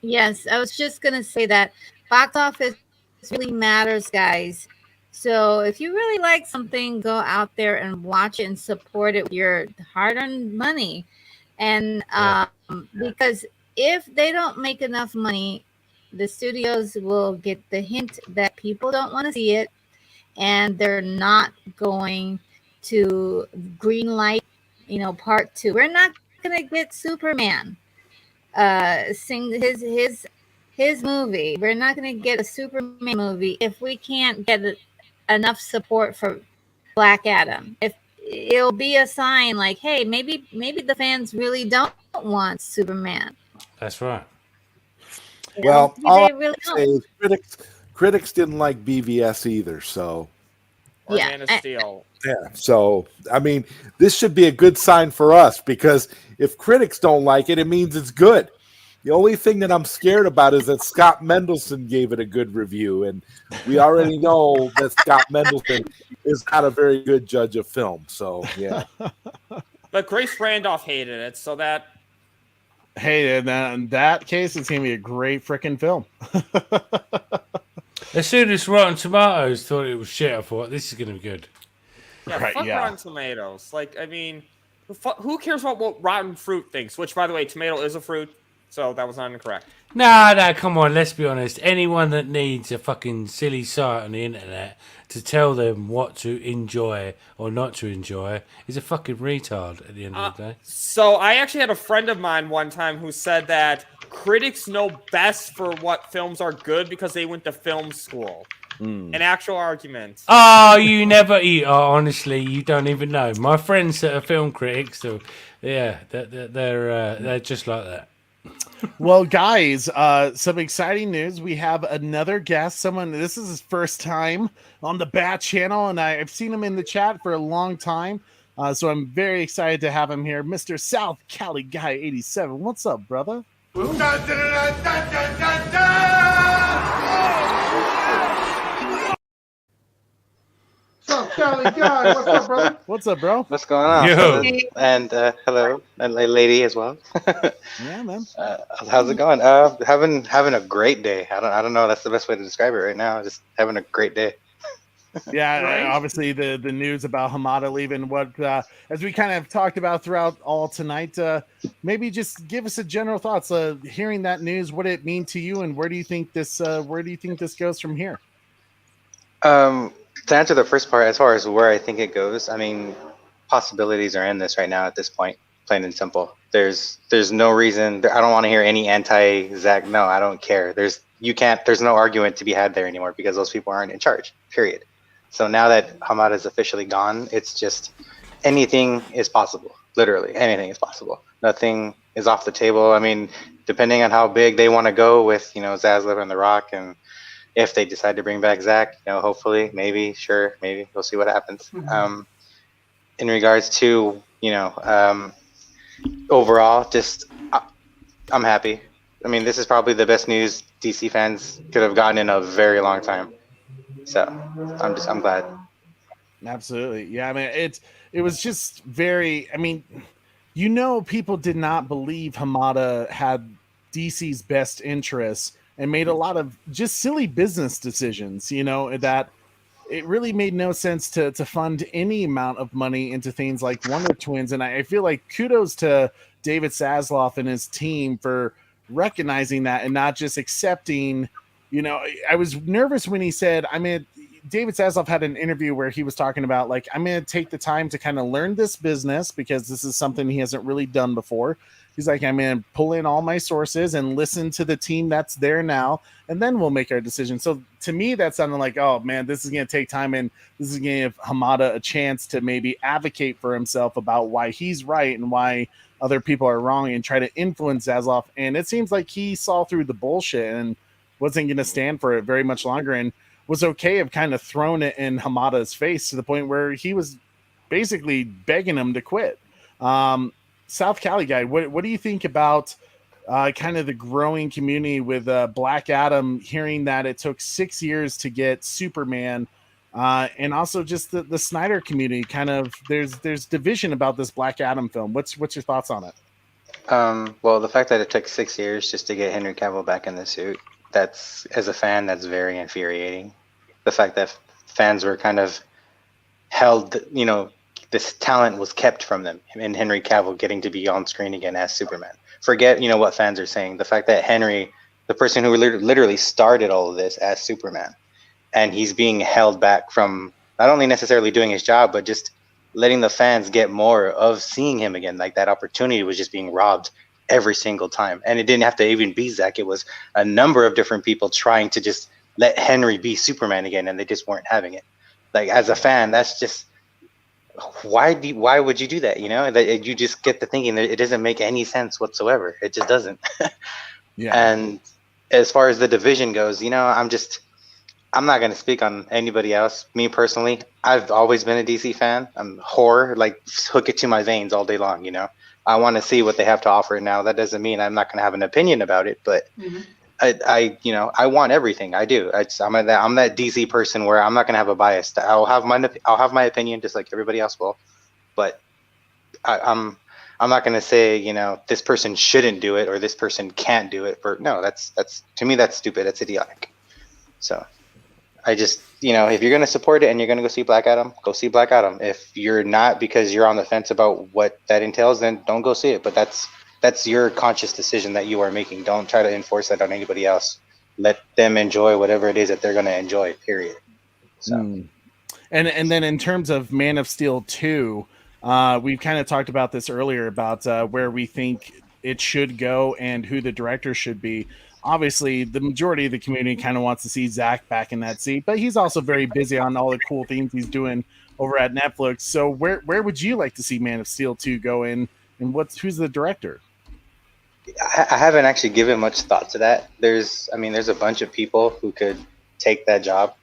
Yes, I was just gonna say that box office really matters, guys. So if you really like something, go out there and watch it and support it with your hard-earned money. And because if they don't make enough money, the studios will get the hint that people don't want to see it, and they're not going to green light, part 2. We're not gonna get Superman sing his movie. We're not going to get a Superman movie if we can't get enough support for Black Adam. If it'll be a sign like, hey, maybe the fans really don't want Superman. That's right. Well, Maybe all they I really can say is critics didn't like BVS either, so Or Man of Steel. yeah. So I mean, this should be a good sign for us, because if critics don't like it, it means it's good. The only thing that I'm scared about is that Scott Mendelson gave it a good review, and we already know that Scott Mendelson is not a very good judge of film. So yeah. But Grace Randolph hated it, so that. Hey, in that case, it's gonna be a great freaking film. As soon as Rotten Tomatoes thought it was shit, I thought this is going to be good. Yeah, Right, fuck yeah. Rotten Tomatoes. Like, I mean, who cares about what Rotten Fruit thinks? Which, by the way, tomato is a fruit, so that was not incorrect. Nah, come on, let's be honest. Anyone that needs a fucking silly site on the internet to tell them what to enjoy or not to enjoy is a fucking retard at the end of the day. So I actually had a friend of mine one time who said that critics know best for what films are good because they went to film school. An actual argument. Oh, you never eat. Oh, honestly, you don't even know. My friends that are film critics, so yeah, they're just like that. Well, guys, some exciting news. We have another guest. This is his first time on the Bat channel, and I've seen him in the chat for a long time. So I'm very excited to have him here, Mr. South Cali Guy 87. What's up, brother? South Cali guy, what's up, brother? What's up, bro? What's going on? Yo. And hello, and lady as well. Yeah, man. How's it going? Having a great day. I don't know. That's the best way to describe it right now. Just having a great day. Yeah, Right. obviously the news about Hamada leaving. What as we kind of talked about throughout all tonight, maybe just give us a general thoughts. Hearing that news, what it mean to you, and where do you think this goes from here? To answer the first part, as far as where I think it goes, I mean, possibilities are endless right now at this point, plain and simple. There's no reason. I don't want to hear any anti-Zach. No, I don't care. There's no argument to be had there anymore because those people aren't in charge, period. So now that Hamada is officially gone, it's just anything is possible. Literally, anything is possible. Nothing is off the table. I mean, depending on how big they want to go with, Zaslav and The Rock, and if they decide to bring back Zach, hopefully, maybe, sure, maybe we'll see what happens. In regards to, overall, just I'm happy. I mean, this is probably the best news DC fans could have gotten in a very long time. So I'm glad. Absolutely. Yeah, I mean, it was just very, I mean, people did not believe Hamada had DC's best interests and made a lot of just silly business decisions, that it really made no sense to fund any amount of money into things like Wonder Twins. And I feel like kudos to David Zasloff and his team for recognizing that and not just accepting. You know, I was nervous when he said, I mean, David Zaslav had an interview where he was talking about, like, I'm going to take the time to kind of learn this business because this is something he hasn't really done before. He's like, I'm going to pull in all my sources and listen to the team that's there now, and then we'll make our decision. So to me, that sounded like, oh man, this is going to take time, and this is going to give Hamada a chance to maybe advocate for himself about why he's right and why other people are wrong, and try to influence Zaslav. And it seems like he saw through the bullshit and wasn't going to stand for it very much longer, and was okay of kind of throwing it in Hamada's face to the point where he was basically begging him to quit. South Cali guy, what do you think about kind of the growing community with Black Adam, hearing that it took 6 years to get Superman, and also just the Snyder community? Kind of there's division about this Black Adam film. What's your thoughts on it? Well, the fact that it took 6 years just to get Henry Cavill back in the suit, that's, as a fan, that's very infuriating. The fact that fans were kind of held, you know, this talent was kept from them, and Henry Cavill getting to be on screen again as Superman. Forget, you know, what fans are saying. The fact that Henry, the person who literally started all of this as Superman, and he's being held back from not only necessarily doing his job, but just letting the fans get more of seeing him again. Like, that opportunity was just being robbed every single time. And it didn't have to even be Zach. It was a number of different people trying to just let Henry be Superman again, and they just weren't having it. Like, as a fan, that's just, why would you do that? You know, that you just get to thinking that it doesn't make any sense whatsoever. It just doesn't. Yeah. And as far as the division goes, you know, I'm not going to speak on anybody else. Me personally, I've always been a DC fan. I'm horror, like, hook it to my veins all day long, you know. I want to see what they have to offer now. That doesn't mean I'm not going to have an opinion about it, but I you know, I want everything. I do. I'm that DC person where I'm not going to have a bias. I'll have my opinion just like everybody else will, but I'm not going to say, you know, this person shouldn't do it or this person can't do it. No, that's to me, that's stupid. That's idiotic. So I just, you know, if you're going to support it and you're going to go see Black Adam, go see Black Adam. If you're not, because you're on the fence about what that entails, then don't go see it. But that's your conscious decision that you are making. Don't try to enforce that on anybody else. Let them enjoy whatever it is that they're going to enjoy, period. So. And then in terms of Man of Steel 2, we've kind of talked about this earlier about where we think it should go and who the director should be. Obviously, the majority of the community kind of wants to see Zach back in that seat, but he's also very busy on all the cool things he's doing over at Netflix. So where would you like to see Man of Steel 2 go in, and who's the director? I haven't actually given much thought to that. There's a bunch of people who could take that job.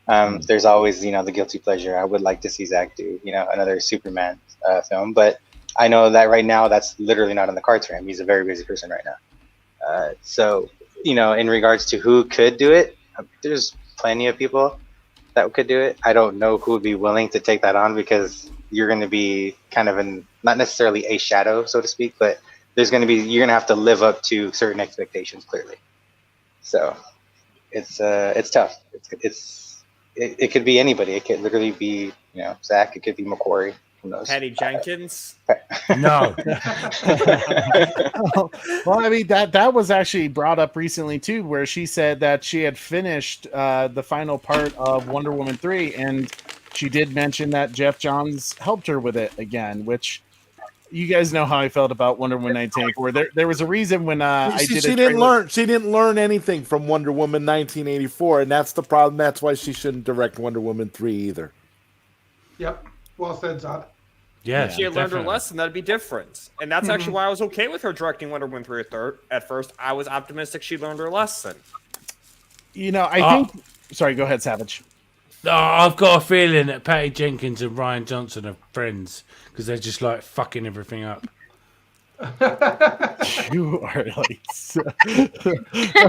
There's always, you know, the guilty pleasure. I would like to see Zach do, you know, another Superman film, but I know that right now that's literally not in the cards for him. He's a very busy person right now. So, you know, in regards to who could do it, there's plenty of people that could do it. I don't know who would be willing to take that on, because you're going to be kind of not necessarily a shadow, so to speak, but you're going to have to live up to certain expectations, clearly. So it's tough. It could be anybody. It could literally be, you know, Zach. It could be Macquarie. Who knows? Patty Jenkins. No. Well, I mean, that was actually brought up recently too, where she said that she had finished the final part of Wonder Woman 3, and she did mention that Jeff Johns helped her with it again, which you guys know how I felt about Wonder Woman 1984. There was a reason when she didn't learn anything from Wonder Woman 1984, and that's the problem. That's why she shouldn't direct Wonder Woman 3 either. Yep. Well said, Zod. Yeah, if she had learned her lesson, that'd be different. And that's actually why I was okay with her directing Wonder Woman 3 at first. I was optimistic she learned her lesson. You know, I think... Sorry, go ahead, Savage. I've got a feeling that Patty Jenkins and Ryan Johnson are friends, because they're just like fucking everything up. You are like...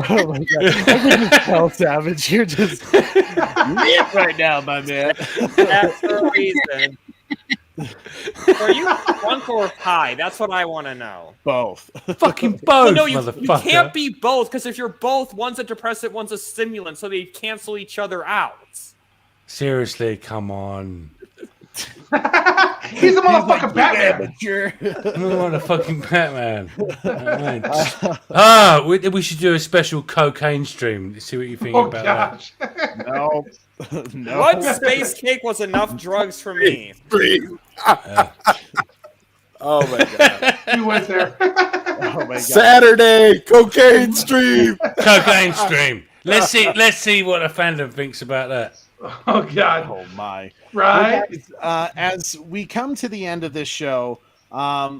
Oh my God. I can just tell, Savage, you're just lit right now, my man. That's the reason. Are you drunk or high? That's what I want to know. Both. Fucking both, no, you motherfucker. can't be both, because if you're both, one's a depressant, one's a stimulant, so they cancel each other out. Seriously, come on. He's a motherfucking Batman. Motherfucking Batman. We should do a special cocaine stream. See what you think about gosh. that. No. No. One space cake was enough drugs for me. Oh my god. You went there. Oh my god. Saturday cocaine stream. Cocaine stream. Let's see what the fandom thinks about that. Oh god. Oh my. Right. Well, guys, as we come to the end of this show, I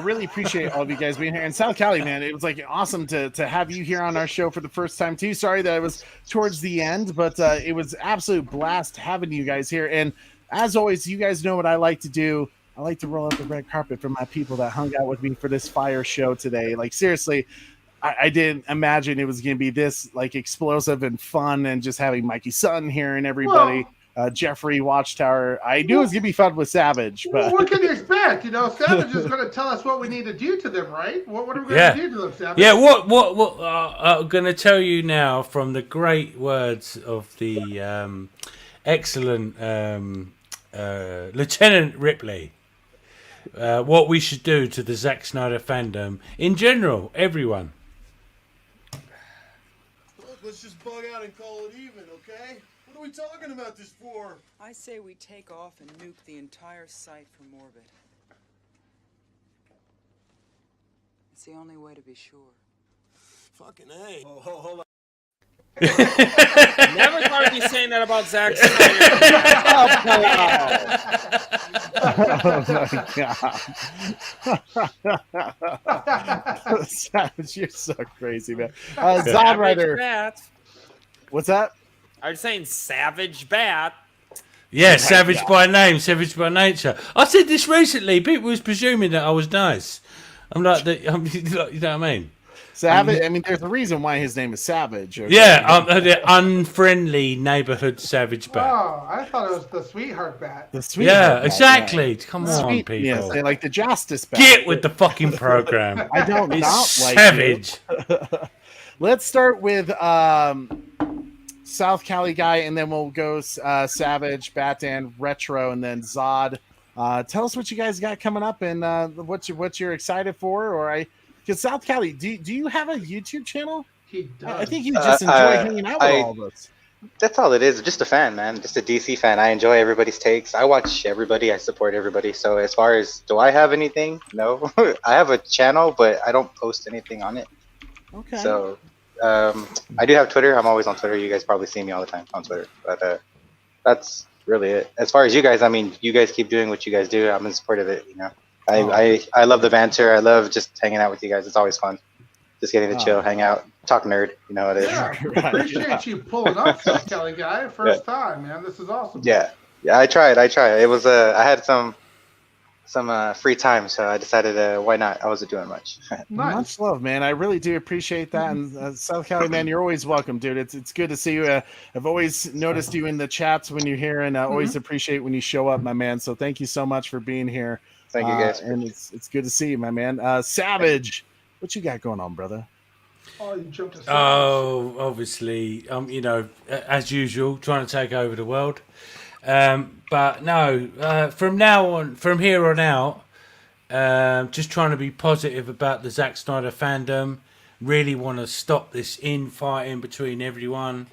really appreciate all of you guys being here. In South Cali, man, it was like awesome to have you here on our show for the first time too. Sorry that it was towards the end, but it was absolute blast having you guys here. And as always, you guys know what I like to do. I like to roll out the red carpet for my people that hung out with me for this fire show today. Like seriously, I didn't imagine it was going to be this like explosive and fun, and just having Mikey Sutton here and everybody. Jeffrey Watchtower. I knew it was gonna be fun with Savage, but what can you expect? You know, Savage is going to tell us what we need to do to them, right? What are we going to do to them, Savage? Yeah, what I'm going to tell you now from the great words of the excellent Lieutenant Ripley, what we should do to the Zack Snyder fandom in general, everyone. Look, let's just bug out and call it even, okay? What are we talking about this for? I say we take off and nuke the entire site from orbit. It's the only way to be sure. Fucking A. Oh, hold on. Never thought I'd be saying that about Zack oh my god. Savage, you're so crazy, man. Zod Rider. What's that? I was saying Savage Bat. Yeah, savage by name, savage by nature. I said this recently. People was presuming that I was nice. I'm like, you know what I mean? Savage. I mean, there's a reason why his name is Savage. Okay? Yeah, the unfriendly neighborhood savage bat. Oh, I thought it was the sweetheart bat. The sweetheart bat, exactly. Yeah. Come on, people. Yes, they like the justice bat. Get with the fucking program. I don't He's not like savage. Let's start with South Cali guy, and then we'll go Savage, Batan, Retro, and then Zod. Tell us what you guys got coming up, and what you're excited for, or because South Cali, do you have a YouTube channel? He does. I think you just enjoy hanging out with all of us. That's all it is. Just a fan, man. Just a DC fan. I enjoy everybody's takes. I watch everybody. I support everybody. So as far as do I have anything? No. I have a channel, but I don't post anything on it. Okay. So I do have Twitter. I'm always on Twitter. You guys probably see me all the time on Twitter. But that's really it. As far as you guys, I mean, you guys keep doing what you guys do. I'm in support of it. You know, I love the banter. I love just hanging out with you guys. It's always fun. Just getting to chill, hang out, talk nerd. You know what it is. Yeah, appreciate you pulling up, South Cali guy. First time, man. This is awesome. Yeah, I tried. It was I had some free time, so I decided why not? I wasn't doing much. Nice. Much love, man. I really do appreciate that. And South Cali, man, you're always welcome, dude. It's good to see you. I've always noticed you in the chats when you're here, and I always appreciate when you show up, my man. So thank you so much for being here. Thank you, guys. And it's good to see you, my man. Savage, what you got going on, brother? Oh, you jumped to obviously, you know, as usual, trying to take over the world. But no, from here on out, just trying to be positive about the Zack Snyder fandom. Really want to stop this infighting between everyone.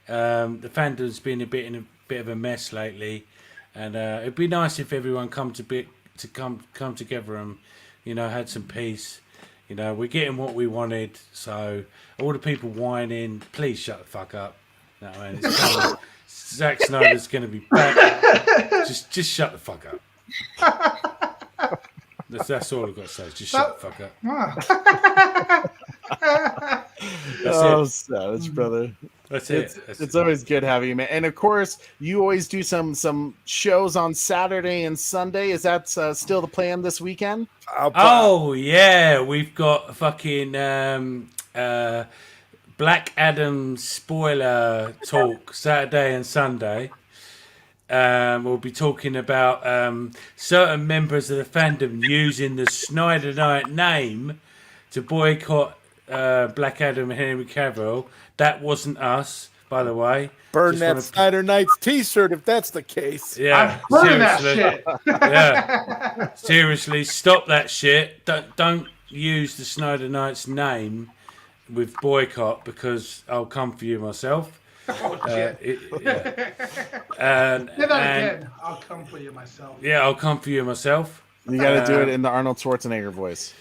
The fandom's been a bit of a mess lately, and it'd be nice if everyone come together and, you know, had some peace. You know, we're getting what we wanted, so all the people whining, please shut the fuck up. No, man, it's coming. Zack Snyder's going to be back. Just shut the fuck up. That's all I've got to say. Just shut the fuck up. That's Savage, brother. That's it. It's always good having you, man. And of course, you always do some shows on Saturday and Sunday. Is that still the plan this weekend? Oh yeah, we've got fucking Black Adam spoiler talk Saturday and Sunday. We'll be talking about certain members of the fandom using the Snyder Night name to boycott Black Adam and Henry Cavill. That wasn't us. by the way. Burn Just that wanna- Snyder Knights T-shirt if that's the case. Yeah, I'm burning that seriously. shit. Yeah, seriously, stop that shit. Don't use the Snyder Knights name with boycott because I'll come for you myself. Oh shit. Yeah. And, Say that and- again. I'll come for you myself. Yeah, I'll come for you myself. You got to do it in the Arnold Schwarzenegger voice.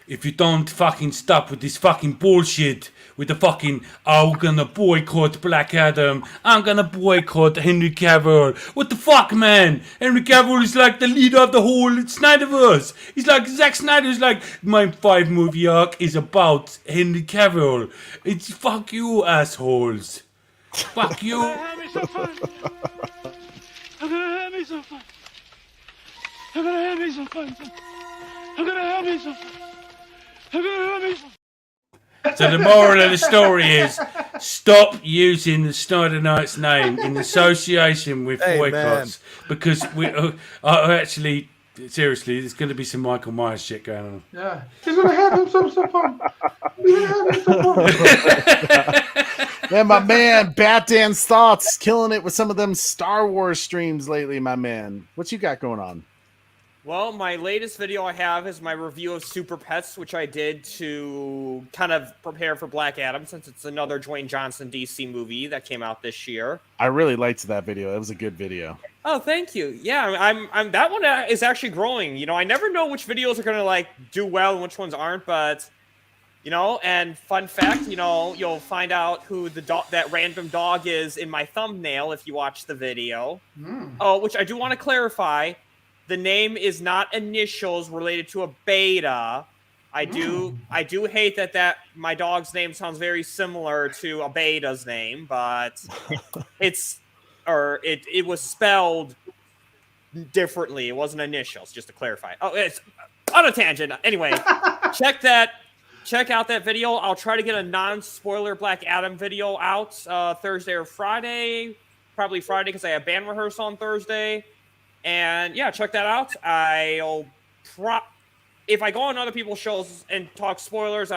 If you don't fucking stop with this fucking bullshit with the fucking, oh, I'm gonna boycott Black Adam, I'm gonna boycott Henry Cavill. What the fuck, man? Henry Cavill is like the leader of the whole SnyderVerse. He's like, Zack Snyder is like, my 5-movie arc is about Henry Cavill. It's fuck you, assholes. Fuck you. Have me some fun. I'm gonna have me some fun. I'm gonna have me some fun. I'm gonna have me some fun. I'm gonna have me some fun. So the moral of the story is stop using the Snyder Knights name in association with boycotts because we are actually, seriously, there's going to be some Michael Myers shit going on. Yeah. He's gonna have him some fun. He's gonna have him some fun. Man, my man, Bat Dan's thoughts, killing it with some of them Star Wars streams lately, my man. What you got going on? Well, my latest video I have is my review of Super Pets, which I did to kind of prepare for Black Adam, since it's another Dwayne Johnson DC movie that came out this year. I really liked that video. It was a good video. Oh, thank you. Yeah, I'm that one is actually growing. You know, I never know which videos are gonna like do well and which ones aren't, but you know. And fun fact, you know, you'll find out who the that random dog is in my thumbnail if you watch the video. Oh, which I do want to clarify. The name is not initials related to a beta. I do hate that my dog's name sounds very similar to a beta's name, but it was spelled differently. It wasn't initials, just to clarify. Oh, it's on a tangent. Anyway, check out that video. I'll try to get a non-spoiler Black Adam video out Thursday or Friday. Probably Friday because I have band rehearsal on Thursday. And yeah, check that out. If I go on other people's shows and talk spoilers,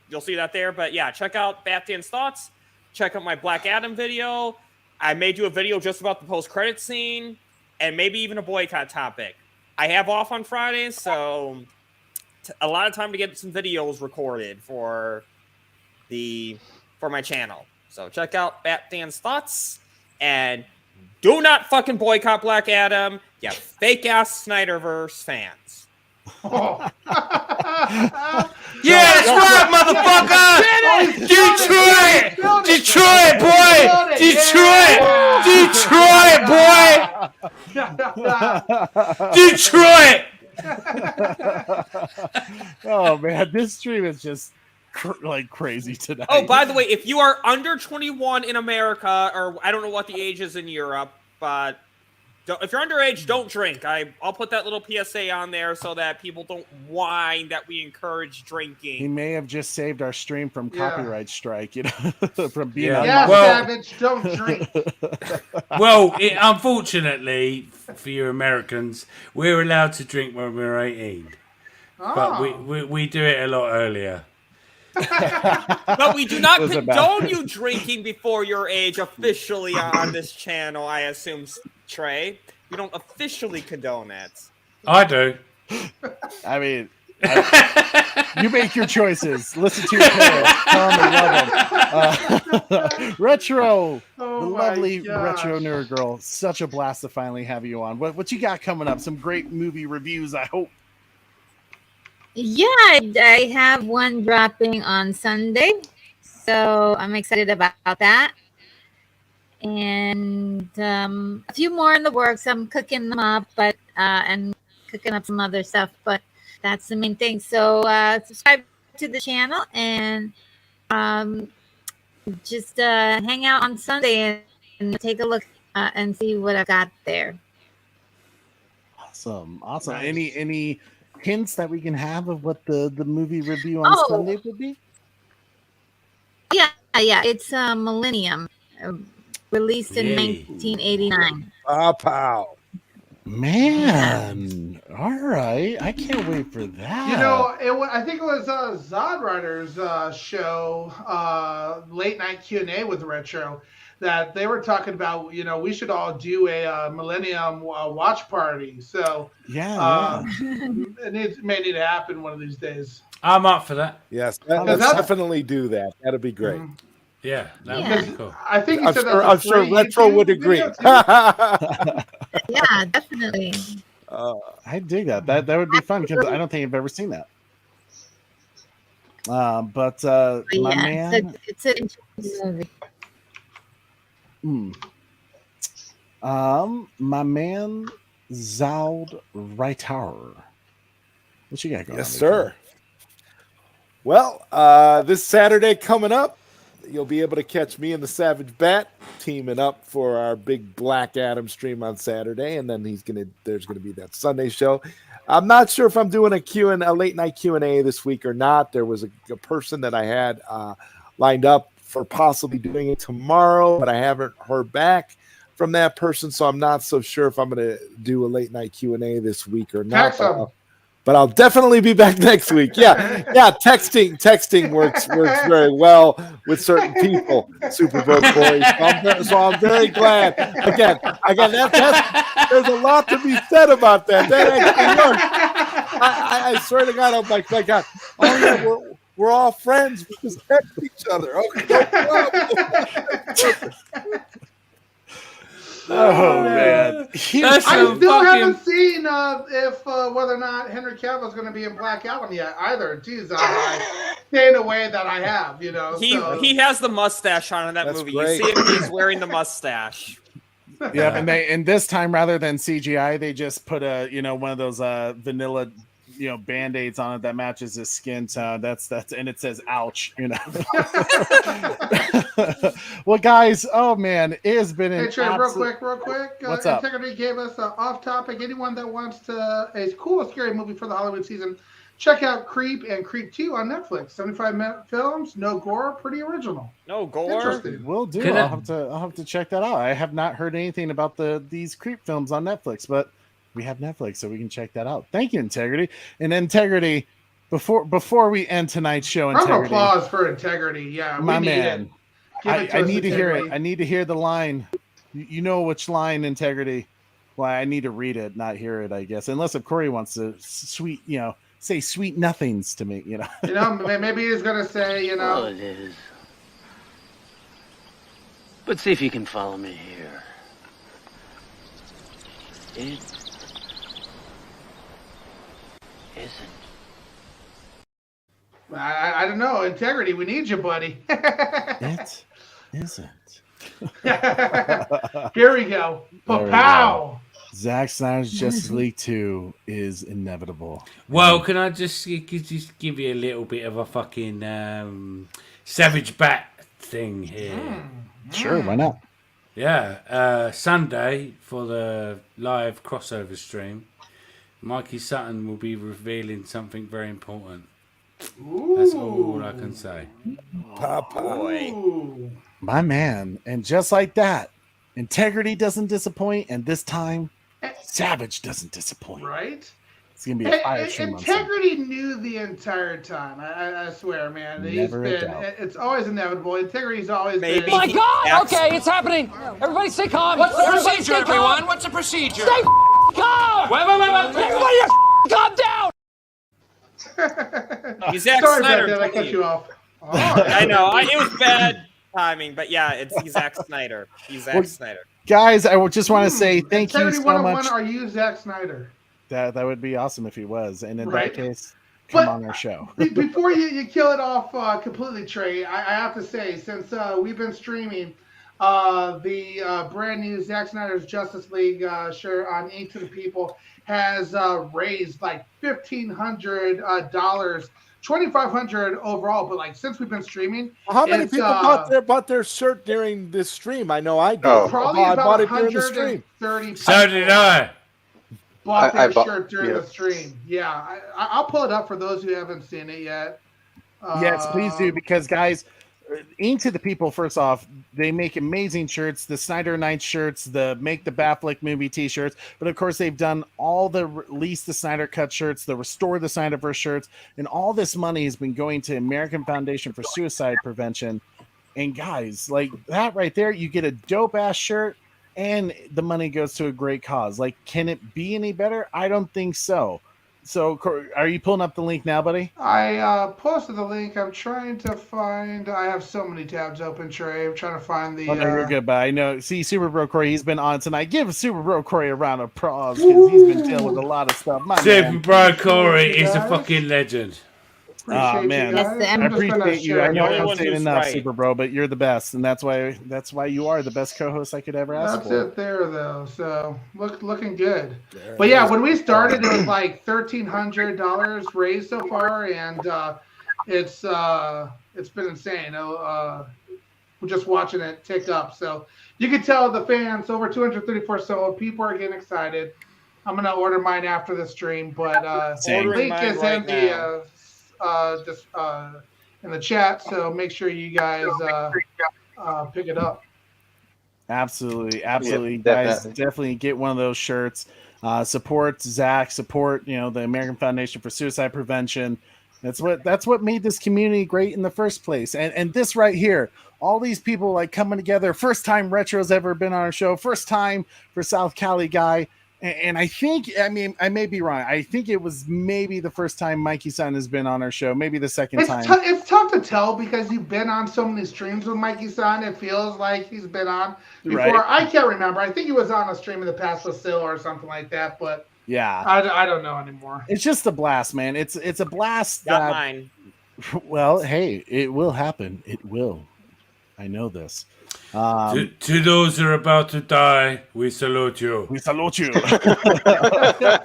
you'll see that there. But yeah, check out Batman's thoughts. Check out my Black Adam video. I may do a video just about the post-credit scene and maybe even a boycott topic. I have off on Fridays, so a lot of time to get some videos recorded for my channel. So check out Batman's thoughts and do not fucking boycott Black Adam, you fake-ass SnyderVerse fans. Yeah, that's right, motherfucker! Detroit! Detroit, boy! Detroit, boy! Detroit! Oh man, this stream is just like crazy tonight. Oh, by the way, if you are under 21 in America, or I don't know what the age is in Europe, but if you're underage, don't drink. I'll put that little PSA on there so that people don't whine that we encourage drinking. He may have just saved our stream from copyright strike, you know, from being Savage, don't drink. Well, unfortunately for you Americans, we're allowed to drink when we're 18. But we do it a lot earlier. But we do not condone you drinking before your age officially on this channel, I assume, Trey. We don't officially condone it. I do. I mean, you make your choices. Listen to your parents. Tell them and love them. Retro, the lovely Retro Nerd Girl. Such a blast to finally have you on. What you got coming up? Some great movie reviews, I hope. Yeah, I have one dropping on Sunday, so I'm excited about that. And a few more in the works. I'm cooking them up, but and cooking up some other stuff, but that's the main thing. So subscribe to the channel and just hang out on Sunday and take a look and see what I got there. Awesome. Nice. Any hints that we can have of what the movie review on Sunday would be? Yeah, it's Millennium, released in 1989. Pow. Man, all right. I can't wait for that. You know, I think it was Zod Rider's show, late night Q&A with Retro, that they were talking about. You know, we should all do a Millennium watch party. So yeah. it may need to happen one of these days. I'm up for that. Yes, let's definitely do that. That'd be great. Yeah, that Yeah. would be cool. I think you said I'm sure Retro would agree. Yeah, definitely. I dig that. That would be fun because I don't think I've ever seen that. But my man, it's an interesting movie. My man Zald Reiter. What you got going on? Yes, sir. Well, this Saturday coming up, you'll be able to catch me and the Savage Bat teaming up for our big Black Adam stream on Saturday, and then there's gonna be that Sunday show. I'm not sure if I'm doing a late night Q&A this week or not. There was a person that I had lined up for possibly doing it tomorrow, but I haven't heard back from that person, so I'm not so sure if I'm gonna do a late night Q&A this week or not. But I'll definitely be back next week. Yeah. Texting works very well with certain people. Superboat Corey. So I'm very glad. Again, there's a lot to be said about that. That actually works. I swear to God, I'm like, my God, oh yeah, we're all friends. We just text each other. Okay, no problem. Oh man, I still haven't seen if whether or not Henry Cavill is going to be in Black Adam yet either. Geez, I'm staying away that I have. You know, he has the mustache on in that That's movie. great. You see him, he's wearing the mustache. Yeah, and this time rather than CGI, they just put one of those vanilla band-aids on it that matches his skin tone. That's and it says ouch, Well, guys, oh man, it has been an Trey, real quick. What's up? Integrity gave us off topic. Anyone that wants a cool scary movie for the Halloween season, check out Creep and Creep 2 on Netflix. 75-minute films, no gore, pretty original. No gore. Interesting. Will do. I'll have to check that out. I have not heard anything about these Creep films on Netflix, but we have Netflix, so we can check that out. Thank you, Integrity. And Integrity, before we end tonight's show, Round of Integrity, applause for Integrity. Yeah, my we need man. it. Give it to I us, need to hear it. Integrity. I need to hear the line. You know which line, Integrity? Well, I need to read it, not hear it, I guess. Unless if Corey wants to say sweet nothings to me, Maybe he's gonna say, Well, it is. But see if you can follow me here. It isn't. I don't know. Integrity, we need you, buddy. It isn't. Here we go. Pow! Zack Snyder's Justice League 2 is inevitable. Well, can I just give you a little bit of a fucking Savage Bat thing here? Sure, why not? Yeah, Sunday for the live crossover stream, Mikey Sutton will be revealing something very important. Ooh. That's all I can say. Ooh. My man. And just like that, Integrity doesn't disappoint, and this time, Savage doesn't disappoint. Right? It's going to be a fire stream on Sunday. Integrity knew the entire time. I swear, man. Never a doubt. It's always inevitable. Integrity's always been. Oh my God! Okay, it's happening. Everybody stay calm. What's the procedure, everyone? What's the procedure? Stay calm. Wait. Everybody calm down. He's Zack Sorry Snyder. about that. I cut you off. I know. It was bad timing, but yeah, he's Zack Snyder. He's Zack Snyder. Guys, I just want to say thank you Integrity so 101, much. Are you Zack Snyder? That would be awesome if he was. And in Right. that case, come But on our show. Before you kill it off completely, Trey, I have to say, since we've been streaming the brand new Zack Snyder's Justice League shirt on Ink to the People has raised like $1,500, $2,500 overall. But like since we've been streaming, How many people bought their shirt during this stream? I know I did. Probably I about bought it during the stream. 130 So did I. bought I their bought- shirt during yeah. the stream. Yeah, I'll pull it up for those who haven't seen it yet. Yes, please do, because guys, Ink to the People, first off, They make amazing shirts, the Snyder Night shirts, the Make the Batfleck movie t-shirts, but of course they've done all the Release the Snyder Cut shirts, the Restore the SnyderVerse shirts, and all this money has been going to American Foundation for Suicide Prevention. And guys, like that right there, you get a dope ass shirt and the money goes to a great cause. Like, can it be any better? I don't think so. So, are you pulling up the link now, buddy? I posted the link. I'm trying to find. I have so many tabs open, Trey. I'm trying to find the. Oh, no, you're good, but I know. See, Super Bro Corey, he's been on tonight. Give Super Bro Corey a round of applause because he's been dealing with a lot of stuff. My Super man. Bro Corey is a fucking legend. Oh man, I appreciate you. I know I'm saying enough, Super Bro, but you're the best, and that's why you are the best co-host I could ever ask That's for. it there, though. So looking good. But yeah, when we started, it was like $1,300 raised so far, and it's been insane. We're just watching it tick up. So you can tell the fans, over 234 so people are getting excited. I'm gonna order mine after the stream, but link is in the in the chat, so make sure you guys pick it up. Absolutely, Yeah, guys, definitely get one of those shirts. Support Zach, support the American Foundation for Suicide Prevention. That's what made this community great in the first place. And this right here, all these people like coming together. First time Retro's ever been on our show. First time for South Cali guy. And I think, I mean, I may be wrong. I think it was maybe the first time Mikey Sun has been on our show. Maybe the second time. It's tough to tell because you've been on so many streams with Mikey Sun. It feels like he's been on before. Right. I can't remember. I think he was on a stream in the past with Sil or something like that. But yeah, I don't know anymore. It's just a blast, man. It's a blast. Got mine. Well, hey, it will happen. It will. I know this. To those who are about to die, we salute you. We salute you.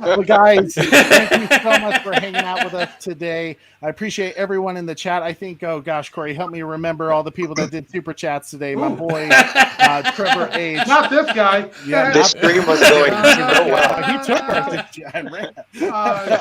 Well, guys, thank you so much for hanging out with us today. I appreciate everyone in the chat. I think, oh gosh, Corey, help me remember all the people that did super chats today. My boy, Trevor H. Not this guy. Yeah, This stream was going so well. He took our and ran.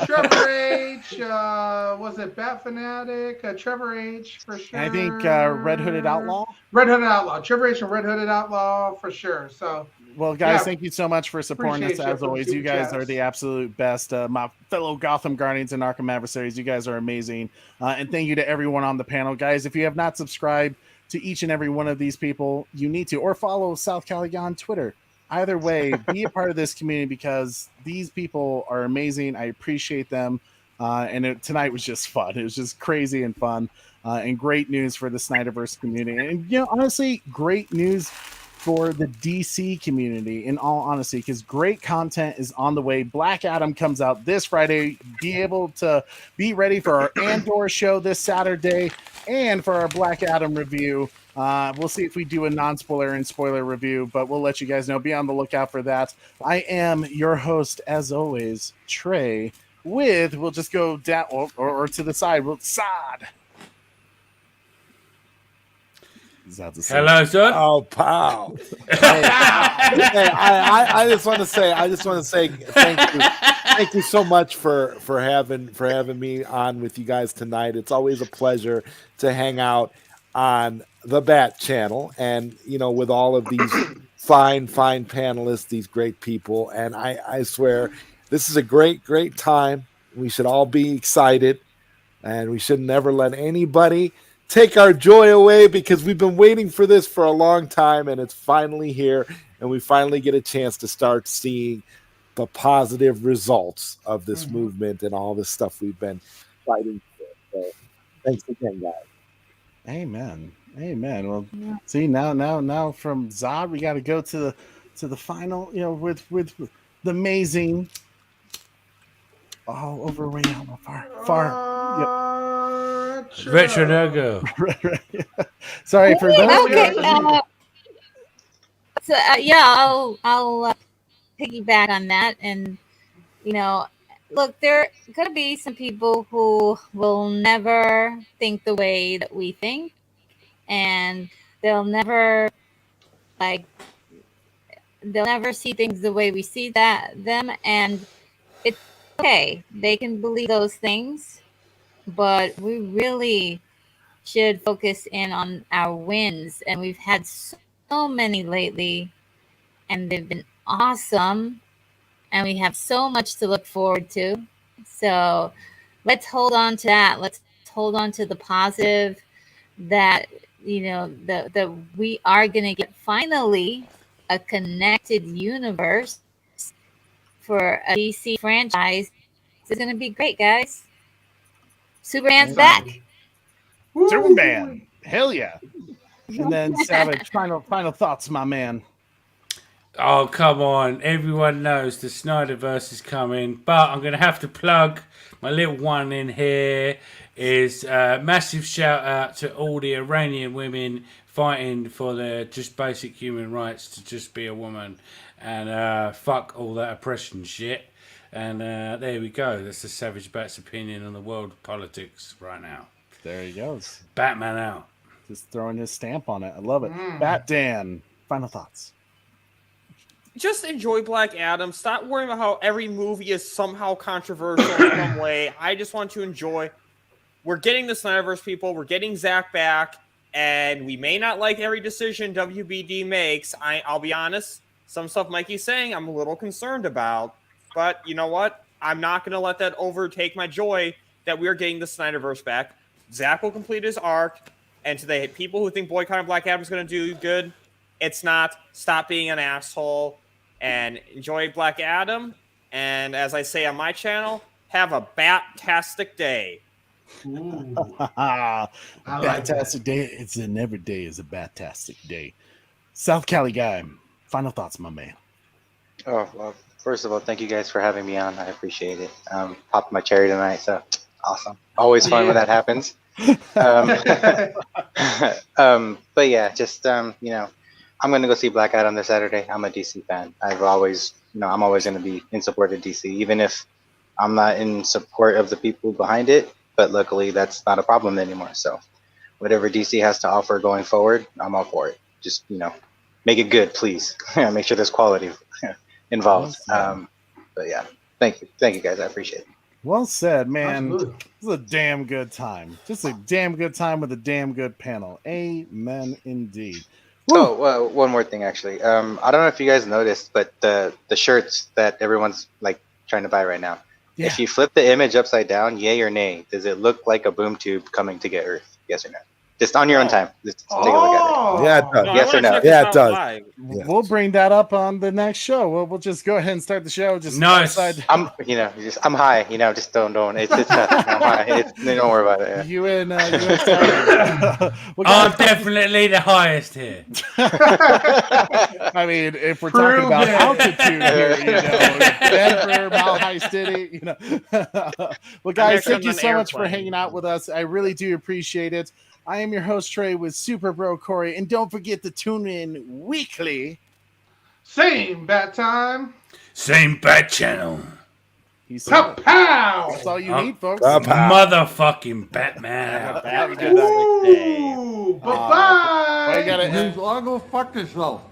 Trevor H. Was it Bat Fanatic? Trevor H. for sure. I think Red Hooded Outlaw. Red Hooded Outlaw. Trevor H. and Red Hooded Outlaw for sure. So. Well, guys, thank you so much for supporting us as always. You guys chats. are the absolute best. My fellow Gotham Guardians and Arkham Adversaries, you guys are amazing. And thank you to everyone on the panel. Guys, if you have not subscribed to each and every one of these people, you need to. Or follow South Cali on Twitter. Either way, be a part of this community because these people are amazing. I appreciate them. Tonight was just fun. It was just crazy and fun. And great news for the SnyderVerse community. And, honestly, great news for the DC community, in all honesty, because great content is on the way. Black Adam comes out this Friday. Be able to be ready for our Andor show this Saturday and for our Black Adam review. We'll see if we do a non-spoiler and spoiler review, but we'll let you guys know. Be on the lookout for that. I am your host, as always, Trey, we'll just go down or to the side. Sod. Hello, son. Oh, pow! I just want to say thank you so much for having me on with you guys tonight. It's always a pleasure to hang out on the Bat Channel, and with all of these fine panelists, these great people, and I swear this is a great time. We should all be excited, and we should never let anybody take our joy away because we've been waiting for this for a long time and it's finally here and we finally get a chance to start seeing the positive results of this movement and all this stuff we've been fighting for. So thanks again, guys. Amen. Well, see now from Zod, we got to go to the final, with the amazing over way out far. Retro. Sorry for that. Okay. So I'll piggyback on that, and look, there are gonna be some people who will never think the way that we think, and they'll never see things the way we see them, and it's okay. They can believe those things. But we really should focus in on our wins, and we've had so many lately, and they've been awesome, and we have so much to look forward to. So let's hold on to that. Let's hold on to the positive that, you know, that we are going to get finally a connected universe for a DC franchise. It's going to be great, guys. Superman's back. Superman. Hell yeah. And then Savage, final thoughts, my man. Oh, come on. Everyone knows the SnyderVerse is coming, but I'm going to have to plug my little one in here. Is massive shout out to all the Iranian women fighting for their just basic human rights to just be a woman, and fuck all that oppression shit. And there we go. That's the Savage Bat's opinion on the world of politics right now. There he goes. Batman out. Just throwing his stamp on it. I love it. Bat Dan, final thoughts. Just enjoy Black Adam. Stop worrying about how every movie is somehow controversial in some way. I just want to enjoy. We're getting the SnyderVerse, people. We're getting Zack back, and we may not like every decision WBD makes. I'll be honest. Some stuff Mikey's saying I'm a little concerned about. But you know what? I'm not going to let that overtake my joy that we are getting the SnyderVerse back. Zack will complete his arc. And to the people who think boycotting Black Adam is going to do good, it's not. Stop being an asshole and enjoy Black Adam. And as I say on my channel, have a bat-tastic day. Bat-tastic day. It's an every day is a bat-tastic day. South Cali guy, final thoughts, my man. Oh, well, first of all, thank you guys for having me on. I appreciate it. Popped my cherry tonight, so awesome. Always fun when that happens. But yeah, just you know, I'm gonna go see Black Adam this Saturday. I'm a DC fan. I'm always gonna be in support of DC, even if I'm not in support of the people behind it. But luckily, that's not a problem anymore. So, whatever DC has to offer going forward, I'm all for it. Just, you know, make it good, please. Make sure there's quality involved. But yeah, thank you guys. I appreciate it. Well said, man. This is a damn good time. Just a damn good time with a damn good panel. Amen, indeed. Oh, one more thing, actually. I don't know if you guys noticed, but the shirts that everyone's like trying to buy right now. Yeah. If you flip the image upside down, yay or nay, does it look like a boom tube coming to get Earth? Yes or no? Just on your own time. Just take a look at it. Yeah, it does. Yes or no? Yeah, it does. We'll bring that up on the next show. We'll just go ahead and start the show. Just outside. I'm high. Just don't. It's tough. I'm high. Don't worry about it. Yeah. You and I'm definitely the highest here. I mean, if we're talking about altitude here, Denver, Mile High City, Well, guys, thank you so much for hanging out with us. I really do appreciate it. I am your host, Trey, with Super Bro Corey. And don't forget to tune in weekly. Same bat time. Same bat channel. Pow! That's all you need, folks. Motherfucking Batman. Ooh, bye-bye. I'll go fuck yourself.